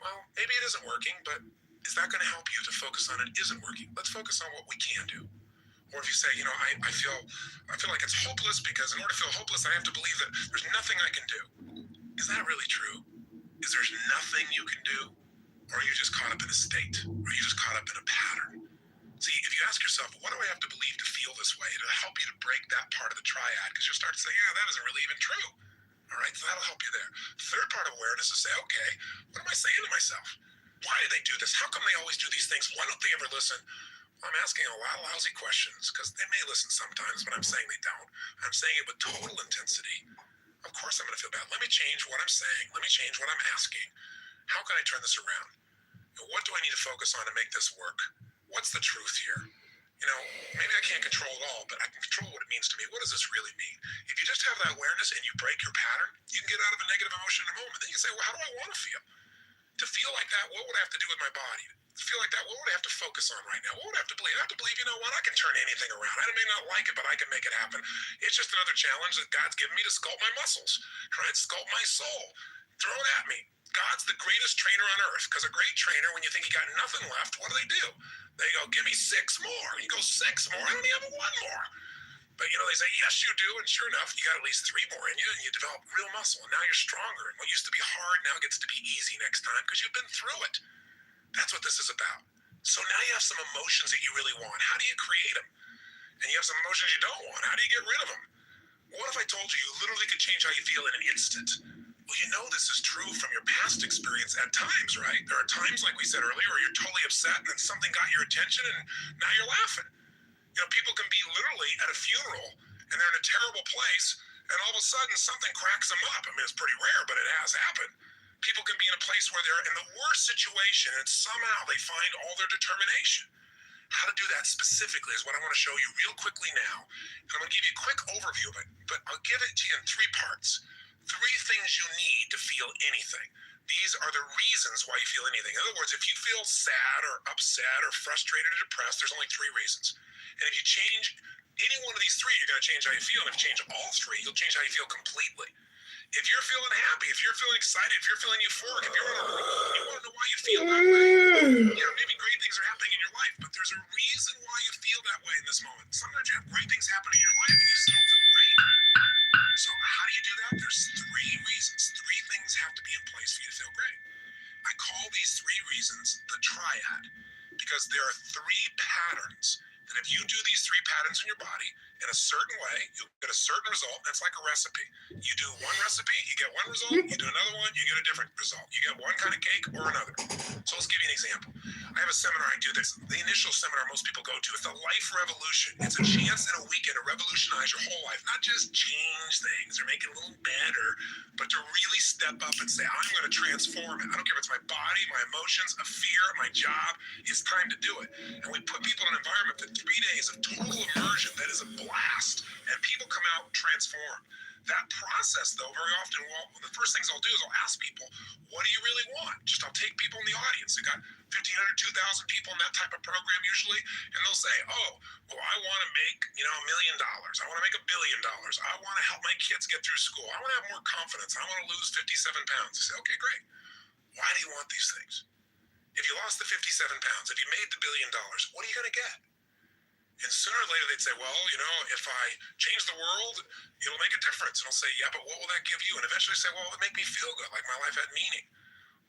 S1: Well, maybe it isn't working, but is that going to help you to focus on it isn't working? Let's focus on what we can do. Or if you say, I feel like it's hopeless because in order to feel hopeless, I have to believe that there's nothing I can do. Is that really true? Is there nothing you can do? Or are you just caught up in a state? Or are you just caught up in a pattern? See, if you ask yourself, what do I have to believe to feel this way? It'll help you to break that part of the triad, because you'll start to say, yeah, that isn't really even true. All right, so that'll help you there. Third part of awareness is say, okay, what am I saying to myself? Why do they do this? How come they always do these things? Why don't they ever listen? Well, I'm asking a lot of lousy questions, because they may listen sometimes, but I'm saying they don't. I'm saying it with total intensity. Of course I'm going to feel bad. Let me change what I'm saying. Let me change what I'm asking. How can I turn this around? What do I need to focus on to make this work? What's the truth here? Maybe I can't control it all, but I can control what it means to me. What does this really mean? If you just have that awareness and you break your pattern, you can get out of a negative emotion in a moment. Then you can say, well, how do I want to feel? To feel like that, what would I have to do with my body? To feel like that, what would I have to focus on right now? What would I have to believe? I have to believe, I can turn anything around. I may not like it, but I can make it happen. It's just another challenge that God's given me to sculpt my muscles, right? Sculpt my soul. Throw it at me. God's the greatest trainer on earth, because a great trainer, when you think you got nothing left, what do? They go, give me 6 more. You go, 6 more? I only have 1 more. But, they say, yes, you do. And sure enough, you got at least 3 more in you, and you develop real muscle. And now you're stronger. And what used to be hard now gets to be easy next time because you've been through it. That's what this is about. So now you have some emotions that you really want. How do you create them? And you have some emotions you don't want. How do you get rid of them? What if I told you literally could change how you feel in an instant? Well, this is true from your past experience at times, right? There are times, like we said earlier, where you're totally upset and then something got your attention and now you're laughing. People can be literally at a funeral and they're in a terrible place and all of a sudden something cracks them up. I mean, it's pretty rare, but it has happened. People can be in a place where they're in the worst situation and somehow they find all their determination. How to do that specifically is what I want to show you real quickly now. And I'm going to give you a quick overview of it, but I'll give it to you in 3 parts. 3 things you need to feel anything. These are the reasons why you feel anything. In other words, if you feel sad or upset or frustrated or depressed, there's only 3 reasons. And if you change any one of these 3, you're going to change how you feel. And if you change all 3, you'll change how you feel completely. If you're feeling happy, if you're feeling excited, if you're feeling euphoric, if you're on a roll and you want to know why you feel that way, maybe great things are happening in your life, but there's a reason why you feel that way in this moment. Sometimes you have great things happen in your life and you still feel great. So how do you do in a certain way, you'll get a certain result. That's like a recipe. You do one recipe, you get one result. You do another one, you get a different result. You get one kind of cake or another. So let's give you an example. I have a seminar I do this. The initial seminar most people go to is the Life Revolution. It's a chance in a weekend to revolutionize your whole life, not just change things or make it a little better, but to really step up and say, I'm going to transform it. I don't care if it's my body, my emotions, a fear, my job. It's time to do it. And we put people in an environment for 3 days of total immersion that is a blast, and people come out transformed. That process, though, very often, the first things I'll do is I'll ask people, what do you really want? I'll take people in the audience. They got 1,500, 2,000 people in that type of program usually, and they'll say, oh, well, I want to make, $1 million. I want to make $1 billion. I want to help my kids get through school. I want to have more confidence. I want to lose 57 pounds. I say, okay, great. Why do you want these things? If you lost the 57 pounds, if you made the $1 billion, what are you going to get? And sooner or later they'd say, well, if I change the world, it'll make a difference. And I'll say, yeah, but what will that give you? And eventually say, well, it'll make me feel good, like my life had meaning.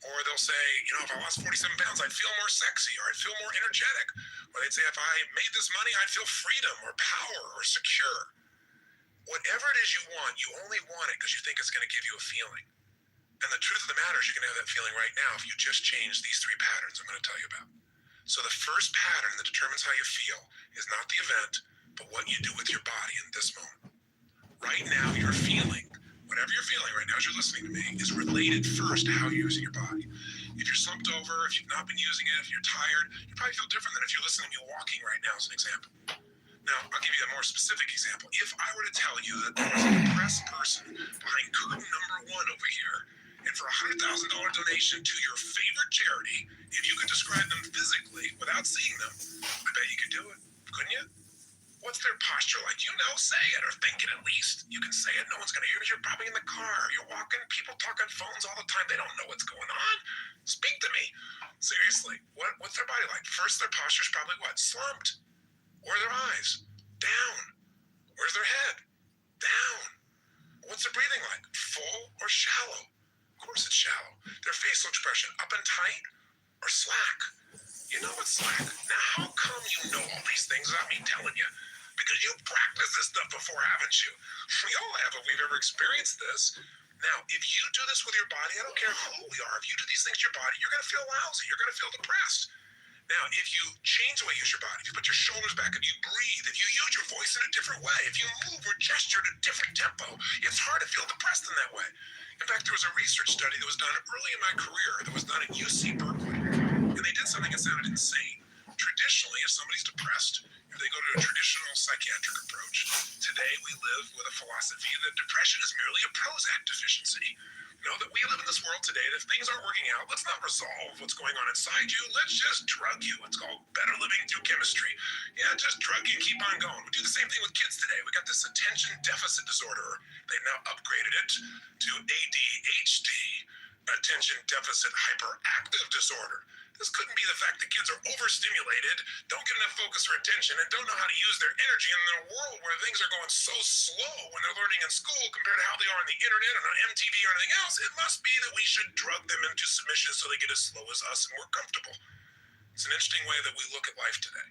S1: Or they'll say, if I lost 47 pounds, I'd feel more sexy, or I'd feel more energetic. Or they'd say, if I made this money, I'd feel freedom or power or secure. Whatever it is you want, you only want it because you think it's going to give you a feeling. And the truth of the matter is you can have that feeling right now if you just change these 3 patterns I'm going to tell you about. So the first pattern that determines how you feel is not the event, but what you do with your body in this moment. Right now, your feeling, whatever you're feeling right now as you're listening to me, is related first to how you're using your body. If you're slumped over, if you've not been using it, if you're tired, you probably feel different than if you're listening to me walking right now as an example. Now, I'll give you a more specific example. If I were to tell you that there was a depressed person behind curtain number 1 over here, and for a $100,000 donation to your favorite charity, if you could describe them physically without seeing them, I bet you could do it, couldn't you? What's their posture like? Say it, or think it at least. You can say it, no one's going to hear it. You're probably in the car, you're walking, people talk on phones all the time. They don't know what's going on. Speak to me. Seriously, what's their body like? First, their posture's probably what? Slumped. Where are their eyes? Down. Where's their head? Down. What's their breathing like? Full or shallow? Of course it's shallow. Their facial expression, up and tight or slack? You know it's slack. Now, how come you know all these things without me telling you? Because you've practiced this stuff before, haven't you? We all have if we've ever experienced this. Now, if you do this with your body, I don't care who we are, if you do these things to your body, you're going to feel lousy. You're going to feel depressed. Now, if you change the way you use your body, if you put your shoulders back, if you breathe, if you use your voice in a different way, if you move or gesture at a different tempo, it's hard to feel depressed in that way. In fact, there was a research study that was done early in my career that was done at UC Berkeley, and they did something that sounded insane. Traditionally, if somebody's depressed, if they go to a traditional psychiatric approach, today we live with a philosophy that depression is merely a Prozac deficiency. That we live in this world today, that if things aren't working out, let's not resolve what's going on inside you. Let's just drug you. It's called better living through chemistry. Yeah, just drug you and keep on going. We do the same thing with kids today. We got this attention deficit disorder. They've now upgraded it to ADHD, attention deficit hyperactive disorder. This couldn't be the fact that kids are overstimulated, don't get enough focus or attention, and don't know how to use their energy in a world where things are going so slow when they're learning in school compared to how they are on the internet and on MTV or anything else. It must be that we should drug them into submission so they get as slow as us and more comfortable. It's an interesting way that we look at life today.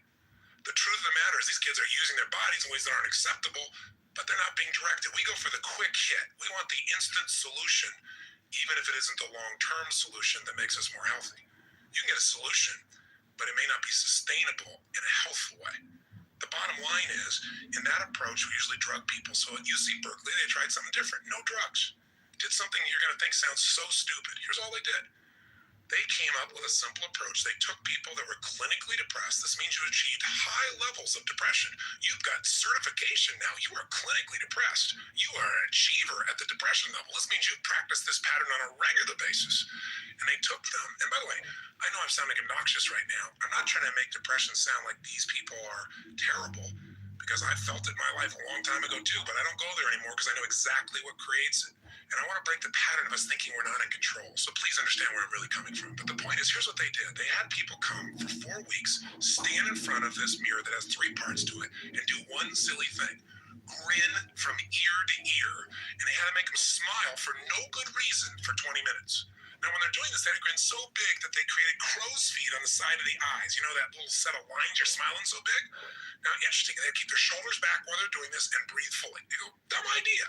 S1: The truth of the matter is these kids are using their bodies in ways that aren't acceptable, but they're not being directed. We go for the quick hit. We want the instant solution, even if it isn't the long-term solution that makes us more healthy. You can get a solution, but it may not be sustainable in a healthful way. The bottom line is, in that approach, we usually drug people. So at UC Berkeley, they tried something different. No drugs. Did something you're going to think sounds so stupid. Here's all they did. They came up with a simple approach. They took people that were clinically depressed. This means you achieved high levels of depression. You've got certification now. You are clinically depressed. You are an achiever at the depression level. This means you've practiced this pattern on a regular basis. And they took them. And by the way, I know I'm sounding obnoxious right now. I'm not trying to make depression sound like these people are terrible, because I felt it in my life a long time ago too, but I don't go there anymore because I know exactly what creates it. And I want to break the pattern of us thinking we're not in control. So please understand where I'm really coming from. But the point is, here's what they did. They had people come for 4 weeks, stand in front of this mirror that has 3 parts to it, and do one silly thing. Grin from ear to ear. And they had to make them smile for no good reason for 20 minutes. Now, when they're doing this, they grin so big that they created crow's feet on the side of the eyes. You know that little set of lines, you're smiling so big? Now, interesting, they keep their shoulders back while they're doing this and breathe fully. You go, dumb idea.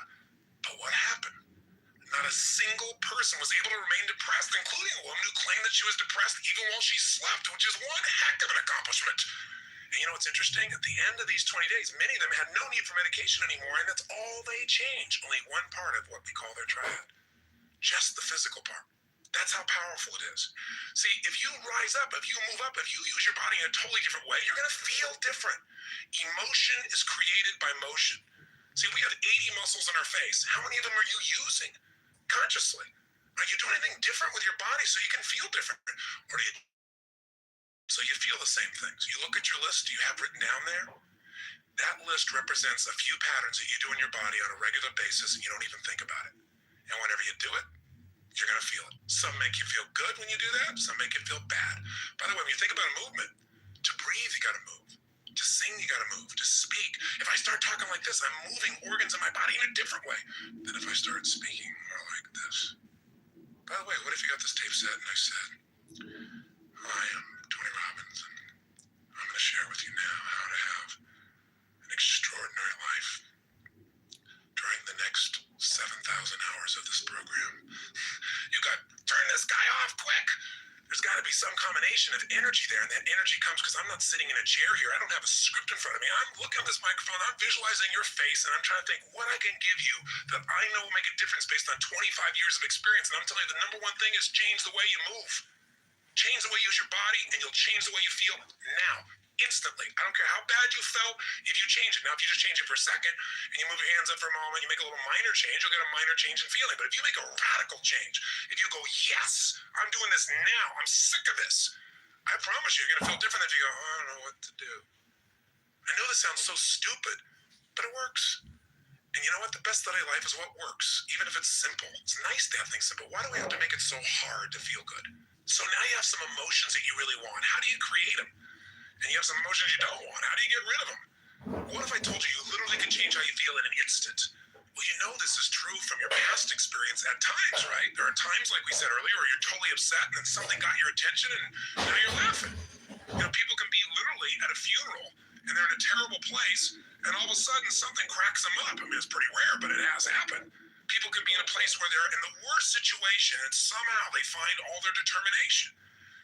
S1: But what happened? Not a single person was able to remain depressed, including a woman who claimed that she was depressed even while she slept, which is one heck of an accomplishment. And you know what's interesting? At the end of these 20 days, many of them had no need for medication anymore, and that's all they changed. Only one part of what we call their triad. Just the physical part. That's how powerful it is. See, if you rise up, if you move up, if you use your body in a totally different way, you're going to feel different. Emotion is created by motion. See, we have 80 muscles in our face. How many of them are you using consciously? Are you doing anything different with your body so you can feel different? Or do you so you feel the same things? You look at your list you have written down there. That list represents a few patterns that you do in your body on a regular basis and you don't even think about it. And whenever you do it, you're going to feel it. Some make you feel good when you do that. Some make you feel bad. By the way, when you think about a movement, to breathe, you got to move. To sing, you got to move. To speak. If I start talking like this, I'm moving organs in my body in a different way than if I start speaking more like this. By the way, what if you got this tape set and I said, I am Tony Robbins, and I'm going to share with you now how to have an extraordinary life during the next 7,000 hours of this program. You got turn this guy off quick. There's got to be some combination of energy there, and that energy comes because I'm not sitting in a chair here. I don't have a script in front of me. I'm looking at this microphone. I'm visualizing your face, and I'm trying to think what I can give you that I know will make a difference based on 25 years of experience. And I'm telling you, the number one thing is change the way you move. Change the way you use your body, and you'll change the way you feel now. Instantly. I don't care how bad you felt if you change it. Now, if you just change it for a second and you move your hands up for a moment, you make a little minor change, you'll get a minor change in feeling. But if you make a radical change, if you go, yes, I'm doing this now, I'm sick of this, I promise you, you're going to feel different than if you go, oh, I don't know what to do. I know this sounds so stupid, but it works. And you know what? The best study of life is what works, even if it's simple. It's nice to have things simple. Why do we have to make it so hard to feel good? So now you have some emotions that you really want. How do you create them? And you have some emotions you don't want. How do you get rid of them? What if I told you you literally can change how you feel in an instant? Well, you know this is true from your past experience at times, right? There are times, like we said earlier, where you're totally upset and then something got your attention and now you're laughing. You know, people can be literally at a funeral and they're in a terrible place and all of a sudden something cracks them up. I mean, it's pretty rare, but it has happened. People can be in a place where they're in the worst situation and somehow they find all their determination.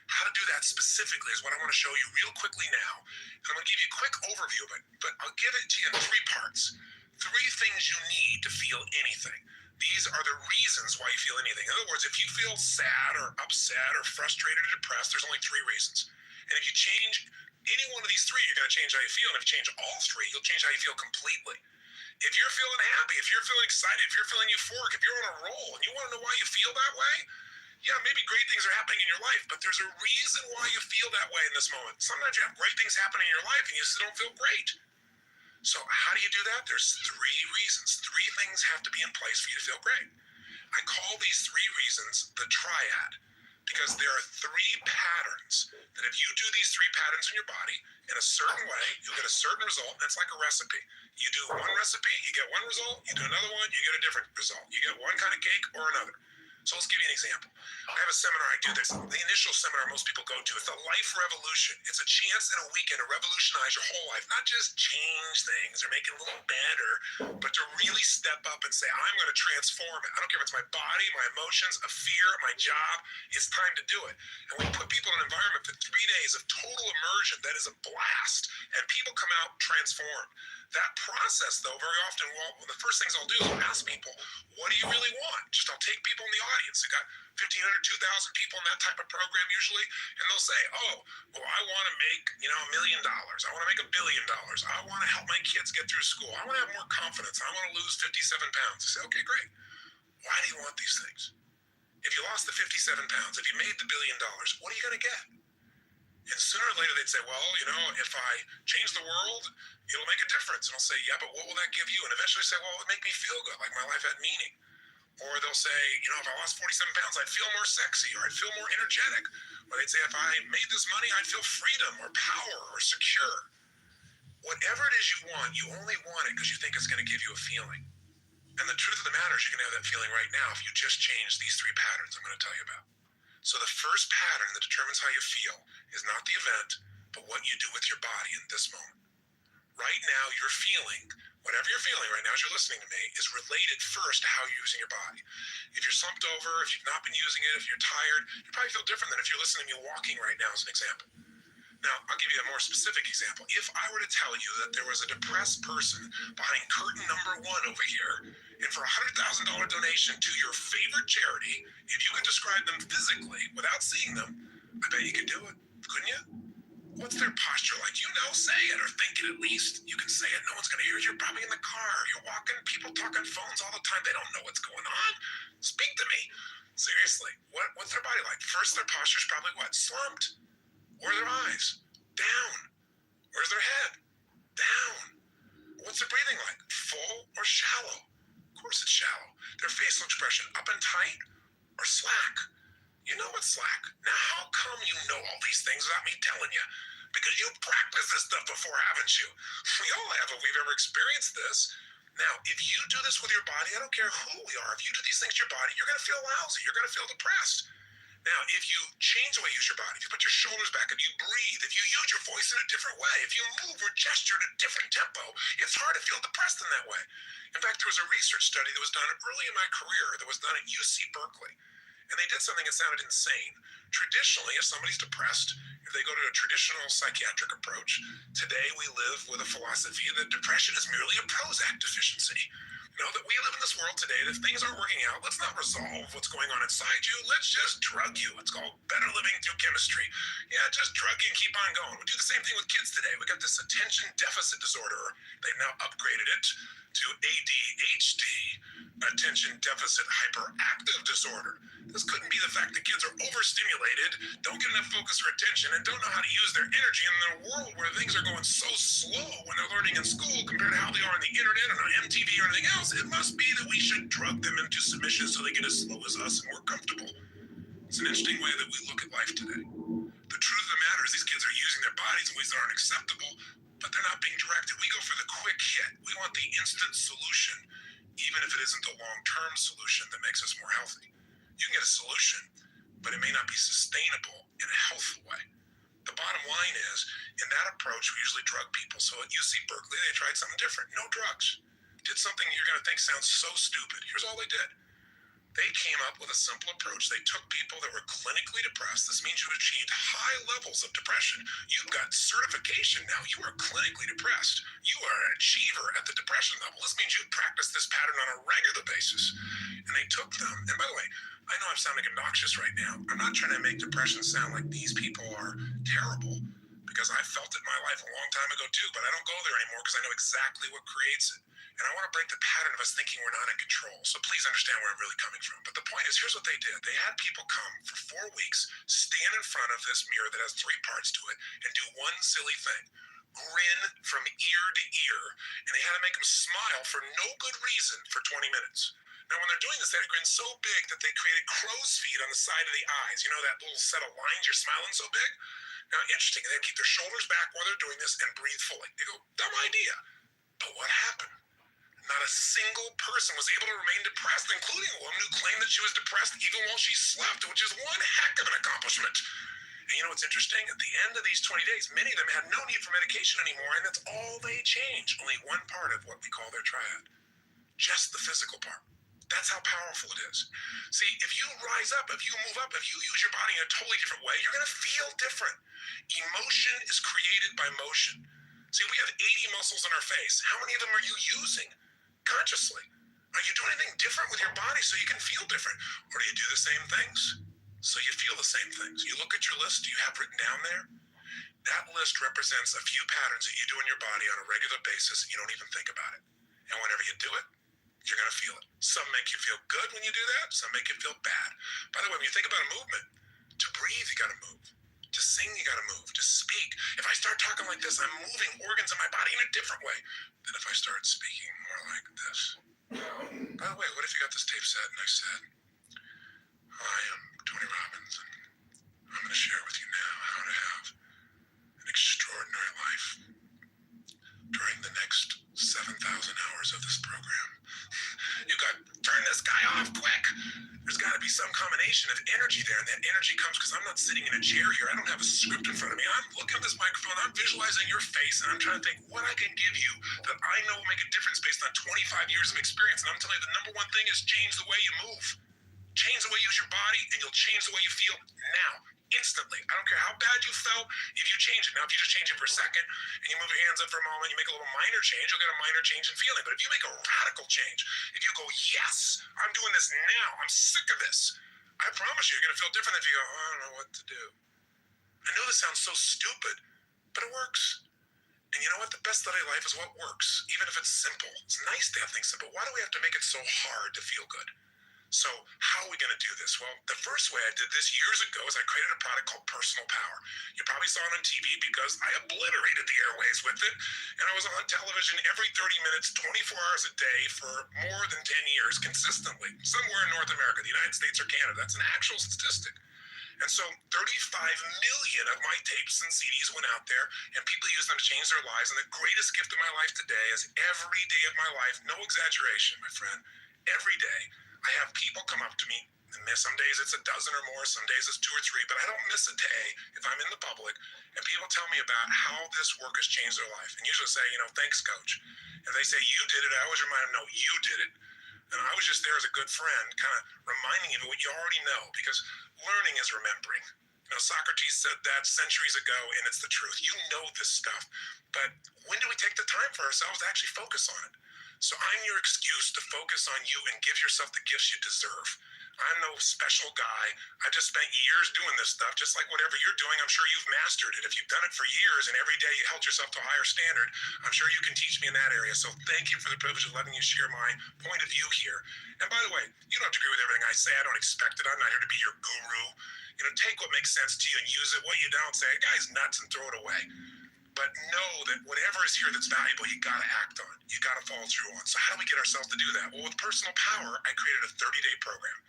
S1: How to do that specifically is what I want to show you real quickly now. And I'm going to give you a quick overview of it, but I'll give it to you in 3 parts. 3 things you need to feel anything. These are the reasons why you feel anything. In other words, if you feel sad or upset or frustrated or depressed, there's only 3 reasons. And if you change any one of these 3, you're going to change how you feel. And if you change all 3, you'll change how you feel completely. If you're feeling happy, if you're feeling excited, if you're feeling euphoric, if you're on a roll and you want to know why you feel that way, yeah, maybe great things are happening in your life, but there's a reason why you feel that way in this moment. Sometimes you have great things happening in your life and you still don't feel great. So how do you do that? There's 3 reasons. 3 things have to be in place for you to feel great. I call these 3 reasons the triad because there are 3 patterns that if you do these 3 patterns in your body in a certain way, you'll get a certain result. That's like a recipe. You do one recipe, you get one result. You do another one, you get a different result. You get one kind of cake or another. So let's give you an example. I have a seminar, I do this. The initial seminar most people go to is the Life Revolution. It's a chance in a weekend to revolutionize your whole life, not just change things or make it a little better, but to really step up and say, I'm going to transform it. I don't care if it's my body, my emotions, a fear, my job. It's time to do it. And we put people in an environment for 3 days of total immersion that is a blast, and people come out transformed. That process, though, very often, well, the first things I'll do is I'll ask people, what do you really want? Just I'll take people in the audience. They got 1,500, 2,000 people in that type of program usually, and they'll say, oh, well, I want to make, $1 million. I want to make $1 billion. I want to help my kids get through school. I want to have more confidence. I want to lose 57 pounds. I say, okay, great. Why do you want these things? If you lost the 57 pounds, if you made the $1 billion, what are you going to get? And sooner or later they'd say, well, if I change the world, it'll make a difference. And I'll say, yeah, but what will that give you? And eventually say, well, it would make me feel good, like my life had meaning. Or they'll say, if I lost 47 pounds, I'd feel more sexy, or I'd feel more energetic. Or they'd say, if I made this money, I'd feel freedom or power or secure. Whatever it is you want, you only want it because you think it's going to give you a feeling. And the truth of the matter is you can have that feeling right now if you just change these 3 patterns I'm going to tell you about. So the first pattern that determines how you feel is not the event, but what you do with your body in this moment. Right now, you're feeling, whatever you're feeling right now as you're listening to me, is related first to how you're using your body. If you're slumped over, if you've not been using it, if you're tired, you probably feel different than if you're listening to me walking right now as an example. Now, I'll give you a more specific example. If I were to tell you that there was a depressed person behind curtain number 1 over here, and for a $100,000 donation to your favorite charity, if you could describe them physically without seeing them, I bet you could do it, couldn't you? What's their posture like? You know, say it or think it at least. You can say it, no one's going to hear it. You're probably in the car. You're walking, people talk on phones all the time. They don't know what's going on. Speak to me. Seriously, what's their body like? First, their posture's probably what? Slumped. Where are their eyes? Down. Where's their head? Down. What's their breathing like? Full or shallow? Of course it's shallow. Their facial expression, up and tight or slack? You know it's slack. Now, how come you know all these things without me telling you? Because you've practiced this stuff before, haven't you? We all have if we've ever experienced this. Now, if you do this with your body, I don't care who we are, if you do these things to your body, you're going to feel lousy. You're going to feel depressed. Now, if you change the way you use your body, if you put your shoulders back, if you breathe, if you use your voice in a different way, if you move or gesture at a different tempo, it's hard to feel depressed in that way. In fact, there was a research study that was done early in my career that was done at UC Berkeley. And they did something that sounded insane. Traditionally, if somebody's depressed, if they go to a traditional psychiatric approach, today we live with a philosophy that depression is merely a Prozac deficiency. You know, that we live in this world today, that if things aren't working out, let's not resolve what's going on inside you. Let's just drug you. It's called better living through chemistry. Yeah, just drug you and keep on going. We do the same thing with kids today. We got this attention deficit disorder. They've now upgraded it to ADHD, attention deficit hyperactive disorder. This couldn't be the fact that kids are overstimulated, don't get enough focus or attention, and don't know how to use their energy in a world where things are going so slow when they're learning in school compared to how they are on the internet and on MTV or anything else. It must be that we should drug them into submission so they get as slow as us and we're comfortable. It's an interesting way that we look at life today. The truth of the matter is these kids are using their bodies in ways that aren't acceptable, but they're not being directed. We go for the quick hit. We want the instant solution, even if it isn't the long-term solution that makes us more healthy. You can get a solution, but it may not be sustainable in a healthful way. The bottom line is, in that approach, we usually drug people. So at UC Berkeley, they tried something different. No drugs. Did something you're going to think sounds so stupid. Here's all they did. They came up with a simple approach. They took people that were clinically depressed. This means you achieved high levels of depression. You've got certification now. You are clinically depressed. You are an achiever at the depression level. This means you practice this pattern on a regular basis. And they took them. And by the way, I know I'm sounding obnoxious right now. I'm not trying to make depression sound like these people are terrible, because I felt it in my life a long time ago too, but I don't go there anymore because I know exactly what creates it. And I want to break the pattern of us thinking we're not in control. So please understand where I'm really coming from. But the point is, here's what they did. They had people come for 4 weeks, stand in front of this mirror that has 3 parts to it, and do one silly thing. Grin from ear to ear. And they had to make them smile for no good reason for 20 minutes. Now, when they're doing this, they had to grin so big that they created crow's feet on the side of the eyes. You know that little set of lines you're smiling so big? Now, interesting, they keep their shoulders back while they're doing this and breathe fully. They go, dumb idea. But what happened? Not a single person was able to remain depressed, including a woman who claimed that she was depressed even while she slept, which is one heck of an accomplishment. And you know what's interesting? At the end of these 20 days, many of them had no need for medication anymore, and that's all they changed. Only one part of what we call their triad. Just the physical part. That's how powerful it is. See, if you rise up, if you move up, if you use your body in a totally different way, you're going to feel different. Emotion is created by motion. See, we have 80 muscles in our face. How many of them are you using consciously? Are you doing anything different with your body so you can feel different? Or do you do the same things so you feel the same things? You look at your list you have written down there. That list represents a few patterns that you do in your body on a regular basis and you don't even think about it. And whenever you do it, you're going to feel it. Some make you feel good when you do that. Some make you feel bad. By the way, when you think about a movement, to breathe, you got to move. To sing, you got to move. To speak. If I start talking like this, I'm moving organs in my body in a different way than if I start speaking more like this. By the way, what if you got this tape set and I said, hi, I'm Tony Robbins, and I'm going to share with you now how to have an extraordinary life. During the next 7,000 hours of this program, You got to turn this guy off quick. There's got to be some combination of energy there, and that energy comes because I'm not sitting in a chair here. I don't have a script in front of me. I'm looking at this microphone. I'm visualizing your face, and I'm trying to think what I can give you that I know will make a difference based on 25 years of experience. And I'm telling you, the number one thing is change the way you move. Change the way you use your body, and you'll change the way you feel now, instantly. I don't care how bad you felt, if you change it. Now, if you just change it for a second, and you move your hands up for a moment, you make a little minor change, you'll get a minor change in feeling. But if you make a radical change, if you go, yes, I'm doing this now, I'm sick of this, I promise you, you're going to feel different than if you go, oh, I don't know what to do. I know this sounds so stupid, but it works. And you know what? The best study of life is what works, even if it's simple. It's nice to have things simple. Why do we have to make it so hard to feel good? So how are we going to do this? Well, the first way I did this years ago is I created a product called Personal Power. You probably saw it on TV because I obliterated the airways with it. And I was on television every 30 minutes, 24 hours a day for more than 10 years consistently, somewhere in North America, the United States or Canada. That's an actual statistic. And so 35 million of my tapes and CDs went out there, and people used them to change their lives. And the greatest gift of my life today is every day of my life, no exaggeration, my friend, every day, I have people come up to me, and some days it's a dozen or more, some days it's 2 or 3, but I don't miss a day if I'm in the public, and people tell me about how this work has changed their life. And usually say, thanks, coach. If they say, you did it, I always remind them, no, you did it. And I was just there as a good friend, kind of reminding you of what you already know, because learning is remembering. Socrates said that centuries ago, and it's the truth. You know this stuff, but when do we take the time for ourselves to actually focus on it? So I'm your excuse to focus on you and give yourself the gifts you deserve. I'm no special guy. I just spent years doing this stuff, just like whatever you're doing, I'm sure you've mastered it. If you've done it for years and every day you held yourself to a higher standard, I'm sure you can teach me in that area. So thank you for the privilege of letting you share my point of view here. And by the way, you don't have to agree with everything I say. I don't expect it. I'm not here to be your guru. Take what makes sense to you and use it. What you don't, say, guy's nuts, and throw it away. But know that whatever is here that's valuable, you got to act on. You got to follow through on. So how do we get ourselves to do that? Well, with Personal Power, I created a 30-day program.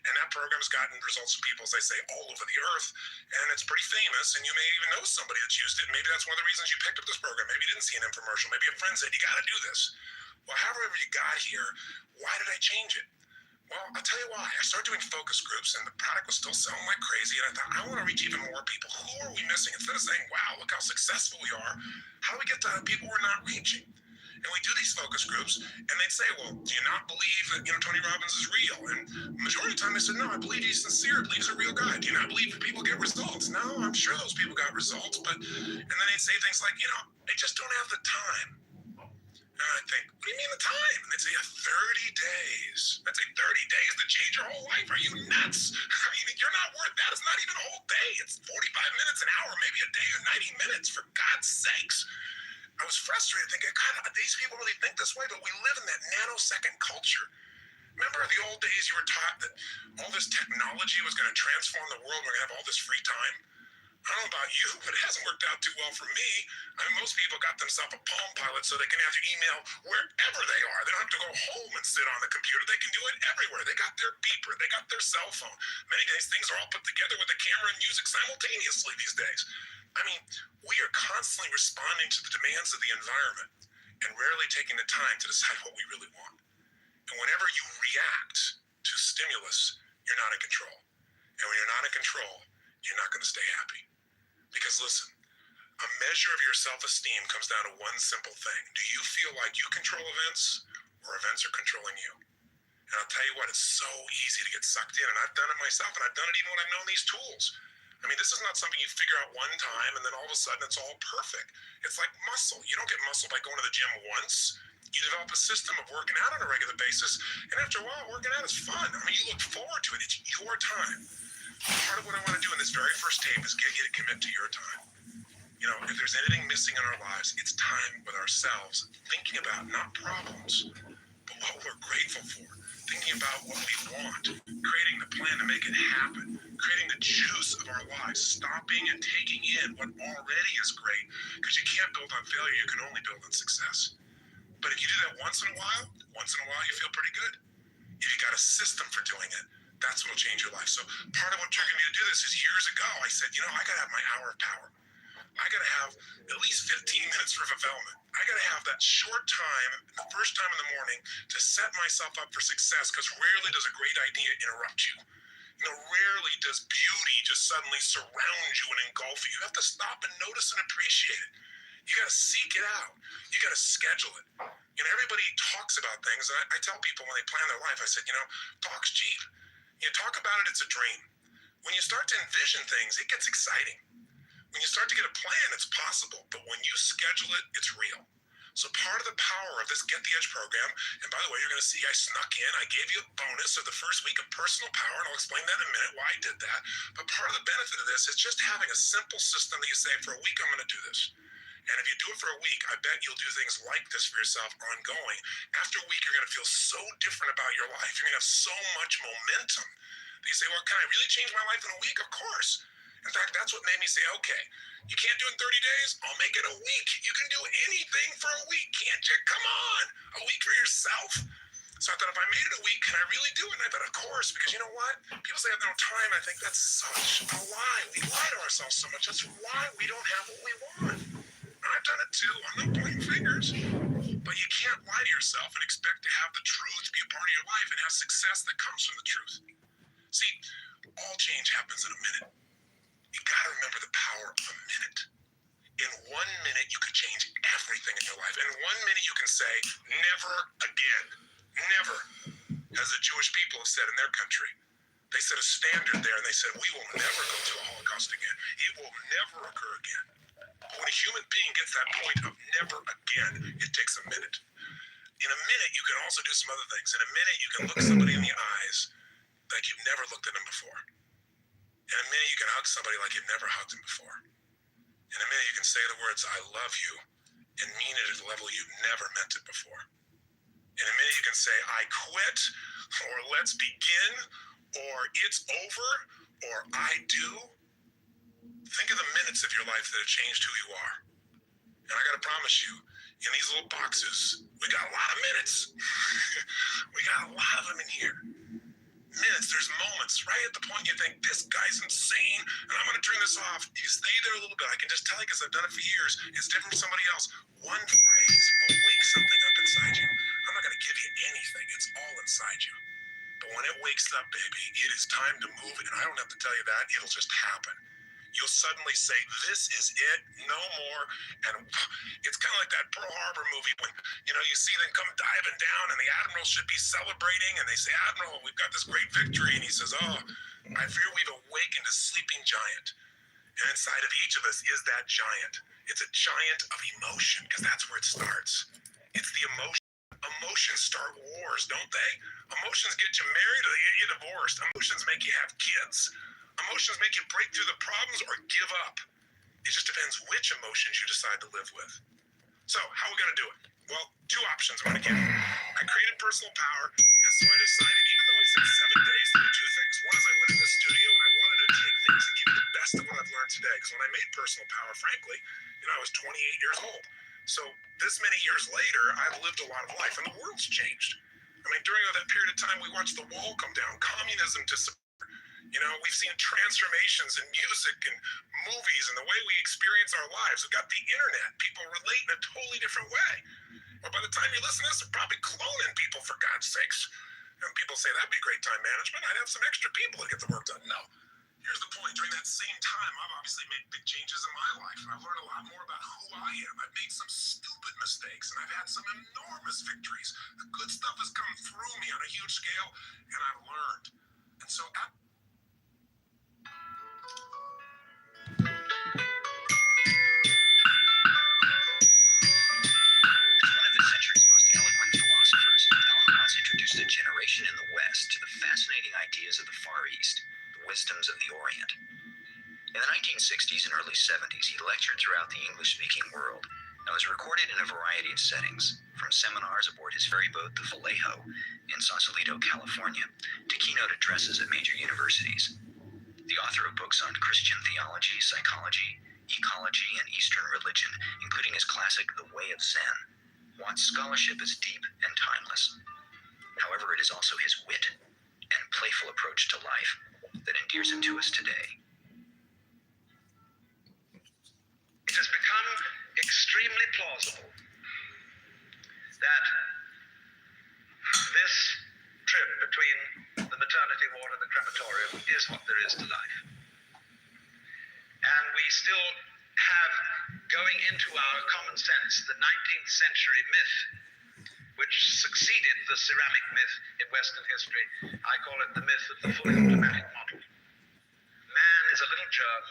S1: And that program has gotten results from people, as I say, all over the earth. And it's pretty famous. And you may even know somebody that's used it. Maybe that's one of the reasons you picked up this program. Maybe you didn't see an infomercial. Maybe a friend said, you got to do this. Well, however you got here, why did I change it? Well, I'll tell you why. I started doing focus groups, and the product was still selling like crazy. And I thought, I want to reach even more people. Who are we missing? Instead of saying, wow, look how successful we are, how do we get to people we're not reaching? And we do these focus groups, and they'd say, well, do you not believe that Tony Robbins is real? And the majority of the time they said, no, I believe he's sincere. I believe he's a real guy. Do you not believe that people get results? No, I'm sure those people got results. And then they'd say things like, I just don't have the time. And I think, what do you mean the time? And they'd say, 30 days. I'd say 30 days to change your whole life. Are you nuts? I mean, you're not worth that. It's not even a whole day. It's 45 minutes, an hour, maybe a day or 90 minutes, for God's sakes. I was frustrated thinking, God, these people really think this way, but we live in that nanosecond culture. Remember the old days you were taught that all this technology was going to transform the world, we're going to have all this free time? I don't know about you, but it hasn't worked out too well for me. I mean, most people got themselves a Palm Pilot so they can answer email wherever they are. They don't have to go home and sit on the computer. They can do it everywhere. They got their beeper. They got their cell phone. Many of these things are all put together with a camera and music simultaneously these days. I mean, we are constantly responding to the demands of the environment and rarely taking the time to decide what we really want. And whenever you react to stimulus, you're not in control. And when you're not in control, you're not going to stay happy. Because listen, a measure of your self-esteem comes down to one simple thing. Do you feel like you control events, or events are controlling you? And I'll tell you what, it's so easy to get sucked in. And I've done it myself, and I've done it even when I've known these tools. I mean, this is not something you figure out one time, and then all of a sudden it's all perfect. It's like muscle. You don't get muscle by going to the gym once. You develop a system of working out on a regular basis, and after a while, working out is fun. I mean, you look forward to it. It's your time. Part of what I want to do in this very first tape is get you to commit to your time. If there's anything missing in our lives, it's time with ourselves, thinking about not problems, but what we're grateful for, thinking about what we want, creating the plan to make it happen, creating the juice of our lives, stopping and taking in what already is great, because you can't build on failure, you can only build on success. But if you do that once in a while, you feel pretty good. If you got a system for doing it, that's what'll change your life. So part of what triggered me to do this is years ago, I said, I got to have my hour of power. I got to have at least 15 minutes for fulfillment. I got to have that short time, the first time in the morning, to set myself up for success, because rarely does a great idea interrupt you. You know, rarely does beauty just suddenly surround you and engulf you. You have to stop and notice and appreciate it. You got to seek it out. You got to schedule it. You know, everybody talks about things, and I tell people when they plan their life, I said, you know, talk's cheap. You talk about it, it's a dream. When you start to envision things, it gets exciting. When you start to get a plan, it's possible. But when you schedule it, it's real. So part of the power of this Get the Edge program, and by the way, you're going to see I snuck in. I gave you a bonus of the first week of personal power, and I'll explain that in a minute why I did that. But part of the benefit of this is just having a simple system that you say, for a week, I'm going to do this. And if you do it for a week, I bet you'll do things like this for yourself ongoing. After a week, you're going to feel so different about your life. You're going to have so much momentum. You say, well, can I really change my life in a week? Of course. In fact, that's what made me say, okay, you can't do it in 30 days? I'll make it a week. You can do anything for a week, can't you? Come on, a week for yourself. So I thought, if I made it a week, can I really do it? And I thought, of course, because you know what? People say I have no time. I think that's such a lie. We lie to ourselves so much. That's why we don't have what we want. And I've done it too. I'm not pointing fingers. But you can't lie to yourself and expect to have the truth be a part of your life and have success that comes from the truth. See, all change happens in a minute. You gotta remember the power of a minute. In 1 minute, you could change everything in your life. In 1 minute, you can say, never again. Never. As the Jewish people have said in their country. They set a standard there, and they said, we will never go to a Holocaust again. It will never occur again. But when a human being gets that point of never again, it takes a minute. In a minute, you can also do some other things. In a minute, you can look somebody in the eyes like you've never looked at them before. In a minute, you can hug somebody like you've never hugged them before. In a minute, you can say the words, I love you, and mean it at a level you've never meant it before. In a minute, you can say, I quit, or let's begin, or it's over, or I do. Think of the minutes of your life that have changed who you are. And I gotta promise you, in these little boxes, we got a lot of minutes. We got a lot of them in here. Minutes, there's moments right at the point you think, this guy's insane, and I'm going to turn this off. You stay there a little bit. I can just tell you because I've done it for years. It's different from somebody else. One phrase will wake something up inside you. I'm not going to give you anything. It's all inside you. But when it wakes up, baby, it is time to move it. And I don't have to tell you that. It'll just happen. You'll suddenly say, this is it, no more. And it's kind of like that Pearl Harbor movie when, you know, you see them come diving down and the Admiral should be celebrating. And they say, Admiral, we've got this great victory. And he says, oh, I fear we've awakened a sleeping giant. And inside of each of us is that giant. It's a giant of emotion, because that's where it starts. It's the emotion. Emotions start wars, don't they? Emotions get you married or they get you divorced. Emotions make you have kids. Emotions make you break through the problems or give up. It just depends which emotions you decide to live with. So, how are we going to do it? Well, two options I'm going to give you. I created personal power, and so I decided, even though I said 7 days, to do two things. One is I went in the studio and I wanted to take things and give you the best of what I've learned today. Because when I made personal power, frankly, you know, I was 28 years old. So this many years later, I've lived a lot of life, and the world's changed. I mean, during that period of time, we watched the wall come down, communism disappeared. You know, we've seen transformations in music and movies and the way we experience our lives. We've got the internet. People relate in a totally different way. Well, by the time you listen to this, they're probably cloning people, for God's sakes. And people say, that'd be great time management. I'd have some extra people to get the work done. No. Here's the point. During that same time, I've obviously made big changes in my life. I've learned a lot more about who I am. I've made some stupid mistakes, and I've had some enormous victories. The good stuff has come through me on a huge scale, and I've learned. And so
S8: As one of the century's most eloquent philosophers, Alan Watts introduced a generation in the West to the fascinating ideas of the Far East, the wisdoms of the Orient. In the 1960s and early 70s, he lectured throughout the English-speaking world and was recorded in a variety of settings, from seminars aboard his ferry boat, the Vallejo, in Sausalito, California, to keynote addresses at major universities. The author of books on Christian theology, psychology, ecology, and Eastern religion, including his classic The Way of Zen, Watts' scholarship is deep and timeless. However, it is also his wit and playful approach to life that endears him to us today.
S9: It has become extremely plausible
S8: that this trip between the maternity ward and the crematorium is what there is to life. And we still have, going into our common sense, the 19th century myth, which succeeded the ceramic myth in Western history. I call it the myth of the fully automatic model. Man is a little germ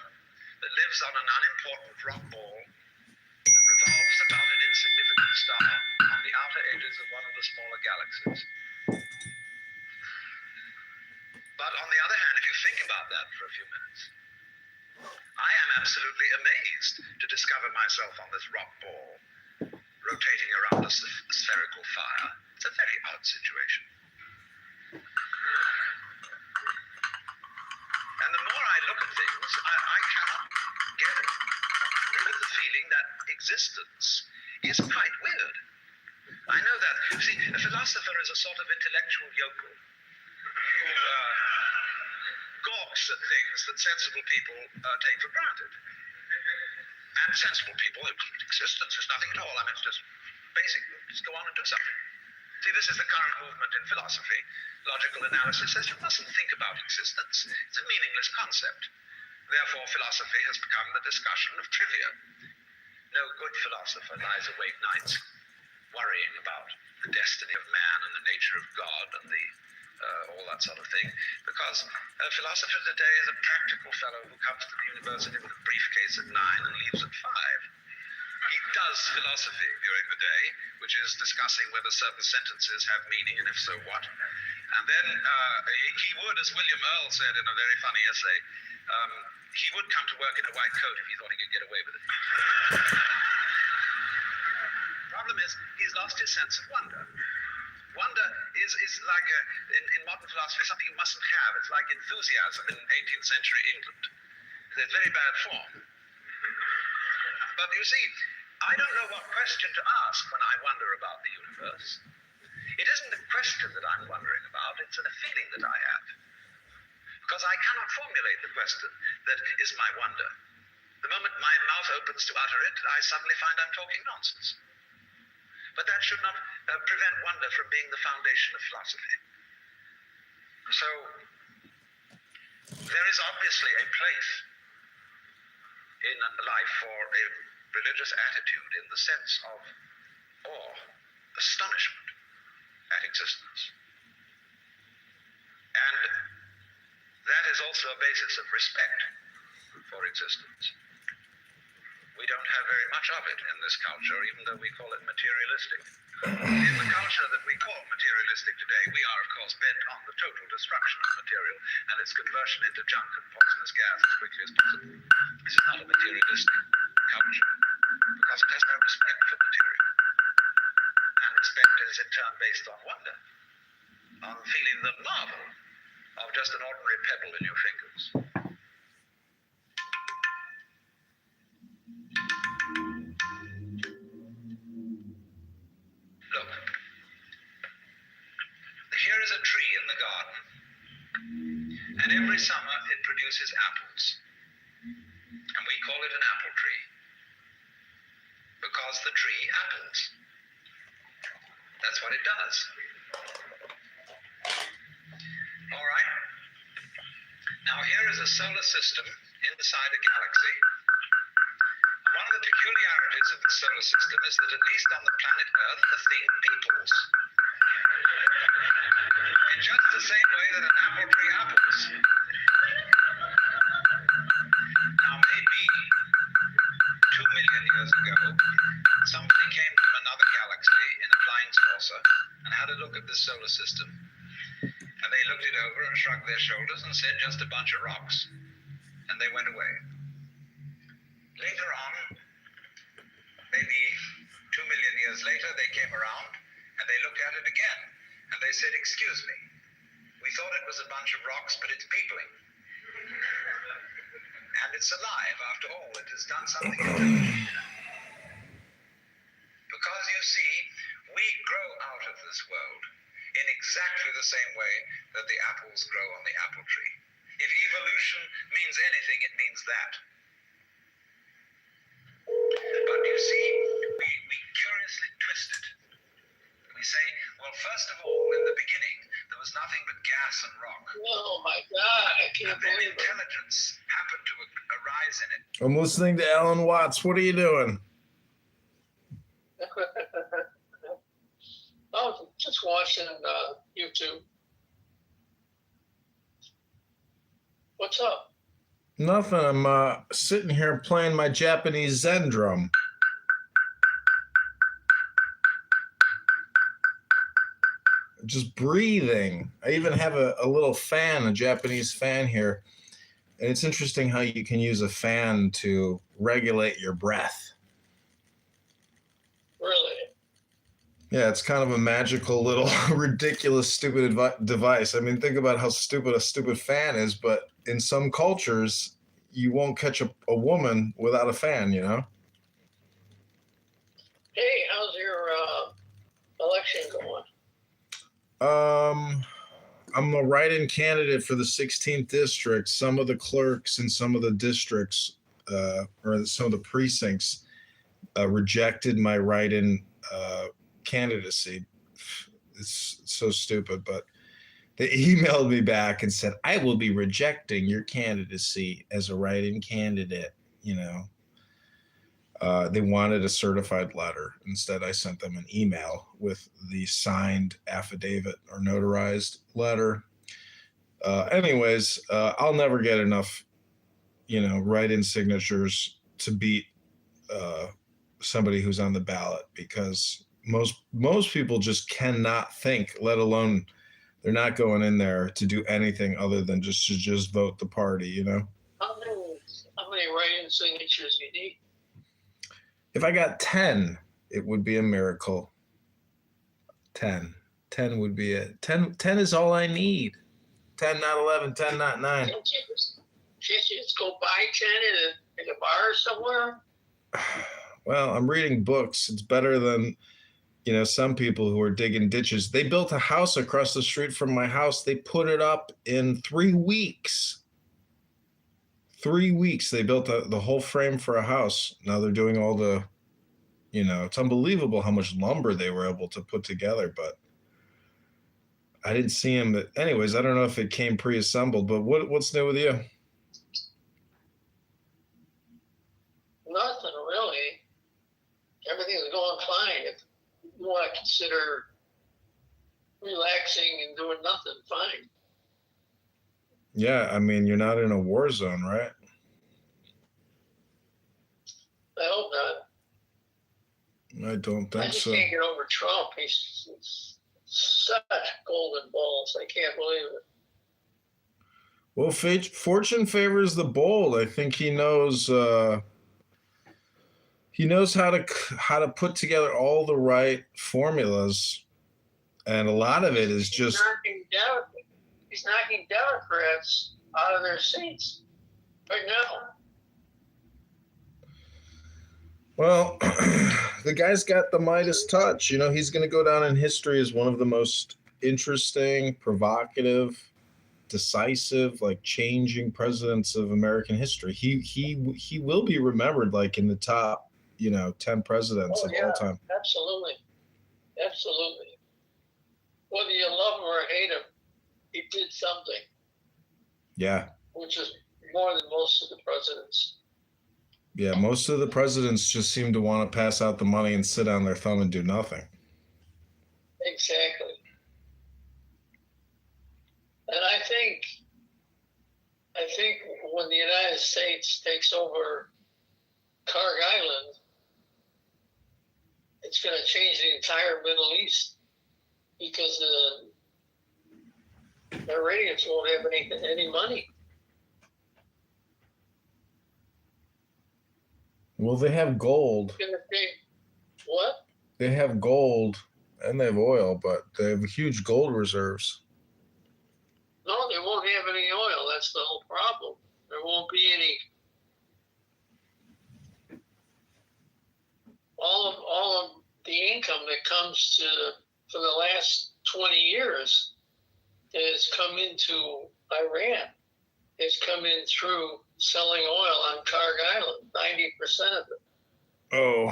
S8: that lives on an unimportant rock ball that revolves about an insignificant star on the outer edges of one of the smaller galaxies. But on the other hand, if you think about that for a few minutes, I am absolutely amazed to discover myself on this rock ball, rotating around a spherical fire. It's a very odd situation. And the more I look at things, I cannot get rid of the feeling that existence is quite weird. I know that. See, a philosopher is a sort of intellectual yokel who gawks at things that sensible people take for granted. And sensible people, existence is nothing at all. I mean, it's just basic. Just go on and do something. See, this is the current movement in philosophy. Logical analysis says you mustn't think about existence. It's a meaningless concept. Therefore, philosophy has become the discussion of trivia. No good philosopher lies awake nights worrying about the destiny of man and the nature of God and all that sort of thing, because a philosopher today is a practical fellow who comes to the university with a briefcase at 9 and leaves at 5. He does philosophy during the day, which is discussing whether certain sentences have meaning and if so what. And then he would, as William Earl said in a very funny essay, he would come to work in a white coat if he thought he could get away with it. Problem is, he's lost his sense of wonder. Wonder is like, in modern philosophy, something you mustn't have. It's like enthusiasm in 18th century England. It's very bad form. But you see, I don't know what question to ask when I wonder about the universe. It isn't a question that I'm wondering about, it's a feeling that I have. Because I cannot formulate the question that is my wonder. The moment my mouth opens to utter it, I suddenly find I'm talking nonsense. But that should not prevent wonder from being the foundation of philosophy. So, there is obviously a place in life for a religious attitude in the sense of awe, astonishment at existence. And that is also a basis of respect for existence. We don't have very much of it in this culture, even though we call it materialistic. In the culture that we call materialistic today, we are, of course, bent on the total destruction of material and its conversion into junk and poisonous gas as quickly as possible. This is not a materialistic culture, because it has no respect for material. And respect is, in turn, based on wonder, on feeling the marvel of just an ordinary pebble in your fingers. Look, here is a tree in the garden, and every summer it produces apples, and we call it an apple tree, because the tree apples. That's what it does. All right. Now here is a solar system inside a galaxy. One of the peculiarities of the solar system is that at least on the planet Earth, the thing peoples. In just the same way that an apple tree apples. Now maybe 2 million years ago, somebody came from another galaxy in a flying saucer and had a look at the solar system. And they looked it over and shrugged their shoulders and said, just a bunch of rocks. And they went away. Later on, maybe 2 million years later, they came around and they looked at it again. And they said, excuse me, we thought it was a bunch of rocks, but it's peopling. And it's alive after all. It has done something intelligent. Because you see, we grow out of this world in exactly the same way that the apples grow on the apple tree. If evolution means anything, it means that. But you see, we curiously twist it Well, first of all, in the beginning, there was nothing but gas and rock.
S9: Oh my God, I can't
S8: And then
S9: believe it.
S8: intelligence happened to arise in it.
S6: I'm listening to Alan Watts. What are you doing?
S9: Oh, just watching YouTube. What's up?
S6: Nothing. I'm sitting here playing my Japanese Zen drum. Just breathing. I even have a little fan, a Japanese fan here. And it's interesting how you can use a fan to regulate your breath.
S9: Really?
S6: Yeah, it's kind of a magical little ridiculous stupid device. I mean, think about how stupid a stupid fan is, but in some cultures, you won't catch a woman without a fan, you know?
S9: Hey, how's your election going?
S6: I'm a write-in candidate for the 16th district. Some of the clerks in some of the districts, or some of the precincts, rejected my write-in candidacy. It's so stupid, but they emailed me back and said, I will be rejecting your candidacy as a write-in candidate. You know, they wanted a certified letter. Instead, I sent them an email with the signed affidavit or notarized letter. Anyways, I'll never get enough, write-in signatures to beat somebody who's on the ballot, because most people just cannot think, let alone they're not going in there to do anything other than just vote the party, you know?
S9: How many write-in signatures you need?
S6: If I got 10, it would be a miracle. 10 would be it. 10 is all I need. 10, not 11, 10, not 9.
S9: Can't you just go buy 10 in a bar somewhere?
S6: Well, I'm reading books. It's better than, some people who are digging ditches. They built a house across the street from my house. They put it up in 3 weeks. 3 weeks. They built the whole frame for a house. Now they're doing all the, it's unbelievable how much lumber they were able to put together, but I didn't see him. But anyways, I don't know if it came pre-assembled, but what's new with you?
S9: Nothing really. Everything's going fine. If you want to consider relaxing and doing nothing, fine.
S6: Yeah, I mean, you're not in a war zone, right?
S9: I hope not.
S6: I don't think
S9: I just
S6: so.
S9: can't get over Trump. He's such golden balls. I can't believe it.
S6: Well, fortune favors the bold. I think he knows how to put together all the right formulas, and a lot of it is just
S9: He's knocking Democrats out of their seats right now.
S6: Well, the guy's got the Midas touch. He's going to go down in history as one of the most interesting, provocative, decisive, changing presidents of American history. He will be remembered in the top, 10 presidents of all time.
S9: Absolutely. Absolutely. Whether you love him or hate him, he did something.
S6: Yeah.
S9: Which is more than most of the presidents.
S6: Yeah, most of the presidents just seem to want to pass out the money and sit on their thumb and do nothing.
S9: Exactly. And I think when the United States takes over Karg Island, it's going to change the entire Middle East, because the Iranians won't have any money.
S6: Well, they have gold.
S9: What?
S6: They have gold and they have oil, but they have huge gold reserves.
S9: No, they won't have any oil. That's the whole problem. There won't be any. All of the income that comes for the last 20 years that has come into Iran has come in through selling oil on Karg Island, 90% of it.
S6: Oh.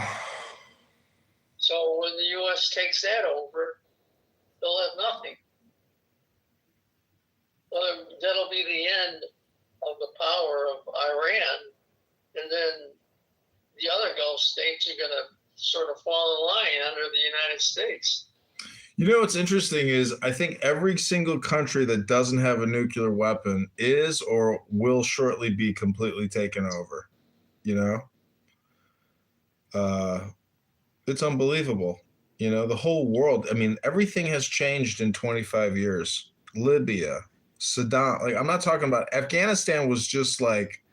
S9: So when the U.S. takes that over, they'll have nothing. Well, that'll be the end of the power of Iran, and then the other Gulf states are going to sort of fall in line under the United States.
S7: You know what's interesting is I think every single country that doesn't have a nuclear weapon is or will shortly be completely taken over. You know, it's unbelievable. You know, the whole world. I mean, everything has changed in 25 years. Libya, Saddam. Like, I'm not talking about Afghanistan was just like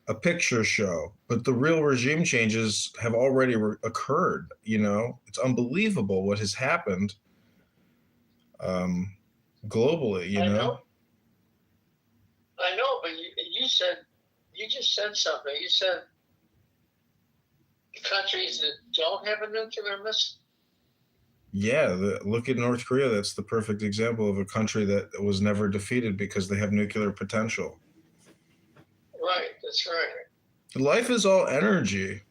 S7: a picture show, but the real regime changes have already occurred. You know, it's unbelievable what has happened globally. You know,
S9: I know, but you just said something. You said countries that don't have a nuclear missile.
S7: yeah. Look at North Korea. That's the perfect example of a country that was never defeated because they have nuclear potential.
S9: Right, that's right.
S7: Life is all energy.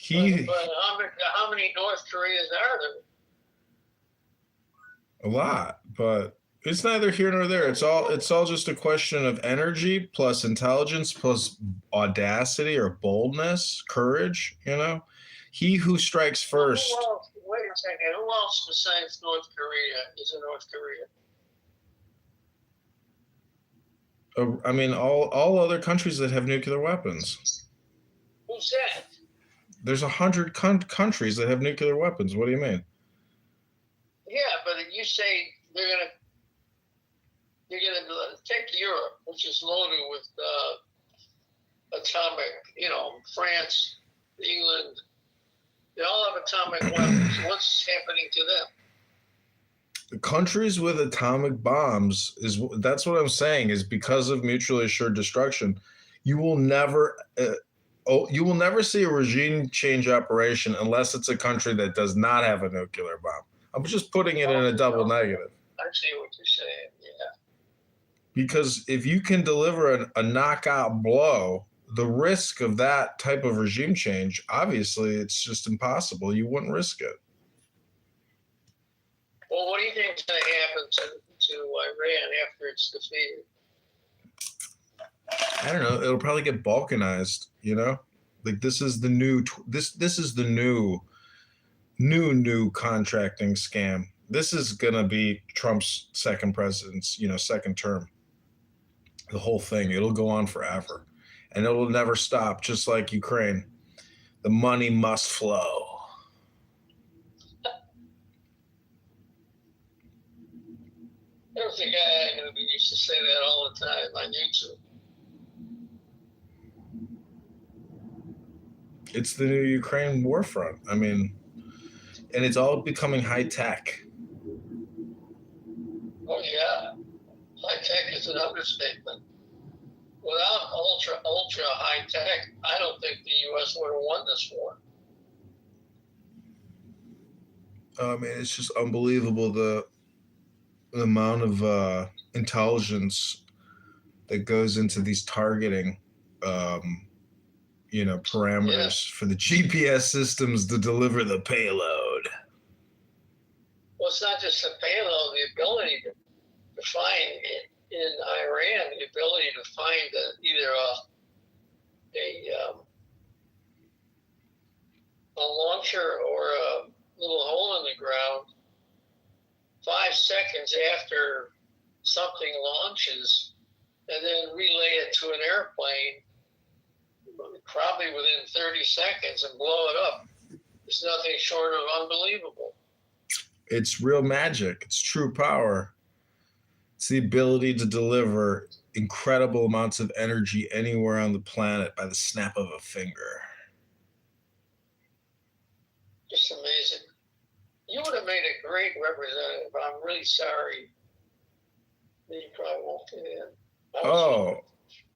S9: But how many North Koreas are there?
S7: A lot, but it's neither here nor there. It's all just a question of energy plus intelligence plus audacity or boldness, courage. You know, he who strikes first.
S9: Wait a second. Who else besides North Korea is in North Korea?
S7: I mean, all other countries that have nuclear weapons.
S9: Who's that?
S7: There's 100 countries that have nuclear weapons. What do you mean?
S9: Yeah, but you say they're gonna take Europe, which is loaded with atomic. You know, France, England, they all have atomic weapons. What's happening to them?
S7: The countries with atomic bombs that's what I'm saying is because of mutually assured destruction, you will never see a regime change operation unless it's a country that does not have a nuclear bomb. I'm just putting it in a double negative.
S9: I see what you're saying. Yeah.
S7: Because if you can deliver a knockout blow, the risk of that type of regime change, obviously, it's just impossible. You wouldn't risk it.
S9: Well, what do you think is going to happen to Iran after it's defeated?
S7: I don't know. It'll probably get balkanized. You know, like this is the new this is the new contracting scam. This is gonna be Trump's second term. The whole thing. It'll go on forever, and it'll never stop. Just like Ukraine, the money must flow.
S9: There was a guy who used to say that all the time on YouTube.
S7: It's the new Ukraine war front. I mean, and it's all becoming high tech.
S9: Oh yeah, high tech is an understatement. Without ultra high tech, I don't think the U.S. would have won this war.
S7: I mean, it's just unbelievable the amount of intelligence that goes into these targeting, parameters for the GPS systems to deliver the payload.
S9: Well, it's not just the payload, the ability to find it in Iran, the ability to find either a launcher or a little hole in the ground 5 seconds after something launches, and then relay it to an airplane, probably within 30 seconds, and blow it up. It's nothing short of unbelievable.
S7: It's real magic. It's true power. It's the ability to deliver incredible amounts of energy anywhere on the planet by the snap of a finger.
S9: Just amazing. You would have made a great representative. I'm really sorry that you probably won't get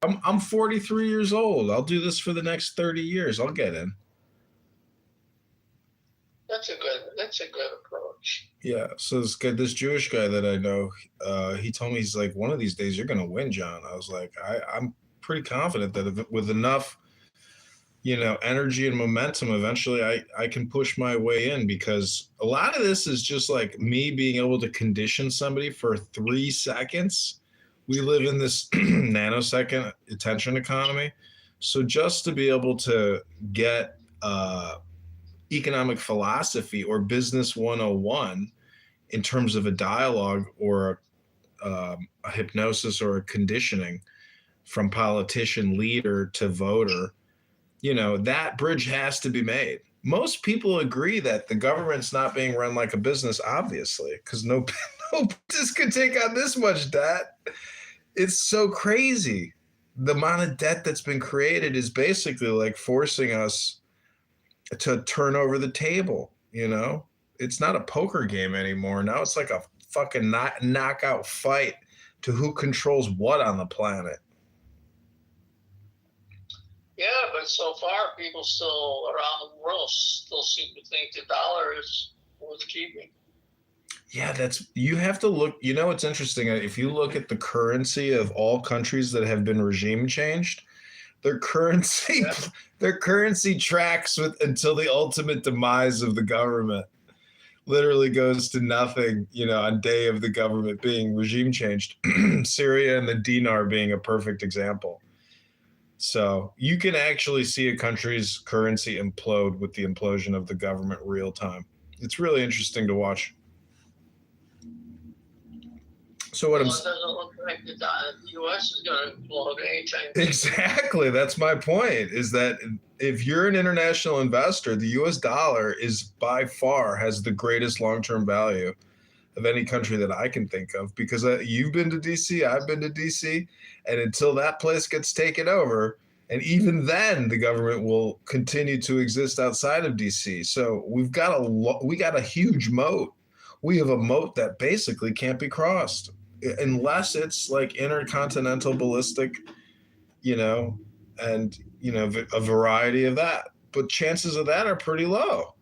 S9: in.
S7: I'm 43 years old. I'll do this for the next 30 years. I'll get in.
S9: That's a good approach.
S7: Yeah. So this Jewish guy that I know, he told me, he's like, one of these days you're gonna win, John. I was like, I'm pretty confident that with enough, energy and momentum, eventually I can push my way in, because a lot of this is just like me being able to condition somebody for 3 seconds. We live in this nanosecond attention economy. So just to be able to get economic philosophy or business 101 in terms of a dialogue or a hypnosis or a conditioning from politician leader to voter, that bridge has to be made. Most people agree that the government's not being run like a business, obviously, because no business could take on this much debt. It's so crazy. The amount of debt that's been created is basically like forcing us to turn over the table. It's not a poker game anymore. Now it's like a fucking knockout fight to who controls what on the planet.
S9: Yeah, but so far, people still around the world still seem to think the dollar is worth keeping.
S7: Yeah, you have to look. It's interesting. If you look at the currency of all countries that have been regime changed, their currency tracks with until the ultimate demise of the government. Literally goes to nothing, on day of the government being regime changed. Syria and the dinar being a perfect example. So you can actually see a country's currency implode with the implosion of the government real time. It's really interesting to watch. So what
S9: it doesn't look like the U.S. is going to implode anytime soon.
S7: Exactly. That's my point, is that if you're an international investor, the U.S. dollar is by far has the greatest long-term value of any country that I can think of, because you've been to D.C., I've been to D.C., and until that place gets taken over, and even then the government will continue to exist outside of D.C. So we got a huge moat. We have a moat that basically can't be crossed unless it's like intercontinental ballistic, and a variety of that. But chances of that are pretty low.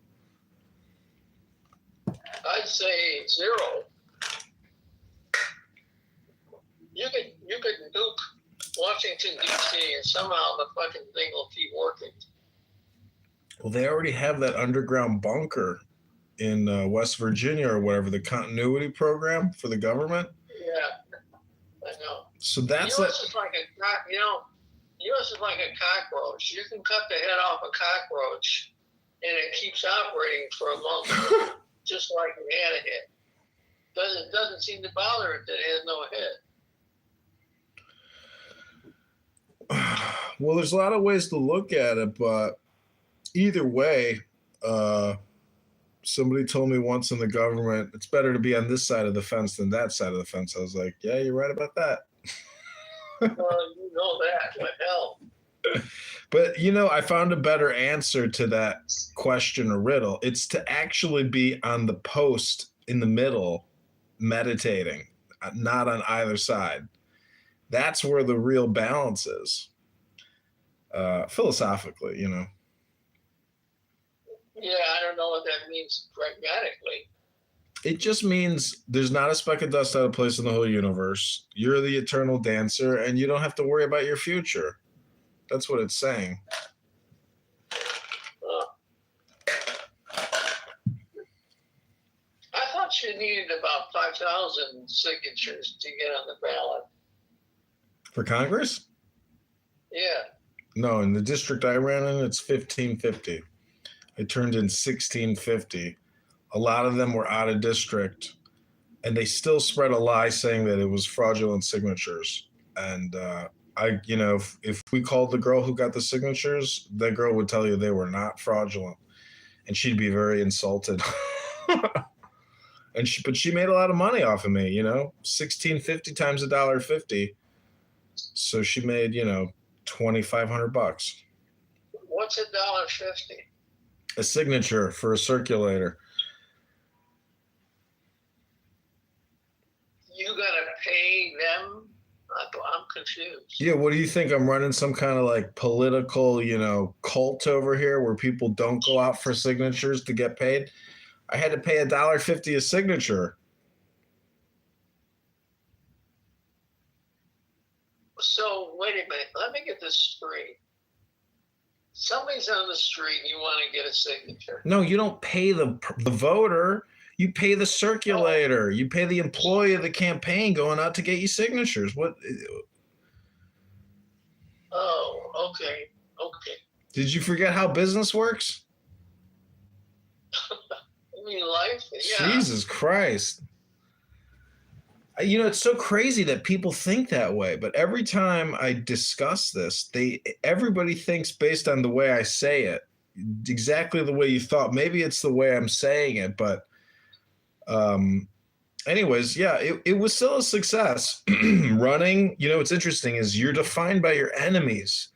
S9: I'd say 0. You could nuke Washington D.C. and somehow the fucking thing will keep working.
S7: Well, they already have that underground bunker in West Virginia or whatever, the continuity program for the government.
S9: Yeah, I know.
S7: So that's
S9: the U.S. is like U.S. is like a cockroach. You can cut the head off a cockroach, and it keeps operating for a month, just like it had a head. It doesn't seem to bother it that it has no head.
S7: Well, there's a lot of ways to look at it, but either way, somebody told me once in the government, it's better to be on this side of the fence than that side of the fence. I was like, yeah, you're right about that.
S9: Well, you know that. What hell?
S7: But, I found a better answer to that question or riddle. It's to actually be on the post in the middle, meditating, not on either side. That's where the real balance is, philosophically,
S9: Yeah, I don't know what that means pragmatically.
S7: It just means there's not a speck of dust out of place in the whole universe. You're the eternal dancer, and you don't have to worry about your future. That's what it's saying.
S9: I thought you needed about 5,000 signatures to get on the ballot.
S7: For Congress?
S9: Yeah.
S7: No, in the district I ran in, it's 1,550. I turned in 1,650. A lot of them were out of district, and they still spread a lie saying that it was fraudulent signatures. And if we called the girl who got the signatures, that girl would tell you they were not fraudulent, and she'd be very insulted. But she made a lot of money off of me, 1,650 times $1.50. So she made, $2,500.
S9: What's $1.50?
S7: A signature for a circulator.
S9: You gotta pay them? I'm confused.
S7: Yeah, what do you think? I'm running some kind of like political, cult over here where people don't go out for signatures to get paid? I had to pay $1.50 a signature.
S9: So wait a minute. Let me get this straight. somebody's on the street and you want to get a signature.
S6: No, you don't pay the voter. You pay the circulator. You pay the employee of the campaign going out to get you signatures. What?
S9: Oh, okay.
S6: Did you forget how business works?
S9: I mean, life. Yeah.
S6: Jesus Christ. You know, it's so crazy that people think that way, but every time I discuss this, everybody thinks based on the way I say it, exactly the way you thought. Maybe it's the way I'm saying it, but anyways, yeah, it was still a success. Running, you know, what's interesting is you're defined by your enemies,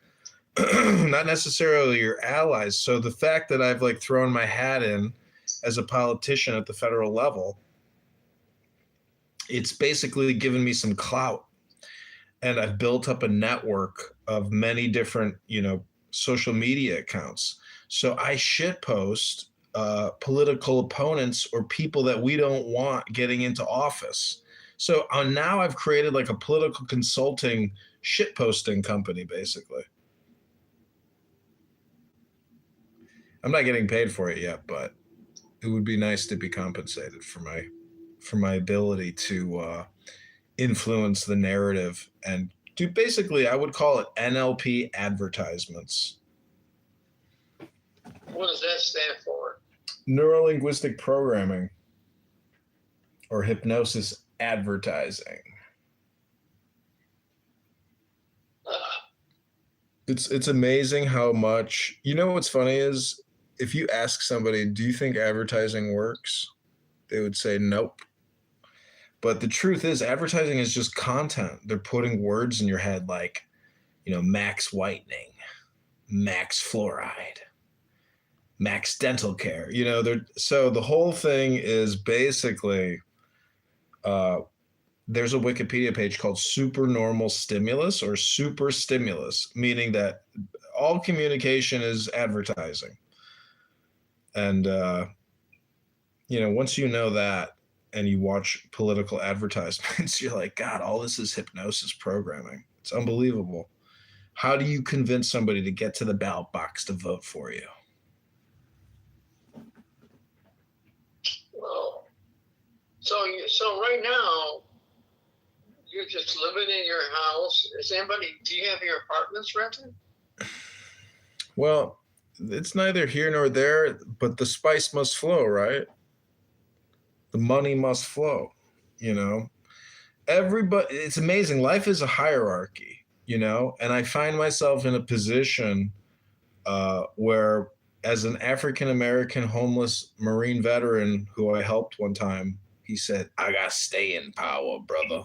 S6: not necessarily your allies. So the fact that I've like thrown my hat in as a politician at the federal level, it's basically given me some clout. And I've built up a network of many different, you know, social media accounts. So I shitpost political opponents or people that we don't want getting into office. So now I've created like a political consulting shitposting company, basically. I'm not getting paid for it yet, but it would be nice to be compensated for my ability to influence the narrative and do basically, I would call it NLP advertisements.
S9: What does that stand for?
S6: Neuro-linguistic programming or hypnosis advertising. It's amazing how much, you know, what's funny is if you ask somebody, do you think advertising works? They would say nope. But the truth is advertising is just content. They're putting words in your head like, you know, max whitening, max fluoride, max dental care. You know, so the whole thing is basically there's a Wikipedia page called supernormal stimulus or super stimulus, meaning that all communication is advertising. And, you know, once you know that and you watch political advertisements, you're like, God, all this is hypnosis programming. It's unbelievable. How do you convince somebody to get to the ballot box to vote for you?
S9: Well, so right now, you're just living in your house. Do you have your apartments rented?
S6: Well, it's neither here nor there, but the spice must flow, right? The money must flow, you know? Everybody, it's amazing. Life is a hierarchy, you know? And I find myself in a position where, as an African-American homeless Marine veteran who I helped one time, he said, I got staying power, brother.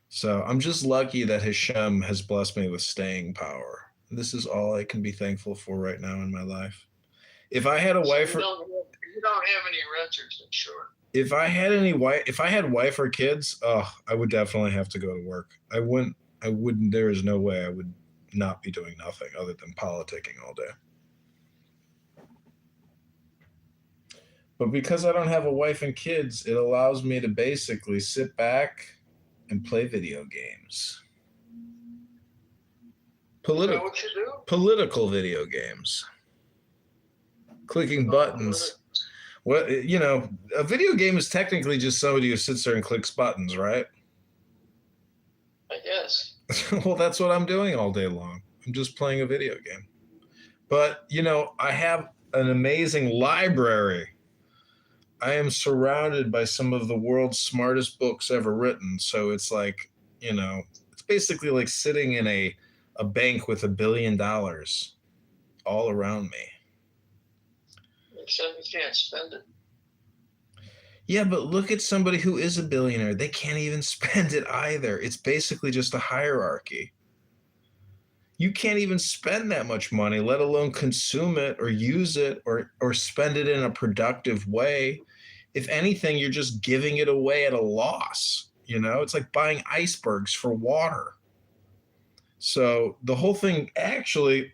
S6: So I'm just lucky that Hashem has blessed me with staying power. This is all I can be thankful for right now in my life. If I had a wife,
S9: you don't have any renters, I'm sure.
S6: If I had wife or kids, I would definitely have to go to work. I wouldn't. There is no way I would not be doing nothing other than politicking all day. But because I don't have a wife and kids, it allows me to basically sit back and play video games. Political video games. Clicking buttons. Well, you know, a video game is technically just somebody who sits there and clicks buttons, right?
S9: I guess.
S6: Well, that's what I'm doing all day long. I'm just playing a video game. But, you know, I have an amazing library. I am surrounded by some of the world's smartest books ever written. So it's like, you know, it's basically like sitting in a bank with $1 billion all around me.
S9: Except you can't spend it.
S6: Yeah, but look at somebody who is a billionaire. They can't even spend it either. It's basically just a hierarchy. You can't even spend that much money, let alone consume it or use it or spend it in a productive way. If anything, you're just giving it away at a loss. You know, it's like buying icebergs for water. So the whole thing actually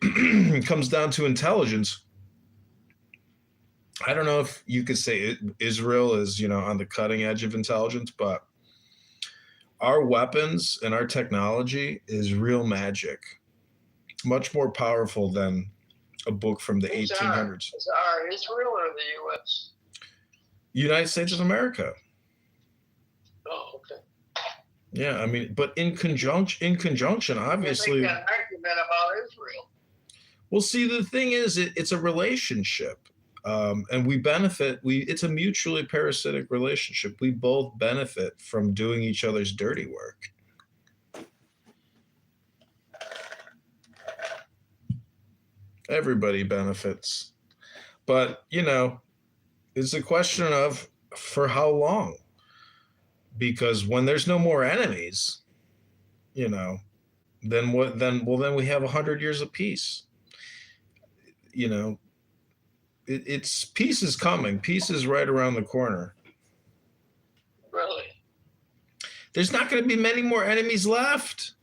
S6: comes down to intelligence. I don't know if you could say Israel is, you know, on the cutting edge of intelligence, but our weapons and our technology is real magic.
S7: much more powerful than a book from the
S9: Who's
S7: 1800s.
S9: Is our Israel or the U.S.?
S7: United States of America.
S9: Oh, okay.
S7: Yeah, I mean, but in conjunction, obviously.
S9: They got an argument about Israel.
S7: Well, see, the thing is, it's a relationship, and we benefit. It's a mutually parasitic relationship. We both benefit from doing each other's dirty work. Everybody benefits, but it's a question of for how long. Because when there's no more enemies, then what? Then we have 100 years of peace. It's peace is coming. Peace is right around the corner.
S9: Really?
S7: There's not going to be many more enemies left.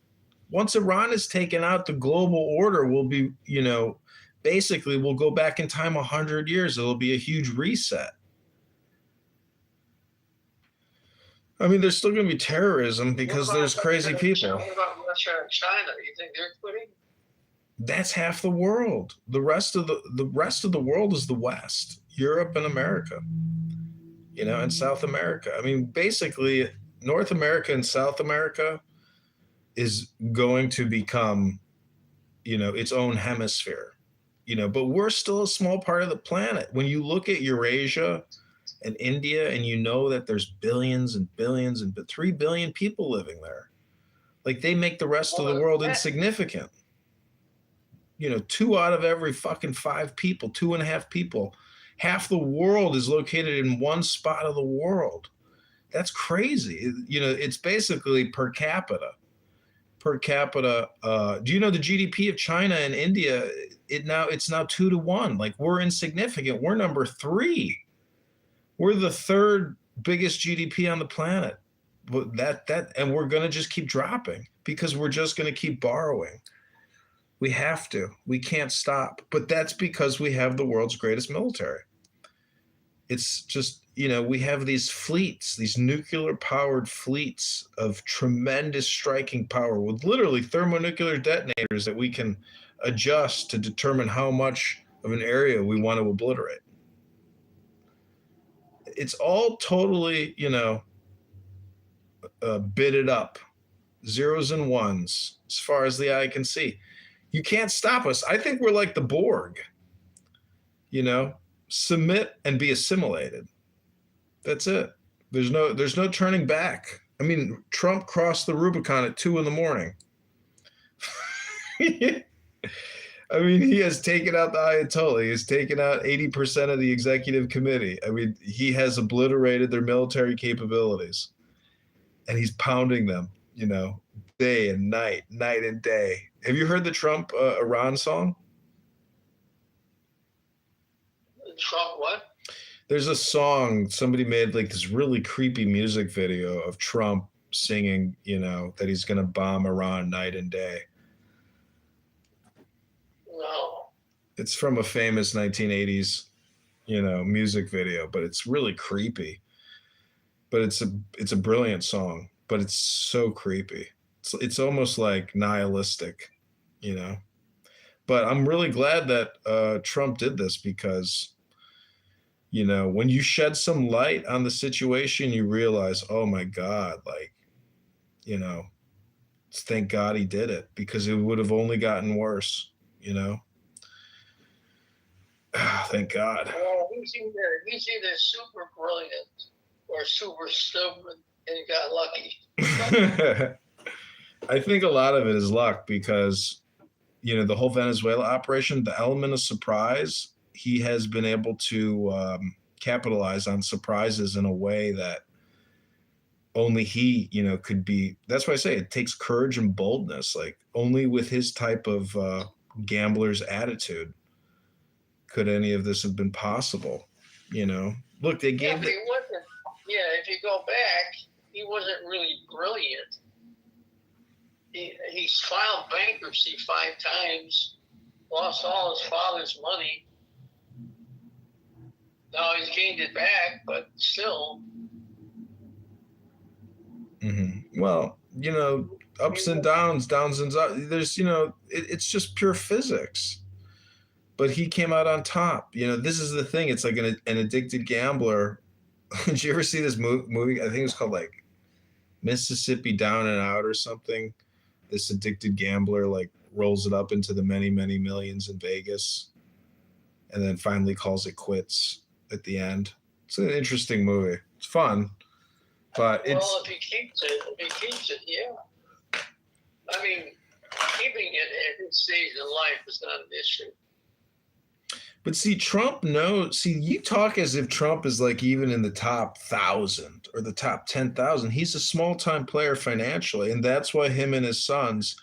S7: Once Iran is taken out, the global order will be, basically we'll go back in time 100 years. It'll be a huge reset. I mean, there's still going to be terrorism because there's crazy people.
S9: What about Russia and China? You think they're quitting?
S7: That's half the world. The rest of the world is the West, Europe and America, and South America. I mean, basically, North America and South America is going to become, its own hemisphere, but we're still a small part of the planet. When you look at Eurasia and India, and that there's billions and billions and 3 billion people living there, like they make the rest of the world insignificant. 2 out of every fucking 5 people, 2.5 people, half the world is located in one spot of the world. That's crazy. It's basically per capita. Do you know the GDP of China and India? It's now 2 to 1. Like we're insignificant. We're number 3. We're the 3rd biggest GDP on the planet. And we're going to just keep dropping because we're just going to keep borrowing. We have to. We can't stop. But that's because we have the world's greatest military. It's just, we have these fleets, these nuclear powered fleets of tremendous striking power with literally thermonuclear detonators that we can adjust to determine how much of an area we want to obliterate. It's all totally, bitted up, zeros and ones as far as the eye can see. You can't stop us. I think we're like the Borg, submit and be assimilated. That's it. There's no turning back. I mean, Trump crossed the Rubicon at 2 a.m. I mean, he has taken out the Ayatollah. He has taken out 80% of the executive committee. I mean, he has obliterated their military capabilities. And he's pounding them, day and night and day. Have you heard the Trump Iran song?
S9: Trump what?
S7: There's a song somebody made, like this really creepy music video of Trump singing, that he's going to bomb Iran night and day.
S9: No.
S7: It's from a famous 1980s, music video, but it's really creepy. But it's a brilliant song, but it's so creepy. It's almost like nihilistic, But I'm really glad that Trump did this because, when you shed some light on the situation, you realize, oh my God, thank God he did it because it would have only gotten worse, Thank God.
S9: Well, he's either super brilliant or super stupid and got lucky.
S7: I think a lot of it is luck because, the whole Venezuela operation, the element of surprise, he has been able to capitalize on surprises in a way that only he, could be. That's why I say it takes courage and boldness. Like only with his type of gambler's attitude could any of this have been possible. Look, they gave
S9: if you go back, he wasn't really brilliant. He's filed bankruptcy 5 times, lost all his father's money. Now he's gained it back, but still.
S7: Mm-hmm. Well, ups and downs, downs and ups. There's, it's just pure physics. But he came out on top. This is the thing. It's like an addicted gambler. Did you ever see this movie? I think it was called like Mississippi Down and Out or something. This addicted gambler like rolls it up into the many, many millions in Vegas, and then finally calls it quits at the end. It's an interesting movie. It's fun, but
S9: well, if he keeps it, yeah. I mean, keeping it at his stage in life is not an issue.
S7: But see, Trump knows. See, you talk as if Trump is like even in the top 1,000 or the top 10,000. He's a small-time player financially, and that's why him and his sons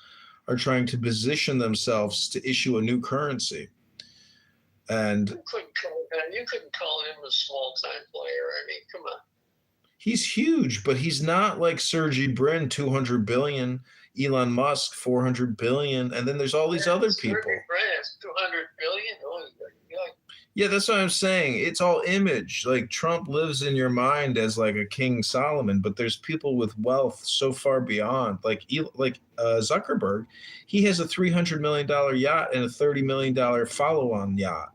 S7: are trying to position themselves to issue a new currency. And
S9: you couldn't call him a small-time player. I mean, come on.
S7: He's huge, but he's not like Sergey Brin, 200 billion, Elon Musk, 400 billion, and then there's all these other people.
S9: Sergey Brin has 200 billion. Oh,
S7: yeah, that's what I'm saying. It's all image. Like Trump lives in your mind as like a King Solomon, but there's people with wealth so far beyond. Like Zuckerberg, he has a $300 million yacht and a $30 million follow-on yacht.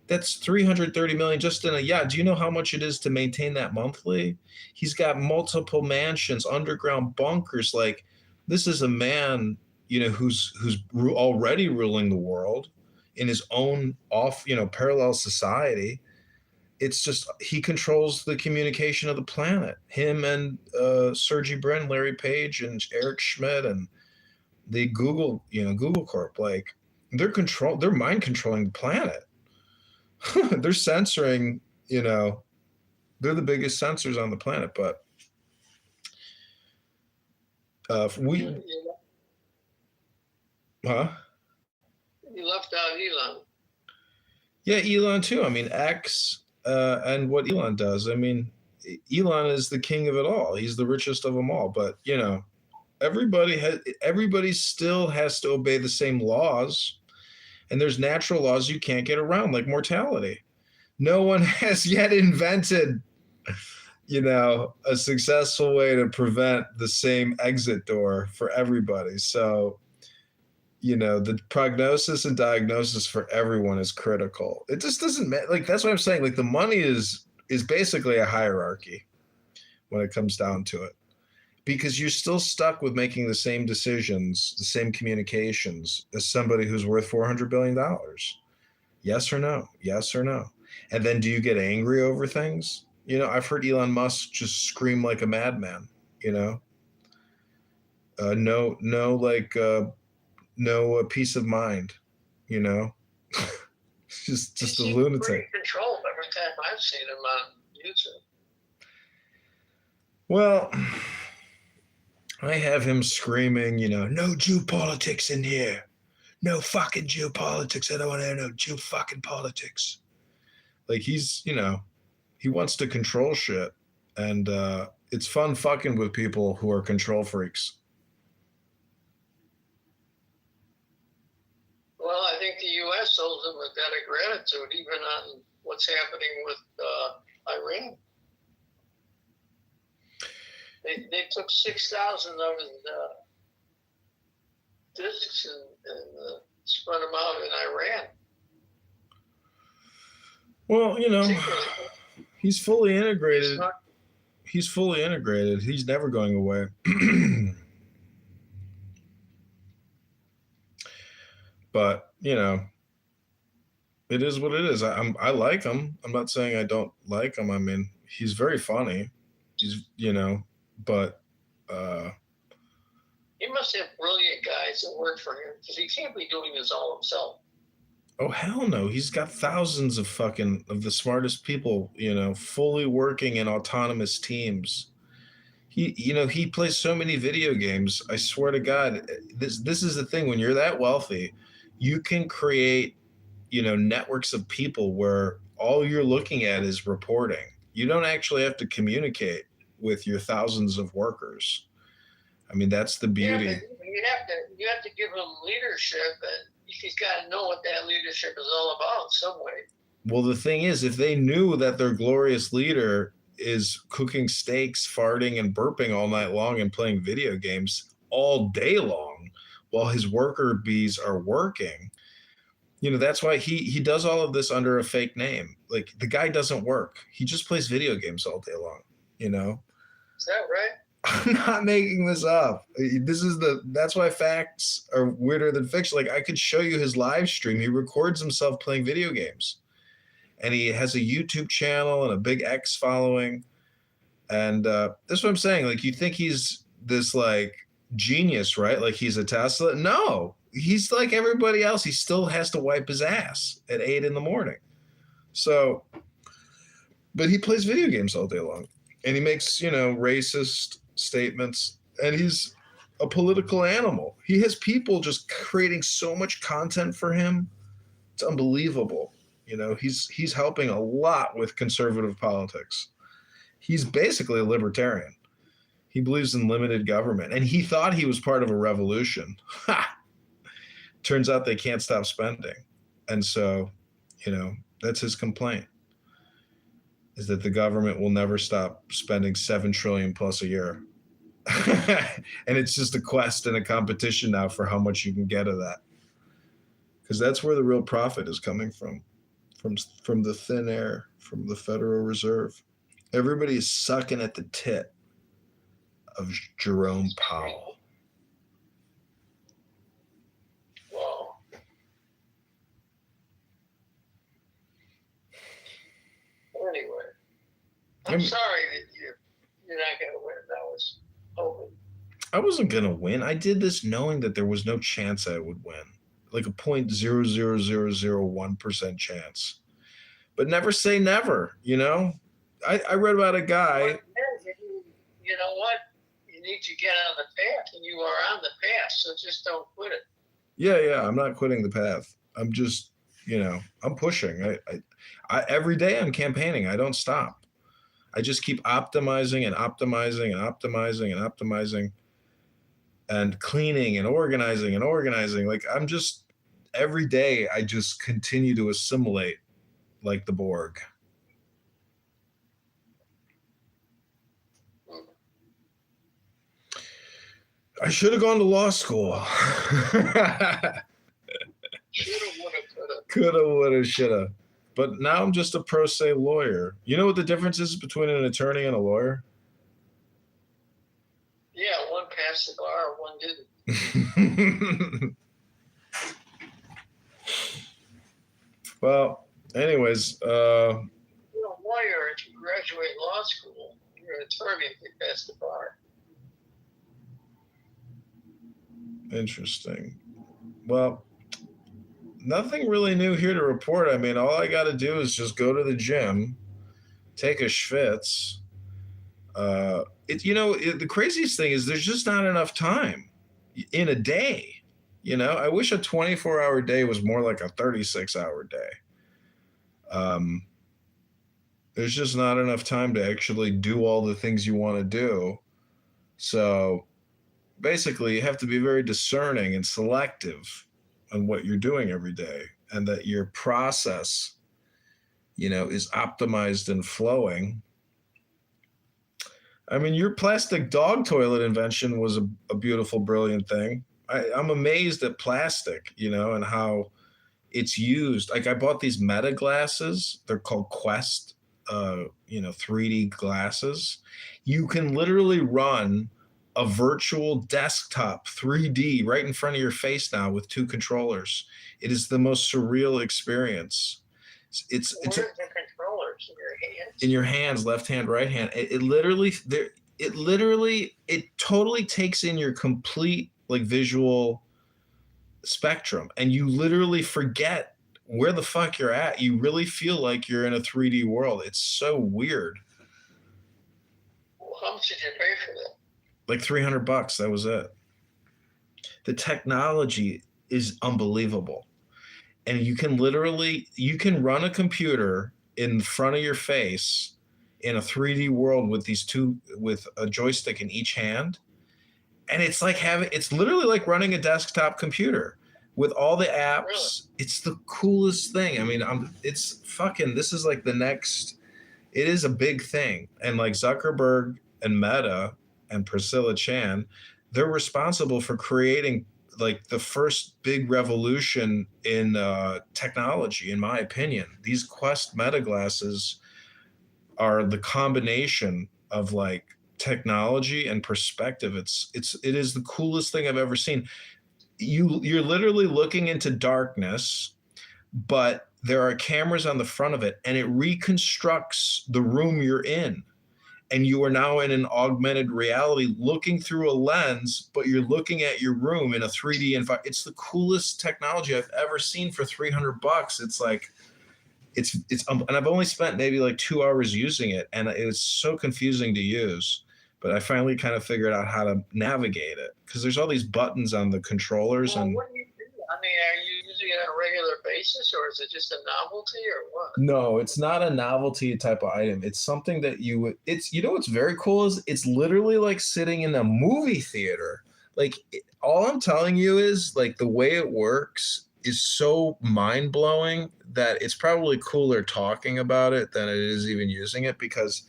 S7: That's $330 million just in a yacht. Do you know how much it is to maintain that monthly? He's got multiple mansions, underground bunkers. Like this is a man, who's already ruling the world in his own parallel society. It's just he controls the communication of the planet. Him and Sergey Brin, Larry Page, and Eric Schmidt, and the Google Corp. Like they're mind controlling the planet. They're censoring. They're the biggest censors on the planet. But
S9: You left out Elon.
S7: Yeah, Elon too. I mean, X and what Elon does. I mean, Elon is the king of it all. He's the richest of them all. But everybody still has to obey the same laws, and there's natural laws you can't get around, like mortality. No one has yet invented, a successful way to prevent the same exit door for everybody. So the prognosis and diagnosis for everyone is critical. It just doesn't matter. Like, that's what I'm saying. Like the money is basically a hierarchy when it comes down to it, because you're still stuck with making the same decisions, the same communications as somebody who's worth $400 billion. Yes or no? Yes or no? And then do you get angry over things? I've heard Elon Musk just scream like a madman, no peace of mind, just a lunatic.
S9: Pretty controlled every time I've seen him on YouTube.
S7: Well, I have him screaming, no Jew politics in here. No fucking Jew politics. I don't want to hear no Jew fucking politics. Like he's, he wants to control shit. And it's fun fucking with people who are control freaks.
S9: Well, I think the U.S. owes him a debt of gratitude, even on what's happening with Iran. They took 6,000 of his discs and spread them out in Iran.
S7: Well, he's fully integrated. He's fully integrated. He's never going away. But, it is what it is. I like him. I'm not saying I don't like him. I mean, he's very funny. He's, but
S9: he must have brilliant guys that work for him, because he can't be doing this all himself.
S7: Oh, hell no. He's got thousands of the smartest people, fully working in autonomous teams. He plays so many video games. I swear to God, this is the thing. When you're that wealthy, you can create, networks of people where all you're looking at is reporting. You don't actually have to communicate with your thousands of workers. I mean, that's the beauty.
S9: Yeah, you have to give him leadership, and he's got to know what that leadership is all about some way.
S7: Well, the thing is, if they knew that their glorious leader is cooking steaks, farting, and burping all night long and playing video games, all day long while his worker bees are working. You know, that's why he does all of this under a fake name. Like, the guy doesn't work. He just plays video games all day long, you know?
S9: Is that right?
S7: I'm not making this up. That's why facts are weirder than fiction. Like, I could show you his live stream. He records himself playing video games. And he has a YouTube channel and a big X following. And that's what I'm saying. Like, you think he's this like genius, right? Like he's a Tesla. No, he's like everybody else. He still has to wipe his ass at 8 a.m. So, but he plays video games all day long, and he makes, you know, racist statements, and he's a political animal. He has people just creating so much content for him. It's unbelievable. You know, he's helping a lot with conservative politics. He's basically a libertarian. He believes in limited government, and he thought he was part of a revolution. Ha! Turns out they can't stop spending. And so, you know, that's his complaint, is that the government will never stop spending $7 trillion plus a year. And it's just a quest and a competition now for how much you can get of that. Because that's where the real profit is coming from the thin air, from the Federal Reserve. Everybody is sucking at the tit of Jerome Powell.
S9: Wow. Anyway, I'm sorry that you're not going to win. That was hoping.
S7: I wasn't going to win. I did this knowing that there was no chance I would win. Like a 0.00001% chance. But never say never, you know? I read about a guy.
S9: You know what? You need to get on the path, and you are on the path, so just don't quit it.
S7: Yeah, I'm not quitting the path. I'm just, you know, I'm pushing. I every day I'm campaigning. I don't stop. I just keep optimizing and optimizing and optimizing and optimizing and cleaning and organizing and organizing. Like, I'm just, every day I just continue to assimilate like the Borg. I should have gone to law school.
S9: Shoulda, woulda, coulda.
S7: Coulda, woulda, shoulda. But now I'm just a pro se lawyer. You know what the difference is between an attorney and a lawyer?
S9: Yeah, one passed the bar, one didn't.
S7: Well, anyways,
S9: You're a lawyer if you graduate law school. You're an attorney if you pass the bar.
S7: interesting. Well, nothing really new here to report. I mean, all I got to do is just go to the gym, take a schwitz. The craziest thing is there's just not enough time in a day. You know, I wish a 24-hour day was more like a 36-hour day. There's just not enough time to actually do all the things you want to do. So basically, you have to be very discerning and selective on what you're doing every day, and that your process, you know, is optimized and flowing. I mean, your plastic dog toilet invention was a beautiful, brilliant thing. I'm amazed at plastic, you know, and how it's used. Like, I bought these Meta glasses. They're called Quest, 3D glasses. You can literally run a virtual desktop 3D right in front of your face now with 2 controllers. It is the most surreal experience. It's
S9: Where's the controllers in your hands?
S7: In your hands, left hand, right hand. It totally takes in your complete like visual spectrum, and you literally forget where the fuck you're at. You really feel like you're in a 3D world. It's so weird.
S9: Well, how much did you pay for that?
S7: Like $300. That was it. The technology is unbelievable. And you can run a computer in front of your face in a 3D world with with a joystick in each hand. And it's literally like running a desktop computer with all the apps. Really? It's the coolest thing. I mean, this is like the next, it is a big thing. And like Zuckerberg and Meta and Priscilla Chan, they're responsible for creating like the first big revolution in technology, in my opinion. These Quest Meta glasses are the combination of like technology and perspective. It is the coolest thing I've ever seen. You're literally looking into darkness, but there are cameras on the front of it, and it reconstructs the room you're in. And you are now in an augmented reality looking through a lens, but you're looking at your room in a 3D environment. It's the coolest technology I've ever seen for $300. It's like, and I've only spent maybe like 2 hours using it, and it was so confusing to use. But I finally kind of figured out how to navigate it, because there's all these buttons on the controllers.
S9: Well,
S7: And
S9: what do you do? I mean, are you using it on a regular basis, or is it just a novelty, or what?
S7: no, it's not a novelty type of item. It's something that what's very cool is it's literally like sitting in a movie theater. Like all I'm telling you is like the way it works is so mind blowing that it's probably cooler talking about it than it is even using it, because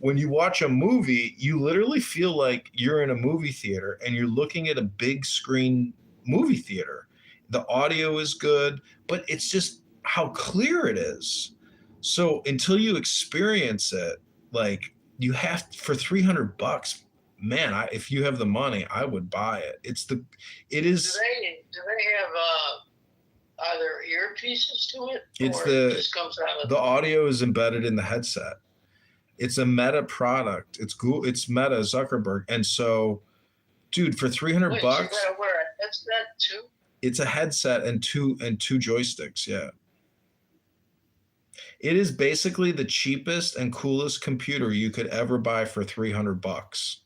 S7: when you watch a movie, you literally feel like you're in a movie theater and you're looking at a big screen movie theater. The audio is good, but it's just how clear it is. So until you experience it, like you have for $300, man, if you have the money, I would buy it. It is.
S9: Do they have either earpieces to it,
S7: It's
S9: or it just comes out of
S7: the audio is embedded in the headset. It's a Meta product. It's Google. It's Meta Zuckerberg, and so, dude, for $300,
S9: Wait, so you gotta wear a headset too?
S7: it's a headset and two joysticks. Yeah, it is basically the cheapest and coolest computer you could ever buy for $300.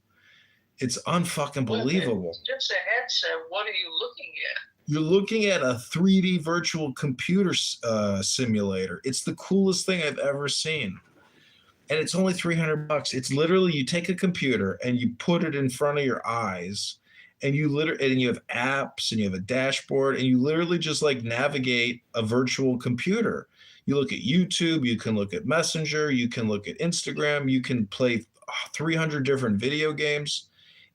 S7: It's unfucking believable.
S9: It's just a headset. What are you looking at?
S7: You're looking at a 3D virtual computer simulator. It's the coolest thing I've ever seen. And it's only $300. It's literally, you take a computer and you put it in front of your eyes, and you have apps and you have a dashboard, and you literally just like navigate a virtual computer. You look at YouTube, you can look at Messenger, you can look at Instagram, you can play 300 different video games.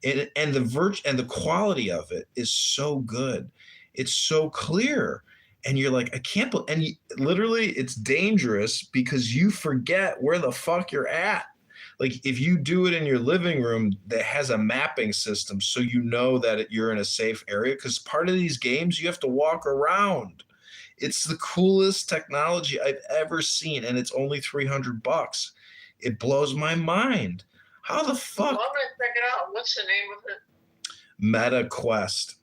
S7: And the quality of it is so good. It's so clear. And you're like, I can't believe, and literally it's dangerous because you forget where the fuck you're at. Like if you do it in your living room that has a mapping system, so you know that you're in a safe area, because part of these games you have to walk around. It's the coolest technology I've ever seen, and it's only $300. It blows my mind. How the fuck?
S9: Well, I'm gonna check it out. What's the name of it?
S7: Meta Quest.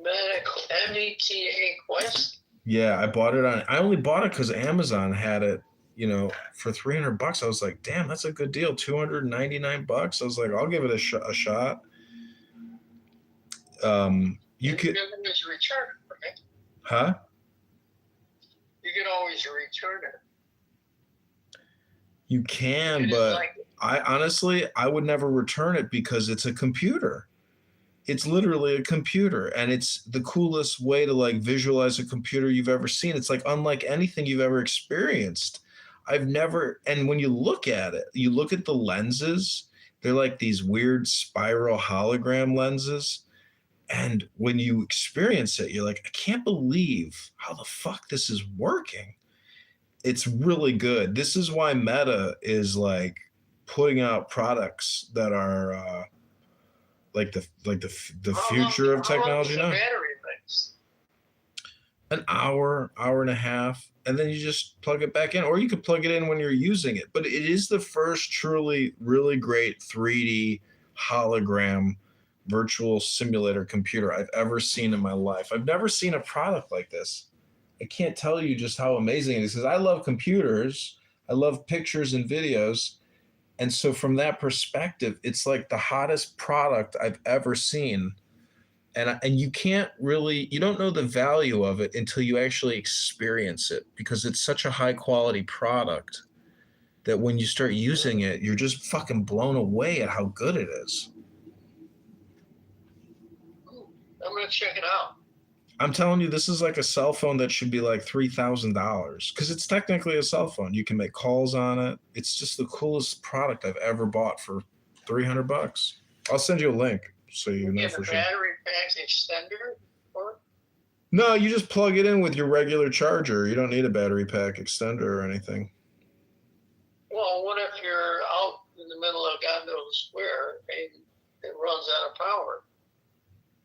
S9: META Quest.
S7: Yeah, I only bought it because Amazon had it, for $300. I was like, damn, that's a good deal. $299. I was like, I'll give it a shot. You could
S9: always return it, right?
S7: Huh?
S9: You can always return it.
S7: You can, but I would never return it because it's a computer. It's literally a computer, and it's the coolest way to like visualize a computer you've ever seen. It's like unlike anything you've ever experienced. And when you look at it, you look at the lenses, they're like these weird spiral hologram lenses. And when you experience it, you're like, I can't believe how the fuck this is working. It's really good. This is why Meta is like putting out products that are like the future of technology now.
S9: Battery things.
S7: An hour and a half, and then you just plug it back in, or you could plug it in when you're using it. But it is the first truly really great 3D hologram virtual simulator computer I've ever seen in my life. I've never seen a product like this. I can't tell you just how amazing it is, because I love computers. I love pictures and videos. And so from that perspective, it's like the hottest product I've ever seen. And you don't know the value of it until you actually experience it, because it's such a high quality product that when you start using it, you're just fucking blown away at how good it is.
S9: I'm going to check it out.
S7: I'm telling you, this is like a cell phone that should be like $3,000, because it's technically a cell phone. You can make calls on it. It's just the coolest product I've ever bought for
S6: $300. I'll send you a link so you know
S9: get
S6: for
S9: a
S6: sure.
S9: battery pack extender for it?
S6: No, you just plug it in with your regular charger. You don't need a battery pack extender or anything.
S9: Well, what if you're out in the middle of God knows where and it runs out of power?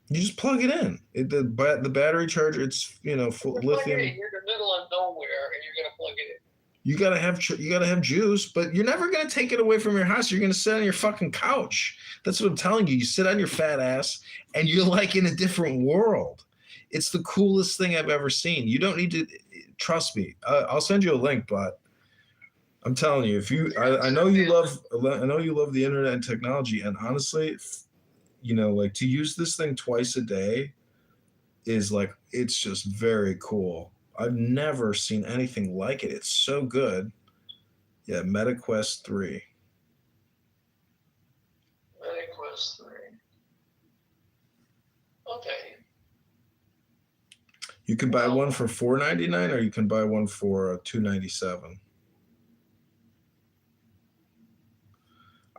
S6: You just plug it in. The battery charger, it's full
S9: You're plugging
S6: lithium.
S9: it, you're in the middle of nowhere and you're gonna plug it in.
S6: You gotta have juice, but you're never gonna take it away from your house. You're gonna sit on your fucking couch. That's what I'm telling you. You sit on your fat ass, and you're like in a different world. It's the coolest thing I've ever seen. You don't need to trust me. I'll send you a link, but I'm telling you, I know you love the internet and technology, and honestly, like to use this thing twice a day is like it's just very cool. I've never seen anything like it. It's so good. Yeah, MetaQuest 3.
S9: MetaQuest 3. Okay.
S6: You can buy one for $499 or you can buy one for $297.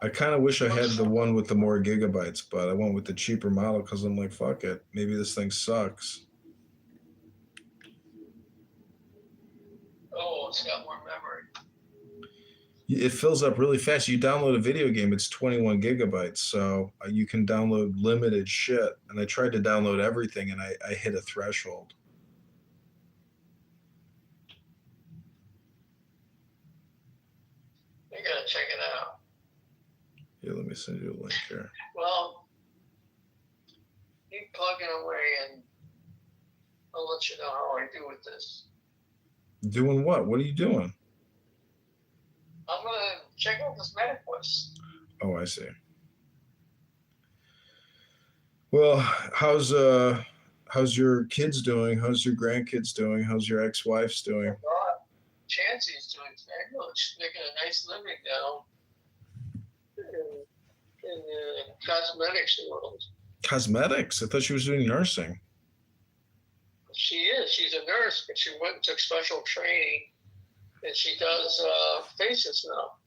S6: I kind of wish I had the one with the more gigabytes, but I went with the cheaper model because I'm like, fuck it. Maybe this thing sucks.
S9: Oh, it's got more memory.
S6: It fills up really fast. You download a video game, it's 21 gigabytes. So you can download limited shit. And I tried to download everything and I hit a threshold.
S9: You gotta check it out.
S6: Yeah, let me send you a link here.
S9: Well, keep plugging away and I'll let you know how I do with this.
S6: Doing what? What are you doing?
S9: I'm gonna check out this MetaQuest.
S6: Oh, I see. Well, how's your kids doing? How's your grandkids doing? How's your ex-wife's doing?
S9: Chancey's doing fabulous. She's making a nice living now in the cosmetics world.
S6: Cosmetics? I thought she was doing nursing.
S9: She is. She's a nurse, but she went and took special training, and she does faces now.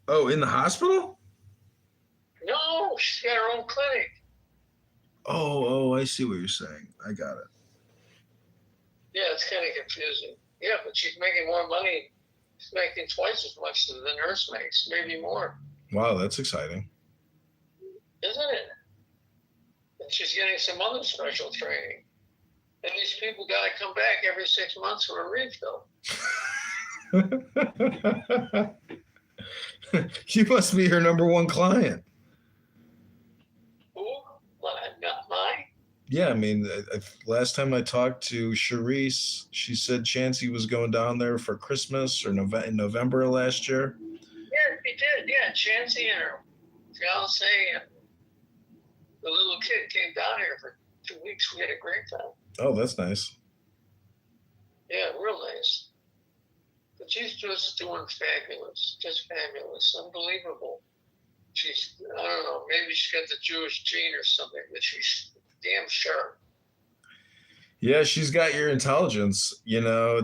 S6: Oh, in the hospital?
S9: No, she's got her own clinic.
S6: Oh, I see what you're saying. I got it.
S9: Yeah, it's kind of confusing. Yeah, but she's making more money. She's making twice as much as the nurse makes, maybe more.
S6: Wow, that's exciting.
S9: Isn't it? And she's getting some other special training. And these people got to come back every 6 months for a refill.
S6: You must be her number one client.
S9: Who? Not mine?
S6: Yeah, I mean, last time I talked to Charisse, she said Chancey was going down there for Christmas or in November of last year.
S9: Yeah, he did. Yeah, Chancey and her fiance and the little kid came down here for 2 weeks. We had a great time.
S6: Oh, that's nice.
S9: Yeah, real nice. But she's just doing fabulous. Just fabulous. Unbelievable. She's, I don't know, maybe she's got the Jewish gene or something, but she's damn sharp.
S6: Yeah, she's got your intelligence.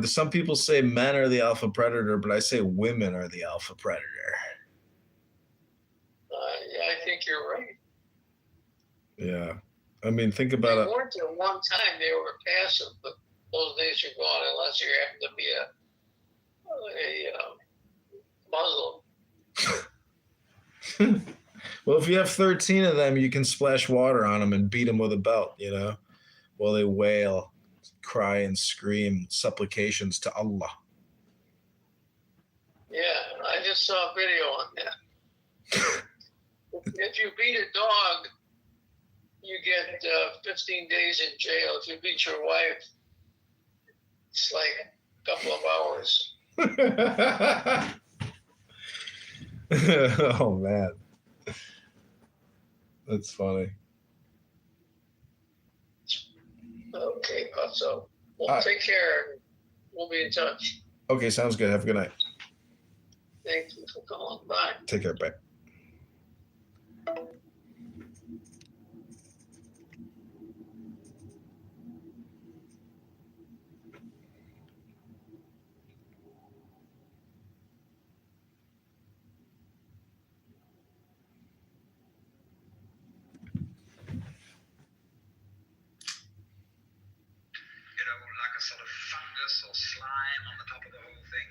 S6: Some people say men are the alpha predator, but I say women are the alpha predator.
S9: Yeah, I think you're right.
S6: Yeah. I mean, think about it.
S9: They weren't at one time, they were passive, but those days are gone unless you happen to be a Muslim.
S6: Well, if you have 13 of them, you can splash water on them and beat them with a belt, while they wail, cry, and scream supplications to Allah.
S9: Yeah, I just saw a video on that. If you beat a dog, you get 15 days in jail. If you beat your wife, it's like a couple of hours.
S6: Oh, man. That's funny.
S9: Okay, so take care. We'll be in touch.
S6: Okay, sounds good. Have a good night.
S9: Thank you for calling. Bye.
S6: Take care. Bye.
S8: or slime on the top of the whole thing.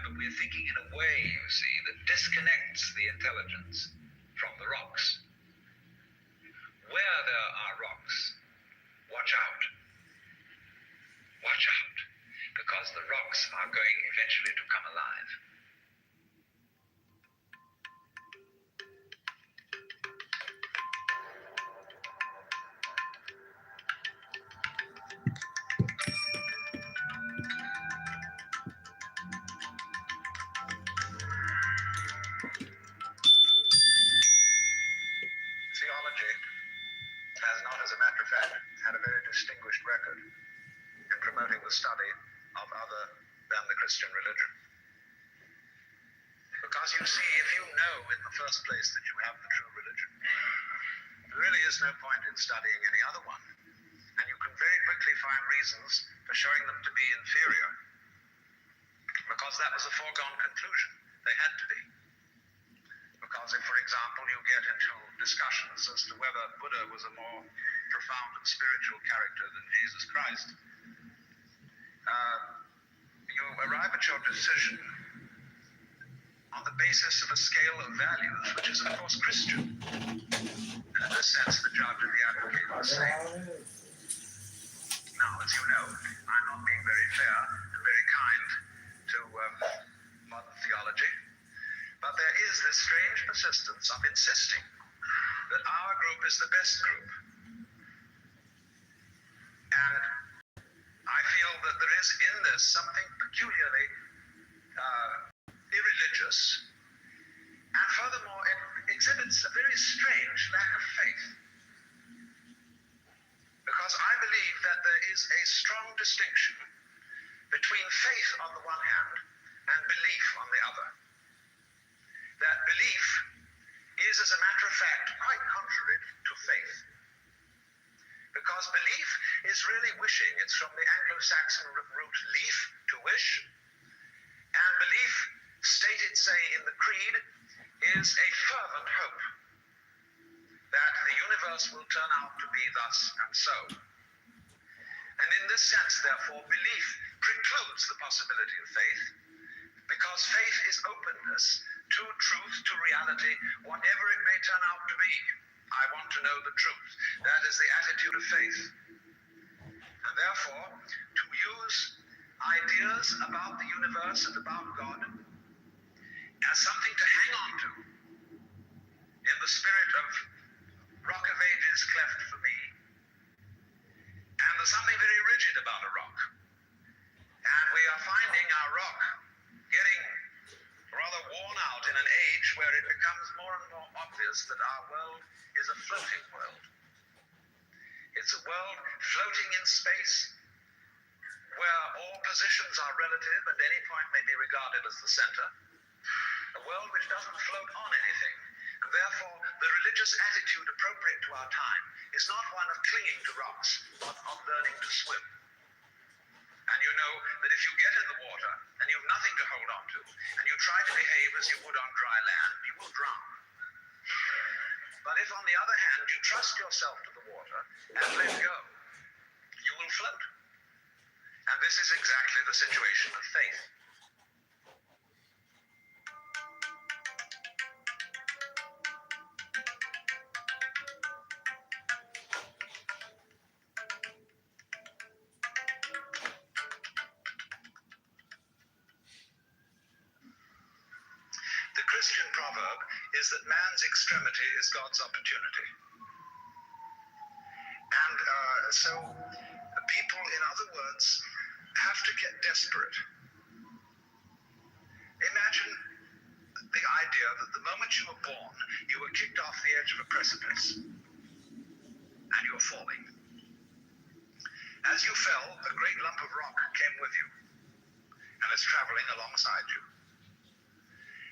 S8: But we're thinking in a way, you see, that disconnects the intelligence from the rocks. Where there are rocks, watch out. Watch out, because the rocks are going eventually to come alive. Theology has not, as a matter of fact, had a very distinguished record in promoting the study of other than the Christian religion. Because you see, if you know in the first place that you have the true religion, there really is no point in studying any other one. And you can very quickly find reasons for showing them to be inferior. Because that was a foregone conclusion. They had to be. Because if, for example, you get into discussions as to whether Buddha was a more profound and spiritual character than Jesus Christ, you arrive at your decision on the basis of a scale of values, which is, of course, Christian. And in this sense, the judge and the advocate are the same. Now, as you know, I'm not being very fair and very kind to modern theology, but there is this strange persistence of insisting that our group is the best group. And I feel that there is in this something peculiarly irreligious, and furthermore, it exhibits a very strange lack of faith. Because I believe that there is a strong distinction between faith on the one hand and belief on the other. That belief is, as a matter of fact, quite contrary to faith. Because belief is really wishing. It's from the Anglo-Saxon root leaf, to wish. And belief, stated, say, in the creed, is a fervent hope that the universe will turn out to be thus and so. And in this sense, therefore, belief precludes the possibility of faith, because faith is openness to truth, to reality, whatever it may turn out to be. I want to know the truth. That is the attitude of faith. And therefore, to use ideas about the universe and about God as something to hang on to, in the spirit of Rock of Ages cleft for me, and there's something very rigid about a rock. And we are finding our rock getting rather worn out in an age where it becomes more and more obvious that our world is a floating world. It's a world floating in space, where all positions are relative and any point may be regarded as the center. A world which doesn't float on anything. And therefore, the religious attitude appropriate to our time is not one of clinging to rocks, but of learning to swim. And you know that if you get in the water and you've nothing to hold on to, and you try to behave as you would on dry land, you will drown. But if, on the other hand, you trust yourself to the water and let go, you will float. And this is exactly the situation of faith. The Christian proverb is that man's extremity is God's opportunity. And so people, in other words, have to get desperate. Imagine the idea that the moment you were born, you were kicked off the edge of a precipice and you were falling. As you fell, a great lump of rock came with you and is traveling alongside you.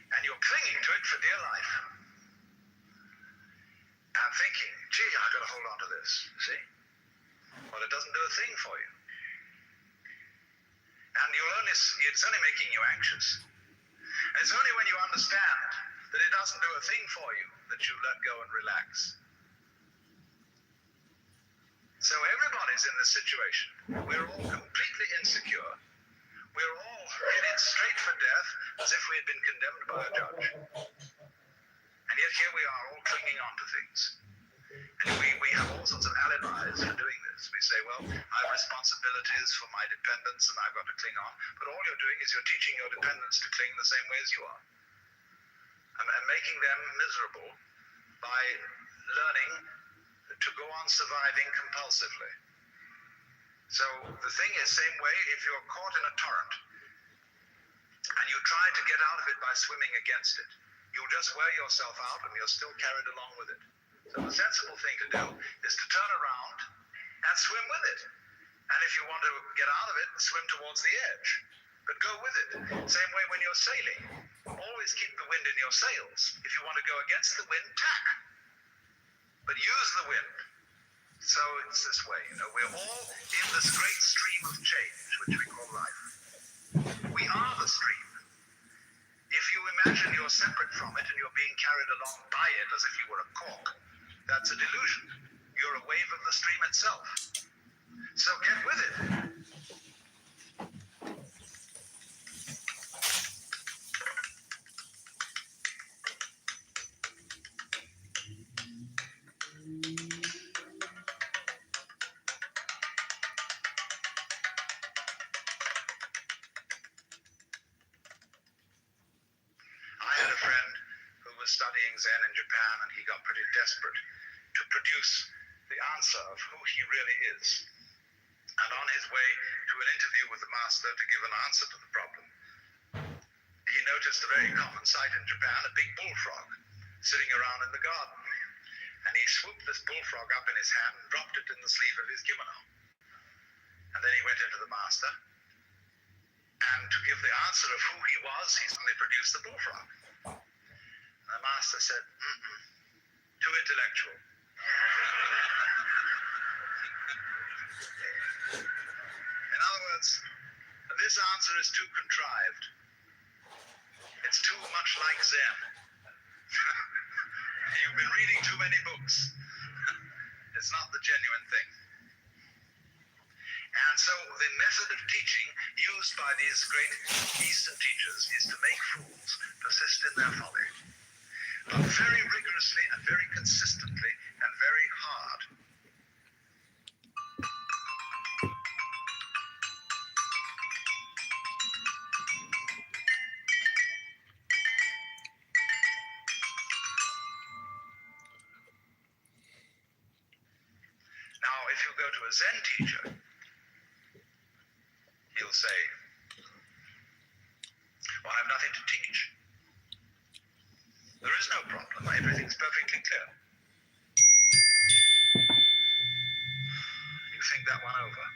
S8: And you're clinging to it for dear life. And thinking, gee, I've got to hold on to this, see? Well, it doesn't do a thing for you. And it's only making you anxious. And it's only when you understand that it doesn't do a thing for you that you let go and relax. So everybody's in this situation. We're all completely insecure. We're all headed straight for death as if we had been condemned by a judge. And yet here we are all clinging on to things. And we have all sorts of alibis for doing this. We say, well, I have responsibilities for my dependents and I've got to cling on. But all you're doing is you're teaching your dependents to cling the same way as you are. And making them miserable by learning to go on surviving compulsively. So the thing is, same way, if you're caught in a torrent and you try to get out of it by swimming against it, you'll just wear yourself out and you're still carried along with it. So the sensible thing to do is to turn around and swim with it. And if you want to get out of it, swim towards the edge. But go with it. Same way when you're sailing. Always keep the wind in your sails. If you want to go against the wind, tack. But use the wind. So it's this way, we're all in this great stream of change, which we call life. We are the stream. If you imagine you're separate from it and you're being carried along by it as if you were a cork, that's a delusion. You're a wave of the stream itself. So get with it. I had a friend who was studying Zen in Japan, and he got pretty desperate to produce the answer of who he really is. And on his way to an interview with the master to give an answer to the problem, he noticed a very common sight in Japan, a big bullfrog sitting around in the garden. And he swooped this bullfrog up in his hand and dropped it in the sleeve of his kimono. And then he went into the master, and to give the answer of who he was, he suddenly produced the bullfrog. And the master said, too intellectual. In other words, this answer is too contrived. It's too much like Zen. You've been reading too many books. It's not the genuine thing. And so the method of teaching used by these great Eastern teachers is to make fools persist in their folly, but very rigorously and very consistently and very hard. Now, if you go to a Zen teacher, he'll say, well, I have nothing to teach. There is no problem. Everything's perfectly clear. You think that one over.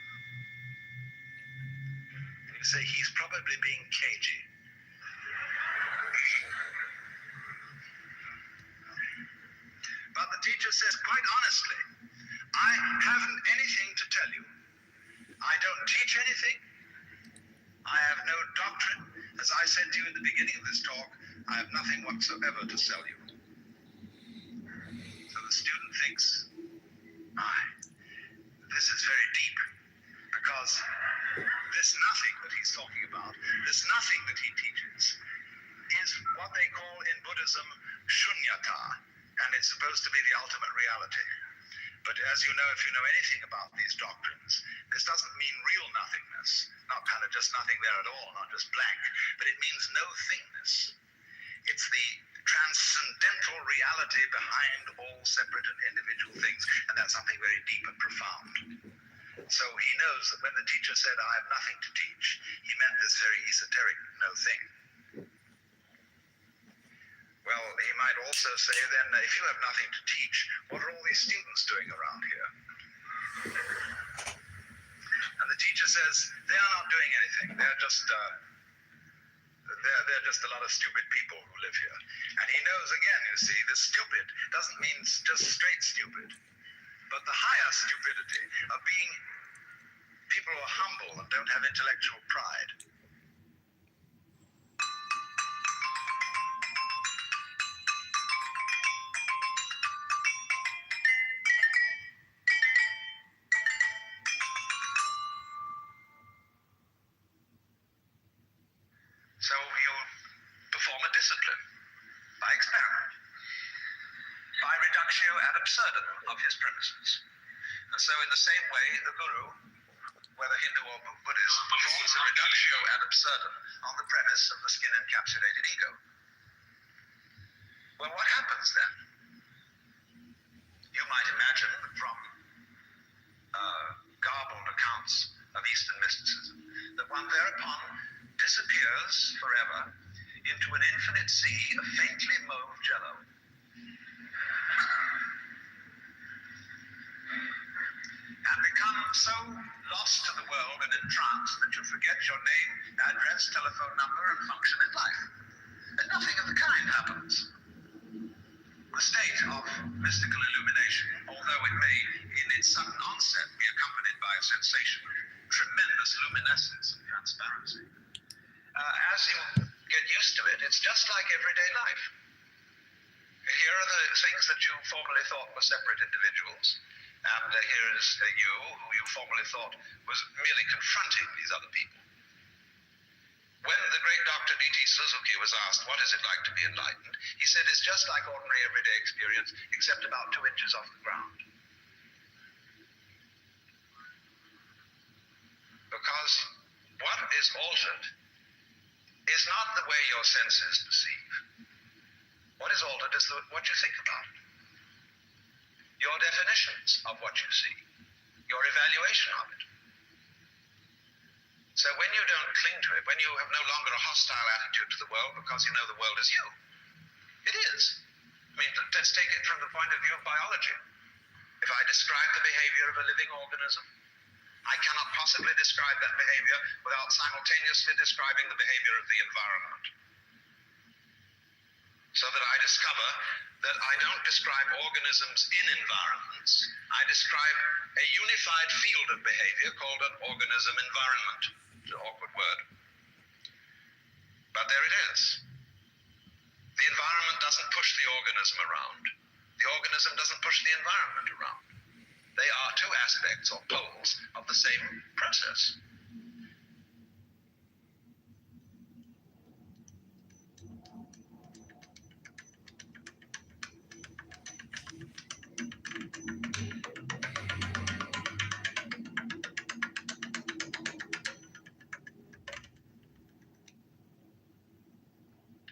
S8: And you say, he's probably being cagey. But the teacher says, quite honestly, I haven't anything to tell you. I don't teach anything. I have no doctrine. As I said to you in the beginning of this talk, I have nothing whatsoever to sell you. So the student thinks, this is very deep, because this nothing that he's talking about, this nothing that he teaches, is what they call in Buddhism shunyata, and it's supposed to be the ultimate reality. But as you know, if you know anything about these doctrines, this doesn't mean real nothingness, not kind of just nothing there at all, not just blank, but it means no thingness. It's the transcendental reality behind all separate and individual things, and that's something very deep and profound. So he knows that when the teacher said, I have nothing to teach, he meant this very esoteric no thing. Well, he might also say then, if you have nothing to teach, what are all these students doing around here? And the teacher says, they are not doing anything. They're just a lot of stupid people who live here. And he knows, again, you see, the stupid doesn't mean just straight stupid, but the higher stupidity of being people who are humble and don't have intellectual pride. by experiment, by reductio ad absurdum of his premises. And so in the same way, the guru, whether Hindu or Buddhist, performs a reductio ad absurdum on the premise of the skin-encapsulated ego. Well, what happens then? You might imagine from garbled accounts of Eastern mysticism that one thereupon disappears forever into an infinite sea of faintly mauve jello. And become so lost to the world and entranced that you forget your name, address, telephone number, and function in life. And nothing of the kind happens. The state of mystical illumination, although it may, in its sudden onset, be accompanied by a sensation of tremendous luminescence and transparency. As you get used to it, it's just like everyday life. Here are the things that you formerly thought were separate individuals, and here is you, who you formerly thought was merely confronting these other people. When the great Dr. D.T. Suzuki was asked, what is it like to be enlightened? He said, it's just like ordinary everyday experience, except about 2 inches off the ground. Because what is altered is not the way your senses perceive. What is altered is what you think about it. Your definitions of what you see. Your evaluation of it. So when you don't cling to it, when you have no longer a hostile attitude to the world because you know the world is you, it is. I mean, let's take it from the point of view of biology. If I describe the behavior of a living organism, I cannot possibly describe that behavior without simultaneously describing the behavior of the environment. So that I discover that I don't describe organisms in environments. I describe a unified field of behavior called an organism environment. It's an awkward word. But there it is. The environment doesn't push the organism around. The organism doesn't push the environment around. They are 2 aspects or poles of the same process.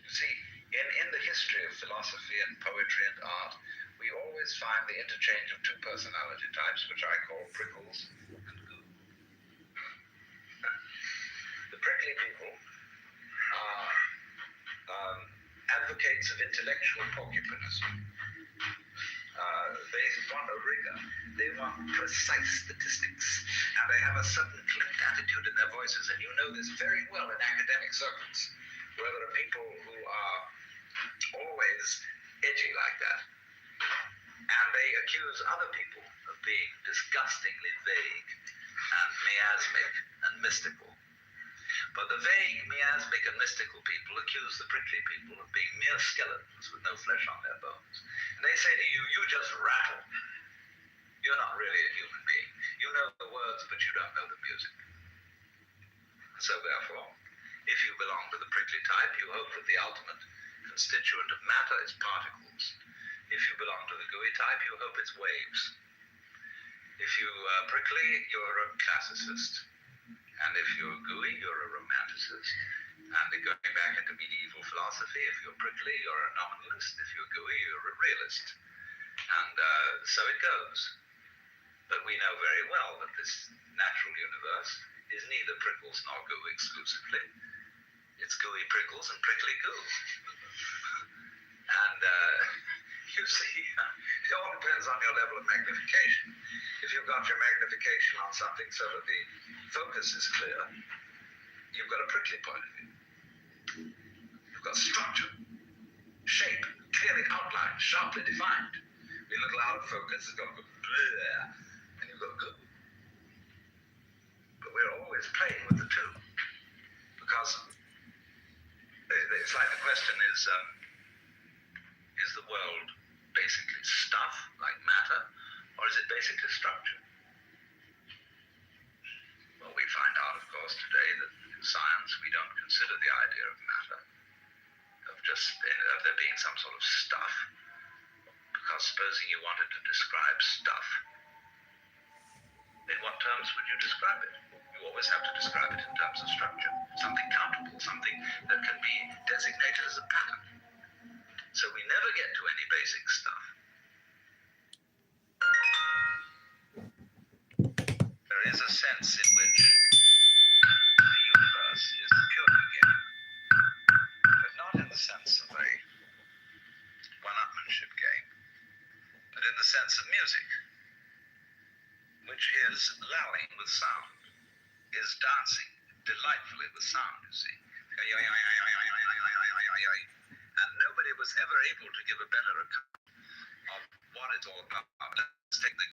S8: See, in the history of philosophy and poetry and art, we always find the interchange of 2 personality types, which I call prickles and goo. The prickly people are advocates of intellectual porcupinism. They want a rigor. They want precise statistics. And they have a certain clipped attitude in their voices. And you know this very well in academic circles, where there are people who are always edgy like that. And they accuse other people of being disgustingly vague and miasmic and mystical. But the vague, miasmic, and mystical people accuse the prickly people of being mere skeletons with no flesh on their bones. And they say to you, you just rattle. You're not really a human being. You know the words, but you don't know the music. So therefore, if you belong to the prickly type, you hope that the ultimate constituent of matter is particles. If you belong to the gooey type, you hope it's waves. If you are prickly, you're a classicist. And if you're gooey, you're a romanticist. And going back into medieval philosophy, if you're prickly, you're a nominalist. If you're gooey, you're a realist. And so it goes. But we know very well that this natural universe is neither prickles nor goo exclusively. It's gooey prickles and prickly goo. And you see, it all depends on your level of magnification. If you've got your magnification on something so that the focus is clear, you've got a prickly point of view. You've got structure, shape, clearly outlined, sharply defined. Be a little out of focus, it's going to go bleh, and you've got goo. But we're always playing with the two. Because it's like the question is the world basically stuff, like matter, or is it basically structure? Well, we find out, of course, today that in science we don't consider the idea of matter, of there being some sort of stuff. Because supposing you wanted to describe stuff, in what terms would you describe it? You always have to describe it in terms of structure, something countable, something that can be designated as a pattern. So we never get to any basic stuff. There is a sense in which the universe is purely game, but not in the sense of a one-upmanship game, but in the sense of music, which is lalling with sound, is dancing delightfully with sound, you see. And nobody was ever able to give a better account of what it's all about. Let's take the